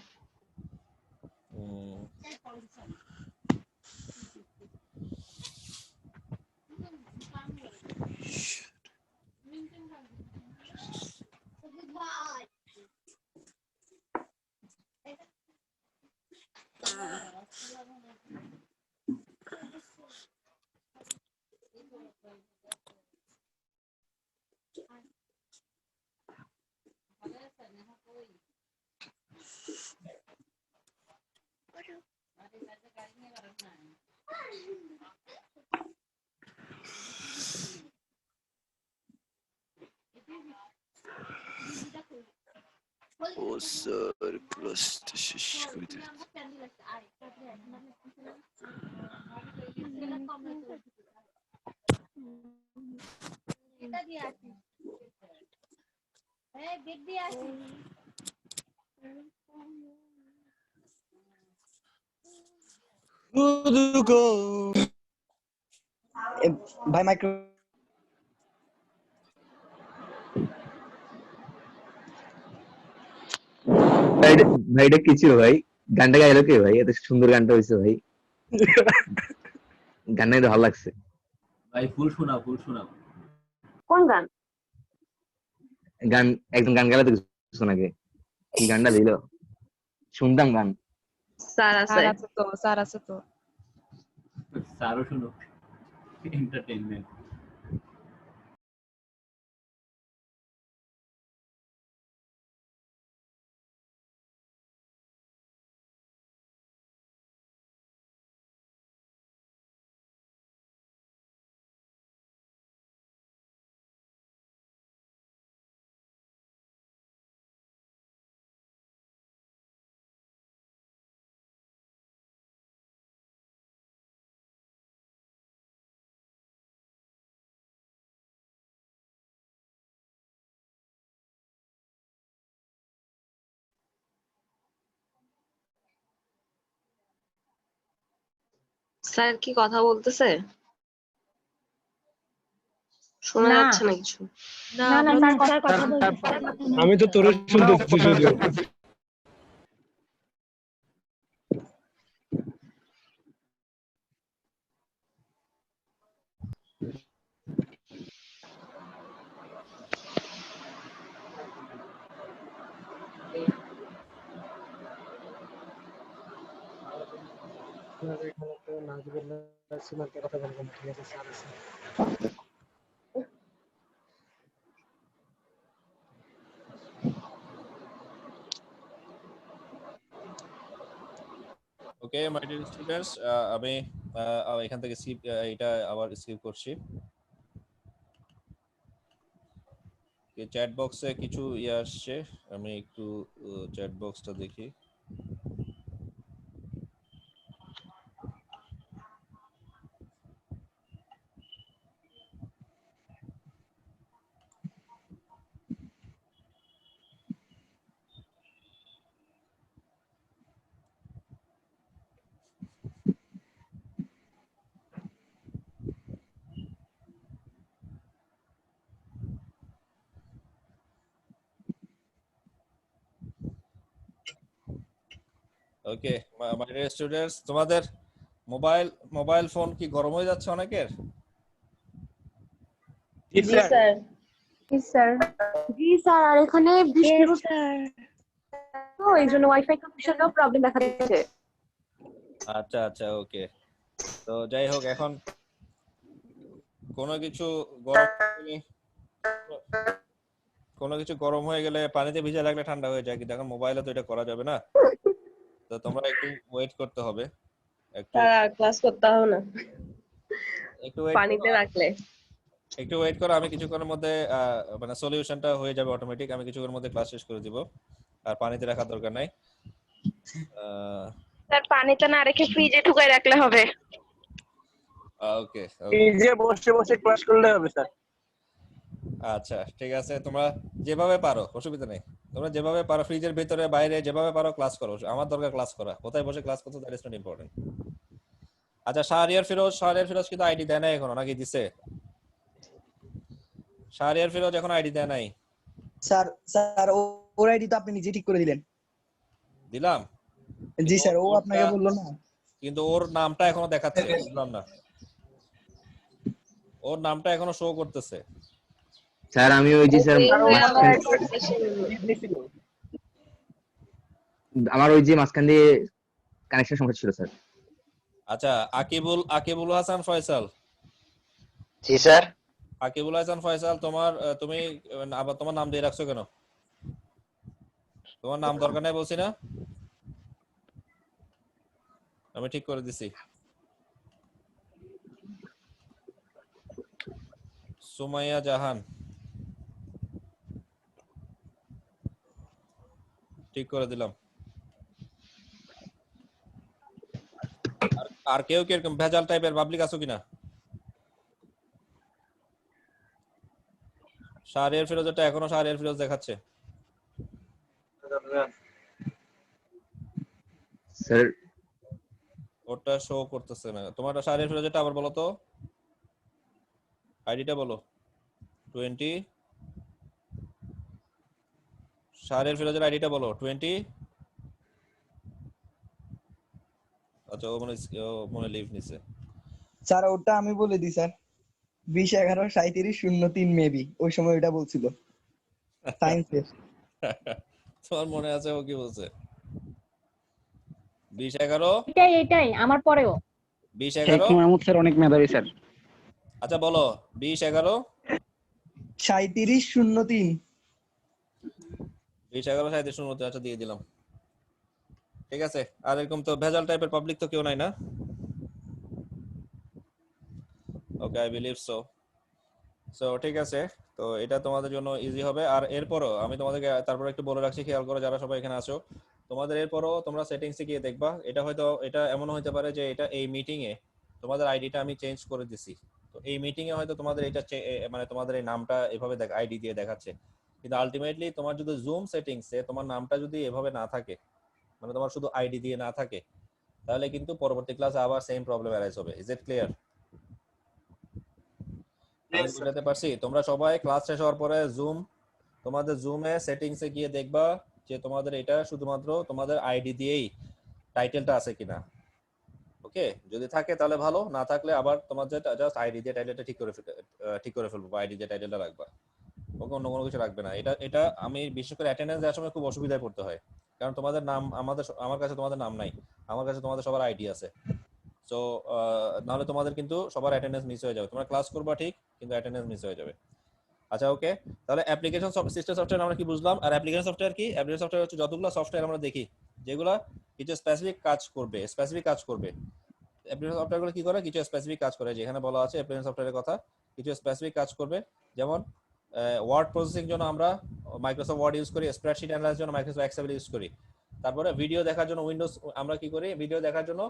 ও স্যার ক্লাসটা শেষ করে দিন। ভাই মাইক্রো ভাই এটা কি ছিল ভাই? গানটা গাইলো কে ভাই? এত সুন্দর গানটা হয়েছে ভাই। গানটা কিন্তু ভালো লাগছে ভাই। ফুল শোনাও, ফুল শোনাও। কোন গান? গান একদম গান গাইলে তো শোনাকে কি গানটা দিল শুনতাম গান। স্যার আছে তো, স্যার আছে তো। স্যারও শুনো, এন্টারটেইনমেন্ট। স্যার কি কথা বলতেছে? শোনা যাচ্ছে না কিছু। না না না আমরা স্যার কথা বলতেছে। আমি তো তোর শুনতেছি শুধু। এখানে তো নাজবুল্লাহ সিমাকে কথা বলবো না, ঠিক আছে স্যার আছে। ওকে মাই ডিয়ার স্টুডেন্টস, আমি এখান থেকে স্কিপ, এটা আবার স্কিপ করছি। চ্যাট বক্সে কিছু ইয়ে আসছে, আমি একটু চ্যাট বক্সটা দেখি। ওকে মাই ডিয়ার স্টুডেন্টস, তোমাদের মোবাইল ফোন কি গরম হয়ে যাচ্ছে অনেকের? জি স্যার। জি স্যার। জি স্যার, আর এখানে বৃষ্টি হচ্ছে তো এই জন্য ওয়াইফাই কানেকশনেও প্রবলেম দেখা দিচ্ছে। আচ্ছা আচ্ছা, ওকে। তো যাই হোক, এখন কোনো কিছু গরম হয়ে গেলে পানিতে ভিজে রাখলে ঠান্ডা হয়ে যায়, কিন্তু এখন মোবাইলে তো এটা করা যাবে না। তো তোমরা একটু ওয়েট করতে হবে, ক্লাস করতে হবে না একটু ওয়েট পানিতে রাখলে। করো। আমি কিছুক্ষণের মধ্যে মানে সলিউশনটা হয়ে যাবে অটোমেটিক। আমি কিছুক্ষণের মধ্যে ক্লাস শেষ করে দিব, আর পানিতে রাখার দরকার নাই। স্যার পানিতে না রেখে ফ্রিজে ঢুকাই রাখলে হবে। ওকে ফ্রিজে বসে বসে ক্লাস করলে হবে স্যার। আচ্ছা ঠিক আছে, তোমরা যেভাবে পারো, অসুবিধা নেই। তোমরা যেভাবে পারো ফ্রিজের ভিতরে বাইরে যেভাবে পারো ক্লাস করো। আমার দরকার ক্লাস করা, কোথায় বসে ক্লাস করতে, দ্যাট ইজ নট ইম্পর্টেন্ট। আচ্ছা, শাহরিয়ার ফিরোজ কিন্তু আইডি দেয় নাই এখনো, নাকি দিছে? শাহরিয়ার ফিরোজ এখন আইডি দেয় নাই। স্যার ওর আইডি তো আপনি নিজে ঠিক করে দিলেন। দিলাম? জি স্যার, ও আপনাকে বললো না? কিন্তু ওর নামটা এখনো দেখাচ্ছে, বুঝলাম না। ওর নামটা এখনো শো করতেছে। স্যার আমি ওই যে স্যার আমার ওই যে মাঝখান দিয়ে কানেকশন সমস্যা ছিল স্যার। আচ্ছা, আকিবুল হাসান ফয়সাল। জি স্যার। আকিবুল হাসান ফয়সাল, তুমি আবার তোমার নাম দিয়ে রাখছো কেন? তোমার নাম দরকার নাই বলছি না? আমি ঠিক করে দিছি। সুমাইয়া জাহান ঠিক করে দিলাম। আর কেউ কি এরকম ভেজাল টাইপের পাবলিক আছো কিনা? শাহরিয়ার ফিরোজটা এখনো শাহরিয়ার ফিরোজ দেখাচ্ছে স্যার। ওটা শো করতেছে না। তোমারটা শাহরিয়ার ফিরোজটা আবার বলো তো, আইডিটা বলো। 20 শাহরিয়ার ফিরোজের আইডিটা বলো। 20। আচ্ছা, ও মনে লিভ নিছে। স্যার ওটা আমি বলে দিই স্যার, 2011-3703 মেবি, ওই সময় ওটা বলছিল সায়েন্সের। তোমার মনে আছে ও কি বলছে? 2011 এটাই আমার পরেও 2011 মাহমুদ স্যার অনেক মেধাবী স্যার। আচ্ছা বলো 2011-3703। 2011-3703। আচ্ছা দিয়ে দিলাম, ঠিক আছে। আর এরকম তো ভেজাল টাইপের পাবলিক তো কেউ নাই না? ওকে, আই বিলিভ সো ঠিক আছে। তো এটা তোমাদের জন্য ইজি হবে। আর এরপরও আমি তোমাদেরকে তারপর একটু বলে রাখছি, খেয়াল করো যারা সবাই এখানে আছো, তোমাদের এরপরও তোমরা সেটিংসে গিয়ে দেখবা। এটা এমন হতে পারে যে এটা এই মিটিং এ তোমাদের আইডিটা আমি চেঞ্জ করে দিছি। তো এই মিটিং এ হয়তো তোমাদের এটা মানে তোমাদের এই নামটা এভাবে আইডি দিয়ে দেখাচ্ছে, কিন্তু আলটিমেটলি তোমার যদি জুম সেটিংসে তোমার নামটা যদি এভাবে না থাকে, মানে তোমার শুধু আইডি দিয়ে না থাকে, তাহলে কিন্তু পরবর্তী ক্লাসে আবার সেম প্রবলেম অ্যারাইজ হবে। Is it clear? আমি বুঝাতে পারছি? তোমরা সবাই ক্লাস শেষ হওয়ার পরে তোমাদের জুমে সেটিংসে গিয়ে দেখবা যে তোমাদের এটা শুধুমাত্র তোমাদের আইডি দিয়েই টাইটেলটা আছে কিনা। ওকে, যদি থাকে তাহলে ভালো, না থাকলে আবার তোমাদের জাস্ট আইডি দিয়ে টাইটেলটা ঠিক করে ফেলবো, আইডি দিয়ে টাইটেলটা রাখবা। ওকে, অন্য কোনো কিছু রাখবে না। এটা আমি বিশেষ করে অ্যাটেন্ডেন্স দেওয়ার সময় খুব অসুবিধায় পড়তে হয়, কারণ তোমাদের নাম আমার কাছে তোমাদের নাম নাই, আমার কাছে তোমাদের সবার আইডি আছে। সো নাহলে তোমাদের কিন্তু সবার অ্যাটেন্ডেন্স মিস হয়ে যাবে। তোমরা ক্লাস করবা ঠিক, কিন্তু অ্যাটেন্ডেন্স মিস হয়ে যাবে। আচ্ছা ওকে, তাহলে অ্যাপ্লিকেশন সিস্টেম সফটওয়্যার আমরা কি বুঝলাম? আর অ্যাপ্লিকেশন সফটওয়্যার কি? অ্যাপ্লিকেশন সফটওয়্যার হচ্ছে যতগুলো সফটওয়্যার আমরা দেখি যেগুলো কিছু স্পেসিফিক কাজ করবে। অ্যাপ্লিকেশন সফটওয়্যারগুলো কি করে? কিছু স্পেসিফিক কাজ করে, যেখানে বলা আছে অ্যাপ্লিকেশন সফটওয়্যারের কথা, কিছু স্পেসিফিক কাজ করবে। যেমন ওয়ার্ড প্রসেসিং জন্য আমরা মাইক্রোসফট ওয়ার্ড ইউজ করি, স্প্রেডশিট অ্যানালাইসিসের জন্য মাইক্রোসফট এক্সেল ইউজ করি। তারপরে ভিডিও দেখার জন্য উইন্ডোজ আমরা কি করি? ভিডিও দেখার জন্য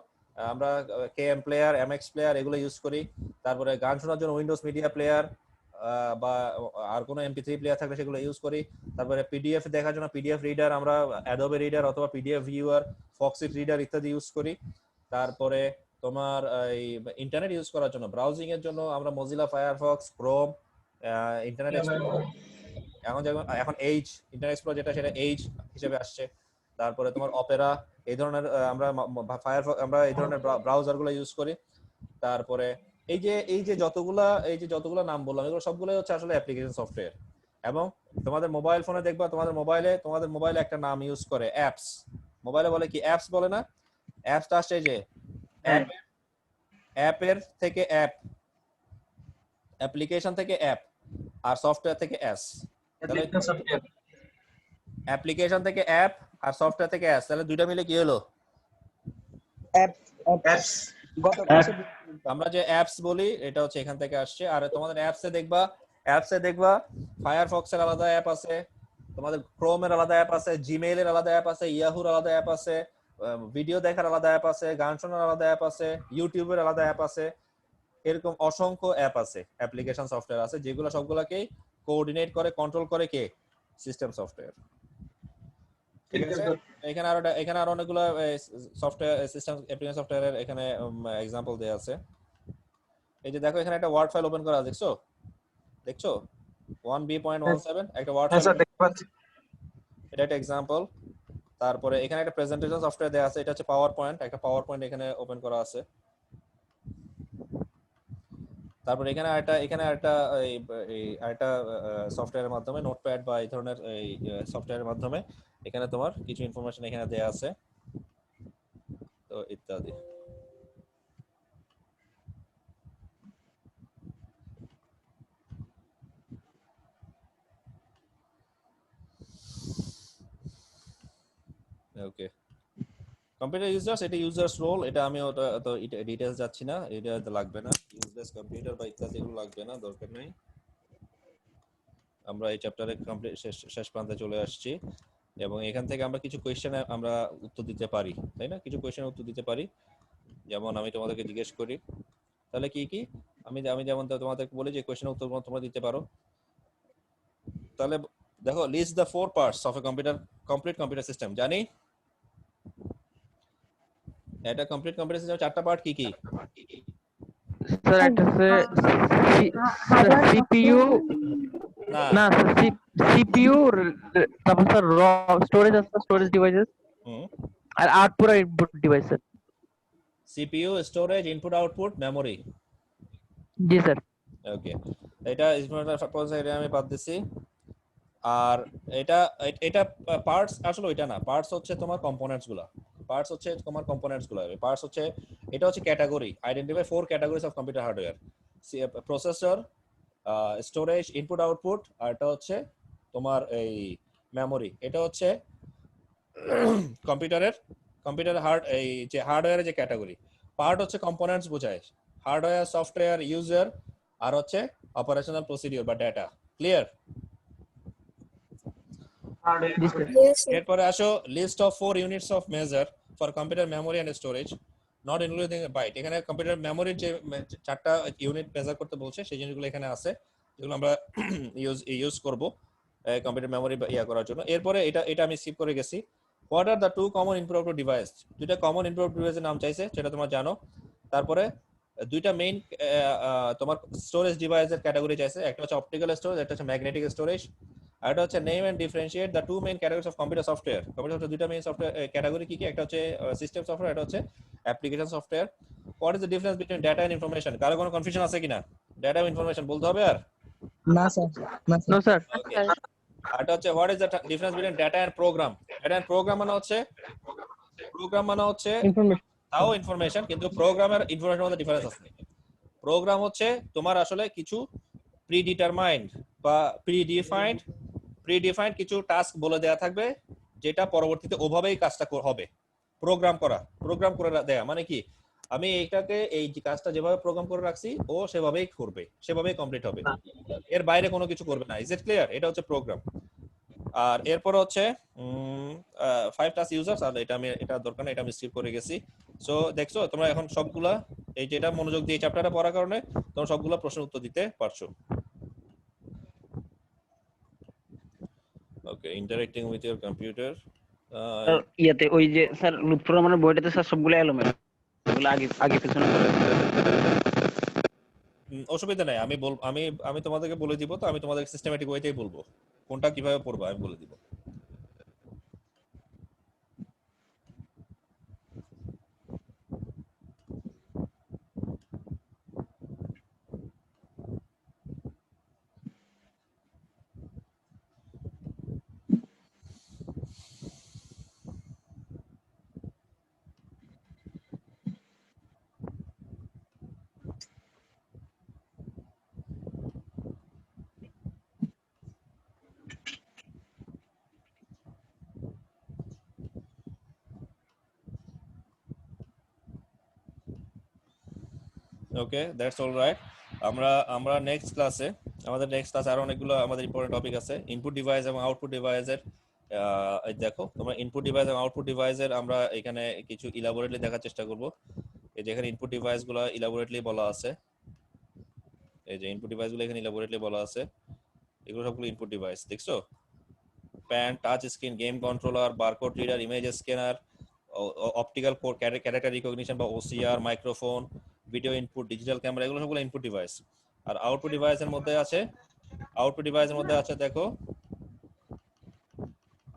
আমরা কেএম প্লেয়ার, এমএক্স প্লেয়ার এগুলো ইউজ করি। তারপরে গান শোনার জন্য উইন্ডোজ মিডিয়া প্লেয়ার বা আর কোনো MP3 প্লেয়ার থাকলে সেগুলো ইউজ করি। তারপরে পিডিএফ দেখার জন্য পিডিএফ রিডার আমরা অ্যাডোবে রিডার অথবা পিডিএফ ভিউয়ার, ফক্সিট রিডার ইত্যাদি ইউজ করি। তারপরে তোমার এই ইন্টারনেট ইউজ করার জন্য ব্রাউজিং এর জন্য আমরা Mozilla Firefox, Chrome, internet explorer, এখন এইচ ইন্টারনেট এক্সপ্লোরার যেটা সেটা এইচ হিসেবে আসছে। তারপরে তোমার অপেরা, এই ধরনের আমরা ফায়ারফক্স, আমরা এই ধরনের ব্রাউজারগুলো ইউজ করি। তারপরে এই যে যতগুলা নাম বললাম এগুলো সবগুলোই হচ্ছে আসলে অ্যাপ্লিকেশন সফটওয়্যার। এবং তোমাদের মোবাইল ফোনে দেখবা তোমাদের মোবাইলে একটা নাম ইউজ করে অ্যাপস। মোবাইলে বলে কি? অ্যাপস বলে না? অ্যাপসটা আসছে যে অ্যাপের থেকে অ্যাপ, অ্যাপ্লিকেশন থেকে অ্যাপ, আর সফটওয়্যার থেকে এস। তাহলে অ্যাপ্লিকেশন থেকে অ্যাপ আর সফটওয়্যার থেকে এস, তাহলে দুইটা মিলে কি হলো? অ্যাপস। গত ক্লাসে আমরা যে অ্যাপস বলি এটা হচ্ছে এখান থেকে আসছে। আর তোমাদের অ্যাপসে দেখবা ফায়ারফক্সের আলাদা অ্যাপ আছে, তোমাদের ক্রোমের আলাদা অ্যাপ আছে, জিমেইলের আলাদা অ্যাপ আছে, ইয়াহুর আলাদা অ্যাপ আছে, ভিডিও দেখার আলাদা অ্যাপ আছে, গান শোনার আলাদা অ্যাপ আছে, ইউটিউবের আলাদা অ্যাপ আছে। এরকম অসংখ্য অ্যাপ আছে, অ্যাপ্লিকেশন সফটওয়্যার আছে, যেগুলো সবগুলোকে কোঅর্ডিনেট করে, কন্ট্রোল করে কে? System software. ঠিক আছে, এখানে আরো অনেকগুলো সফটওয়্যার সিস্টেম অ্যাপ্লিকেশন সফটওয়্যারের এখানে এক্সাম্পল দেয়া আছে। এই যে দেখো এখানে একটা ওয়ার্ড ফাইল ওপেন করা আছে, দেখছো 1b.17 একটা ওয়ার্ড ফাইল দেখতে পাচ্ছি, এটা একটা এক্সাম্পল। তারপরে এখানে একটা প্রেজেন্টেশন সফটওয়্যার দেয়া আছে, এটা হচ্ছে পাওয়ার পয়েন্ট, একটা পাওয়ার পয়েন্ট এখানে ওপেন করা আছে। তারপরে এখানে আরেকটা সফটওয়্যারের মাধ্যমে, নোটপ্যাড বা এই ধরনের এই সফটওয়্যারের মাধ্যমে এখানে তোমার কিছু ইনফরমেশন এখানে দেয়া আছে, তো ইত্যাদি। ওকে, কম্পিউটার ইউজার্স, এটা ইউজার্স রোল, এটা আমি ওটা তো ডিটেইলস যাচ্ছি না, এটা লাগবে না। ইউজলেস কম্পিউটার বা ইত্যাদি এগুলো লাগবে না, দরকার নেই। আমরা এই চ্যাপ্টারে কমপ্লিট শেষ প্রান্তে চলে আসছি, এবং এখান থেকে আমরা কিছু কোয়েশ্চেনে আমরা উত্তর দিতে পারি, তাই না? কিছু কোয়েশ্চেনের উত্তর দিতে পারি। যেমন আমি তোমাদেরকে জিজ্ঞেস করি, তাহলে কি কি আমি যেমন তোমাদেরকে বলি যে কোয়েশ্চেনের উত্তর তোমরা দিতে পারো। তাহলে দেখো, list the 4 parts of a complete computer system. জানি এটা কমপ্লিট কম্পিউটার সিস্টেম চারটা পার্ট কি কি? স্যার একটা সিপিইউ, না সিপিইউ, তারপর স্যার স্টোরেজ আছে, স্টোরেজ ডিভাইসেস, আর আউটপুট আর input device. CPU, storage, input, output, memory. জি স্যার। ওকে, এটা আমি বাদ দিছি। আর এটা পার্টস আসলে ওইটা না, পার্টস হচ্ছে তোমার কম্পোনেন্টস গুলা, পার্টস হচ্ছে তোমার কম্পোনেন্টস গুলা। পার্টস হচ্ছে, এটা হচ্ছে category, identify 4 categories of computer hardware: processor, storage, input output, আর এটা হচ্ছে তোমার এই মেমোরি। এটা হচ্ছে কম্পিউটারের এই যে হার্ডওয়্যারের যে ক্যাটাগরি। পার্ট হচ্ছে কম্পোনেন্টস বোঝায়, হার্ডওয়্যার, সফটওয়্যার, ইউজার, আর হচ্ছে অপারেশনাল প্রসিডিউর বা ডেটা। ক্লিয়ার? এরপরে আসো, list of 4 units of measure for computer memory and storage not including byte. এখানে কম্পিউটার মেমোরির যে 4টা ইউনিট মেজার করতে বলছে, সেই জিনিসগুলো এখানে আছে, যেগুলো আমরা ইউজ করব কম্পিউটার মেমোরি করার জন্য। এরপরে এটা আমি স্কিপ করে গেছি। What are the 2 common input output device? দুইটা কমন ইনপুট ডিভাইসের নাম চাইছে, সেটা তোমরা জানো। তারপরে দুইটা মেইন তোমার স্টোরেজ ডিভাইসের ক্যাটাগরি চাইছে, একটা হচ্ছে অপটিক্যাল স্টোরেজ, একটা হচ্ছে ম্যাগনেটিক স্টোরেজ। আর এটা হচ্ছে name and differentiate the 2 main categories of computer software. Computer software দুইটা মেইন সফটওয়্যার ক্যাটাগরি কি কি? একটা হচ্ছে সিস্টেম সফটওয়্যার, এটা হচ্ছে application software. What is the difference between data and information? কারো কোনো কনফিউশন আছে কিনা? ডেটা এবং ইনফরমেশন বলতে হবে আর? না স্যার, নো স্যার। ওকে, আর এটা হচ্ছে what is the difference between data and program? Data and program মানে হচ্ছে তাও ইনফরমেশন, কিন্তু প্রোগ্রামের ইনফরমেশনের মধ্যে ডিফারেন্স আছে। প্রোগ্রাম হচ্ছে তোমার আসলে কিছু প্রিডিটারমাইন্ড বা প্রিডিফাইন্ড কিছু টাস্ক বলে দেয়া থাকবে, যেটা পরবর্তীতে ওভাবেই কাজটা হবে। প্রোগ্রাম করে দেয়া মানে কি, আমি এইটাকে এই যে কাজটা যেভাবে প্রোগ্রাম করে রাখছি ও সেভাবেই করবে, সেভাবেই কমপ্লিট হবে, এর বাইরে কোনো কিছু করবে না। Is it clear? এটা হচ্ছে প্রোগ্রাম। আর এরপর হচ্ছে 5 টাস্ক ইউজার্স, আর এটা দরকার না, এটা আমি স্কিপ করে গেছি। সো দেখছো তোমরা এখন সবগুলা এই যেটা মনোযোগ দিয়ে চ্যাপ্টারটা পড়ার কারণে তোমরা সবগুলা প্রশ্নের উত্তর দিতে পারছো। ওকে, ইন্টারেক্টিং উইথ ইওর কম্পিউটার। ইয়াতে ওই যে স্যার লুপ প্রোগ্রামের বইটাতে স্যার সবগুলো এলোমেলো, এগুলো আগে পিছনে করে। অসুবিধা নাই, আমি তোমাদেরকে বলে দিব, তো আমি তোমাদের সিস্টেম্যাটিক ওয়েতেই বলবো কোনটা কিভাবে পড়বা, আমি বলে দিব। ওকে, দ্যাটস অল রাইট। আমরা নেক্সট ক্লাসে আরো অনেকগুলো আমাদের ইম্পর্টেন্ট টপিক আছে। ইনপুট ডিভাইস এবং আউটপুট ডিভাইসের দেখো তোমরা ইনপুট ডিভাইস এবং আউটপুট ডিভাইসের আমরা এখানে কিছু ইলাবোরেটলি দেখার চেষ্টা করব। এই যে এখানে ইনপুট ডিভাইসগুলো ইলাবোরেটলি বলা আছে, এই যে ইনপুট ডিভাইসগুলো এখানে ইলাবোরেটলি বলা আছে, এগুলো সবগুলো ইনপুট ডিভাইস দেখছো? Pen, touch screen, game controller, barcode reader, image scanner, optical character recognition বা OCR, microphone, video input, digital camera, এগুলো সবগুলো ইনপুট ডিভাইস। আর আউটপুট ডিভাইসের মধ্যে আছে দেখো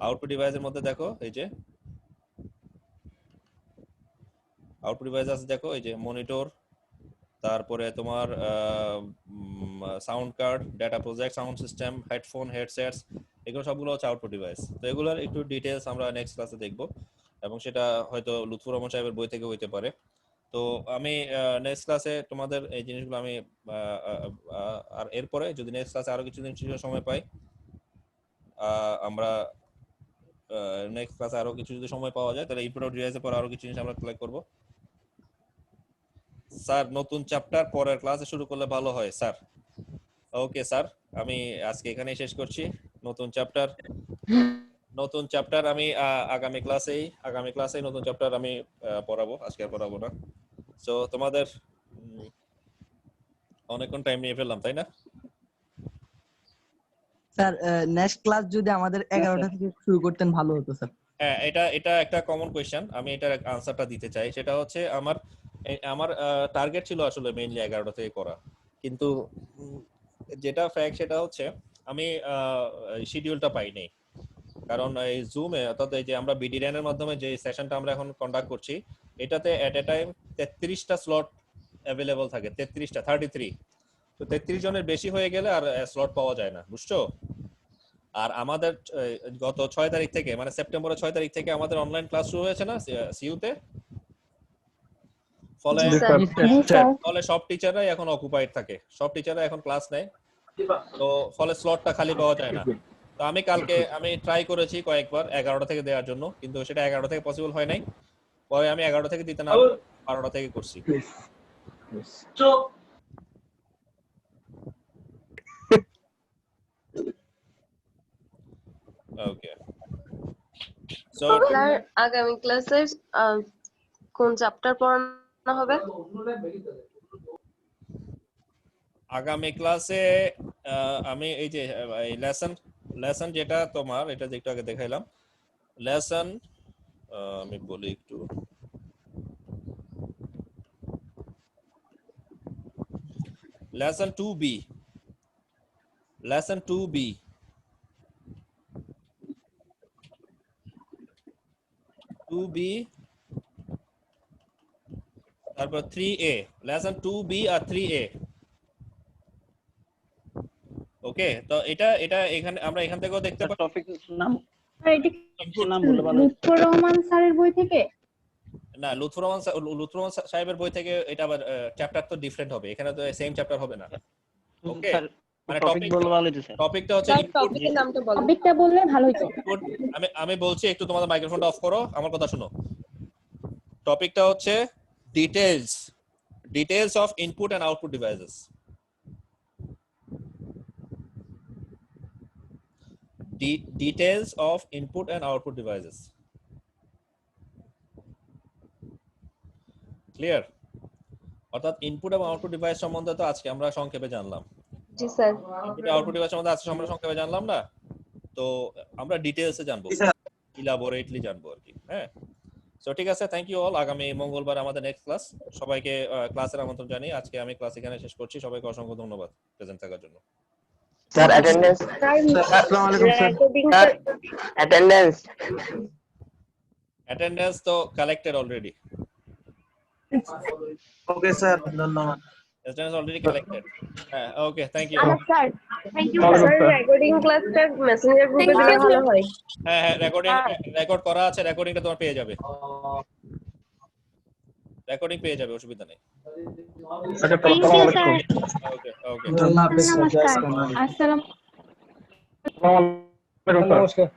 আউটপুট ডিভাইসের মধ্যে দেখো এই যে আউটপুট ডিভাইস আছে, দেখো এই যে মনিটর, তারপরে তোমার sound card, data project, sound system, headphone, headsets, এগুলো সবগুলো হচ্ছে আউটপুট ডিভাইস। তো এগুলোর একটু ডিটেলস আমরা নেক্সট ক্লাসে দেখব, এবং সেটা হয়তো লুৎফর রহমান সাহেবের বই থেকে হইতে পারে। তো আমি নেক্সট ক্লাসে তোমাদের এই জিনিসগুলো আমি আর এরপরে যদি নেক্সট ক্লাসে আরো কিছুদিন সময় পাই, আমরা নেক্সট ক্লাসে আরো কিছু যদি সময় পাওয়া যায় তাহলে ইনপুট ডিভাইসের পর আরো কিছু জিনিস আমরা কালেক্ট করব। স্যার নতুন চ্যাপ্টার পরের ক্লাসে শুরু করলে ভালো হয় স্যার। ওকে স্যার, আমি আজকে এখানেই শেষ করছি। নতুন চ্যাপ্টার আমি আগামী ক্লাসেই নতুন চ্যাপ্টার আমি পড়াবো, আজকে আর পড়াবো না। সো তোমাদের অনেকক্ষণ টাইম নিয়ে ফেললাম, তাই না? স্যার নেক্সট ক্লাস যদি আমাদের 11টা থেকে শুরু করতেন ভালো হতো স্যার। হ্যাঁ, এটা একটা কমন কোয়েশ্চেন, আমি এটার আনসারটা দিতে চাই। সেটা হচ্ছে আমার টার্গেট ছিল আসলে মেইনলি 11টা থেকে করা, কিন্তু যেটা ফ্যাক্ট সেটা হচ্ছে আমি শিডিউলটা পাইনি। কারণ এই জুমে, অর্থাৎ এই যে আমরা বিডিরান এর মাধ্যমে যে সেশনটা আমরা এখন কন্ডাক্ট করছি, এটাতে এট এ টাইম 33টা স্লট অ্যাভেলেবল থাকে, 33 তো 33 জনের বেশি হয়ে গেলে আর স্লট পাওয়া যায় না, বুঝছো? আর আমাদের গত 6 তারিখ থেকে, মানে সেপ্টেম্বরের 6 তারিখ থেকে আমাদের অনলাইন ক্লাস শুরু হয়েছে না সিইউতে, ফলে সব টিচাররাই এখন অকুপাইড থাকে, সব টিচাররা এখন ক্লাস নেয়, তো ফলে স্লটটা খালি পাওয়া যায় না। তো আমি কালকে ট্রাই করেছি কয়েকবার 11টা থেকে দেওয়ার জন্য, কিন্তু সেটা 11টা থেকে পসিবল হয় নাই। পরে আমি 11টা থেকে দিতে না 12টা থেকে করছি। ওকে, সো স্যার আগামী ক্লাসে কোন চ্যাপ্টার পড়ানো হবে? আগামী ক্লাসে আমি এই যে লেসন যেটা তোমার, এটা যে একটু আগে দেখাইলাম লেসন, আমি বলি একটু, লেসন 2B, তারপর 3A, লেসন 2B আর 3A। ওকে, তো এটা এখানে আমরা এখান থেকেও দেখতে পাই। টপিক নাম লুৎফর রহমান স্যারের বই থেকে না, লুৎফর রহমান সাহেবের বই থেকে এটা আবার চ্যাপ্টার তো ডিফারেন্ট হবে, এখানে তো সেম চ্যাপ্টার হবে না। ওকে, মানে টপিকটা হচ্ছে টপিকটা বললে ভালো হতো। আমি বলছি, একটু তোমাদের মাইক্রোফোনটা অফ করো, আমার কথা শোনো। টপিকটা হচ্ছে details of input and output devices. Details of input and output devices. Clear? অর্থাৎ ইনপুট এবং আউটপুট ডিভাইস সম্বন্ধে তো আজকে আমরা সংক্ষেপে জানলাম। জি স্যার। ইনপুট আউটপুট ডিভাইস সম্বন্ধে আজকে আমরা সংক্ষেপে জানলাম না, তো আমরা ডিটেইলসে জানবো, ইলাবোরেটলি জানবো আর কি। হ্যাঁ, সো ঠিক আছে, থ্যাংক ইউ অল। আগামী মঙ্গলবার আমাদের নেক্সট ক্লাস। সবাইকে ক্লাসের আমন্ত্রণ জানিয়ে আজকে আমি ক্লাস এখানে শেষ করছি। সবাইকে অসংখ্য ধন্যবাদ প্রেজেন্ট থাকার জন্য। স্যার অ্যাটেন্ডেন্স, আসসালামু আলাইকুম স্যার। অ্যাটেন্ডেন্স তো কালেক্টেড অলরেডি। ওকে স্যার, ধন্যবাদ। Attendance already collected. Okay, thank you. Sir thank you sir recording ক্লাসটা মেসেঞ্জার গ্রুপে দিলে ভালো হয়। হ্যাঁ, রেকর্ড করা আছে, রেকর্ডিংটা তোমার পেয়ে যাবে, রেকর্ডিং পেয়ে যাবে, অসুবিধা নেই। Thank you sir. ওকে, নমস্কার। আসসালামু আলাইকুম। নমস্কার।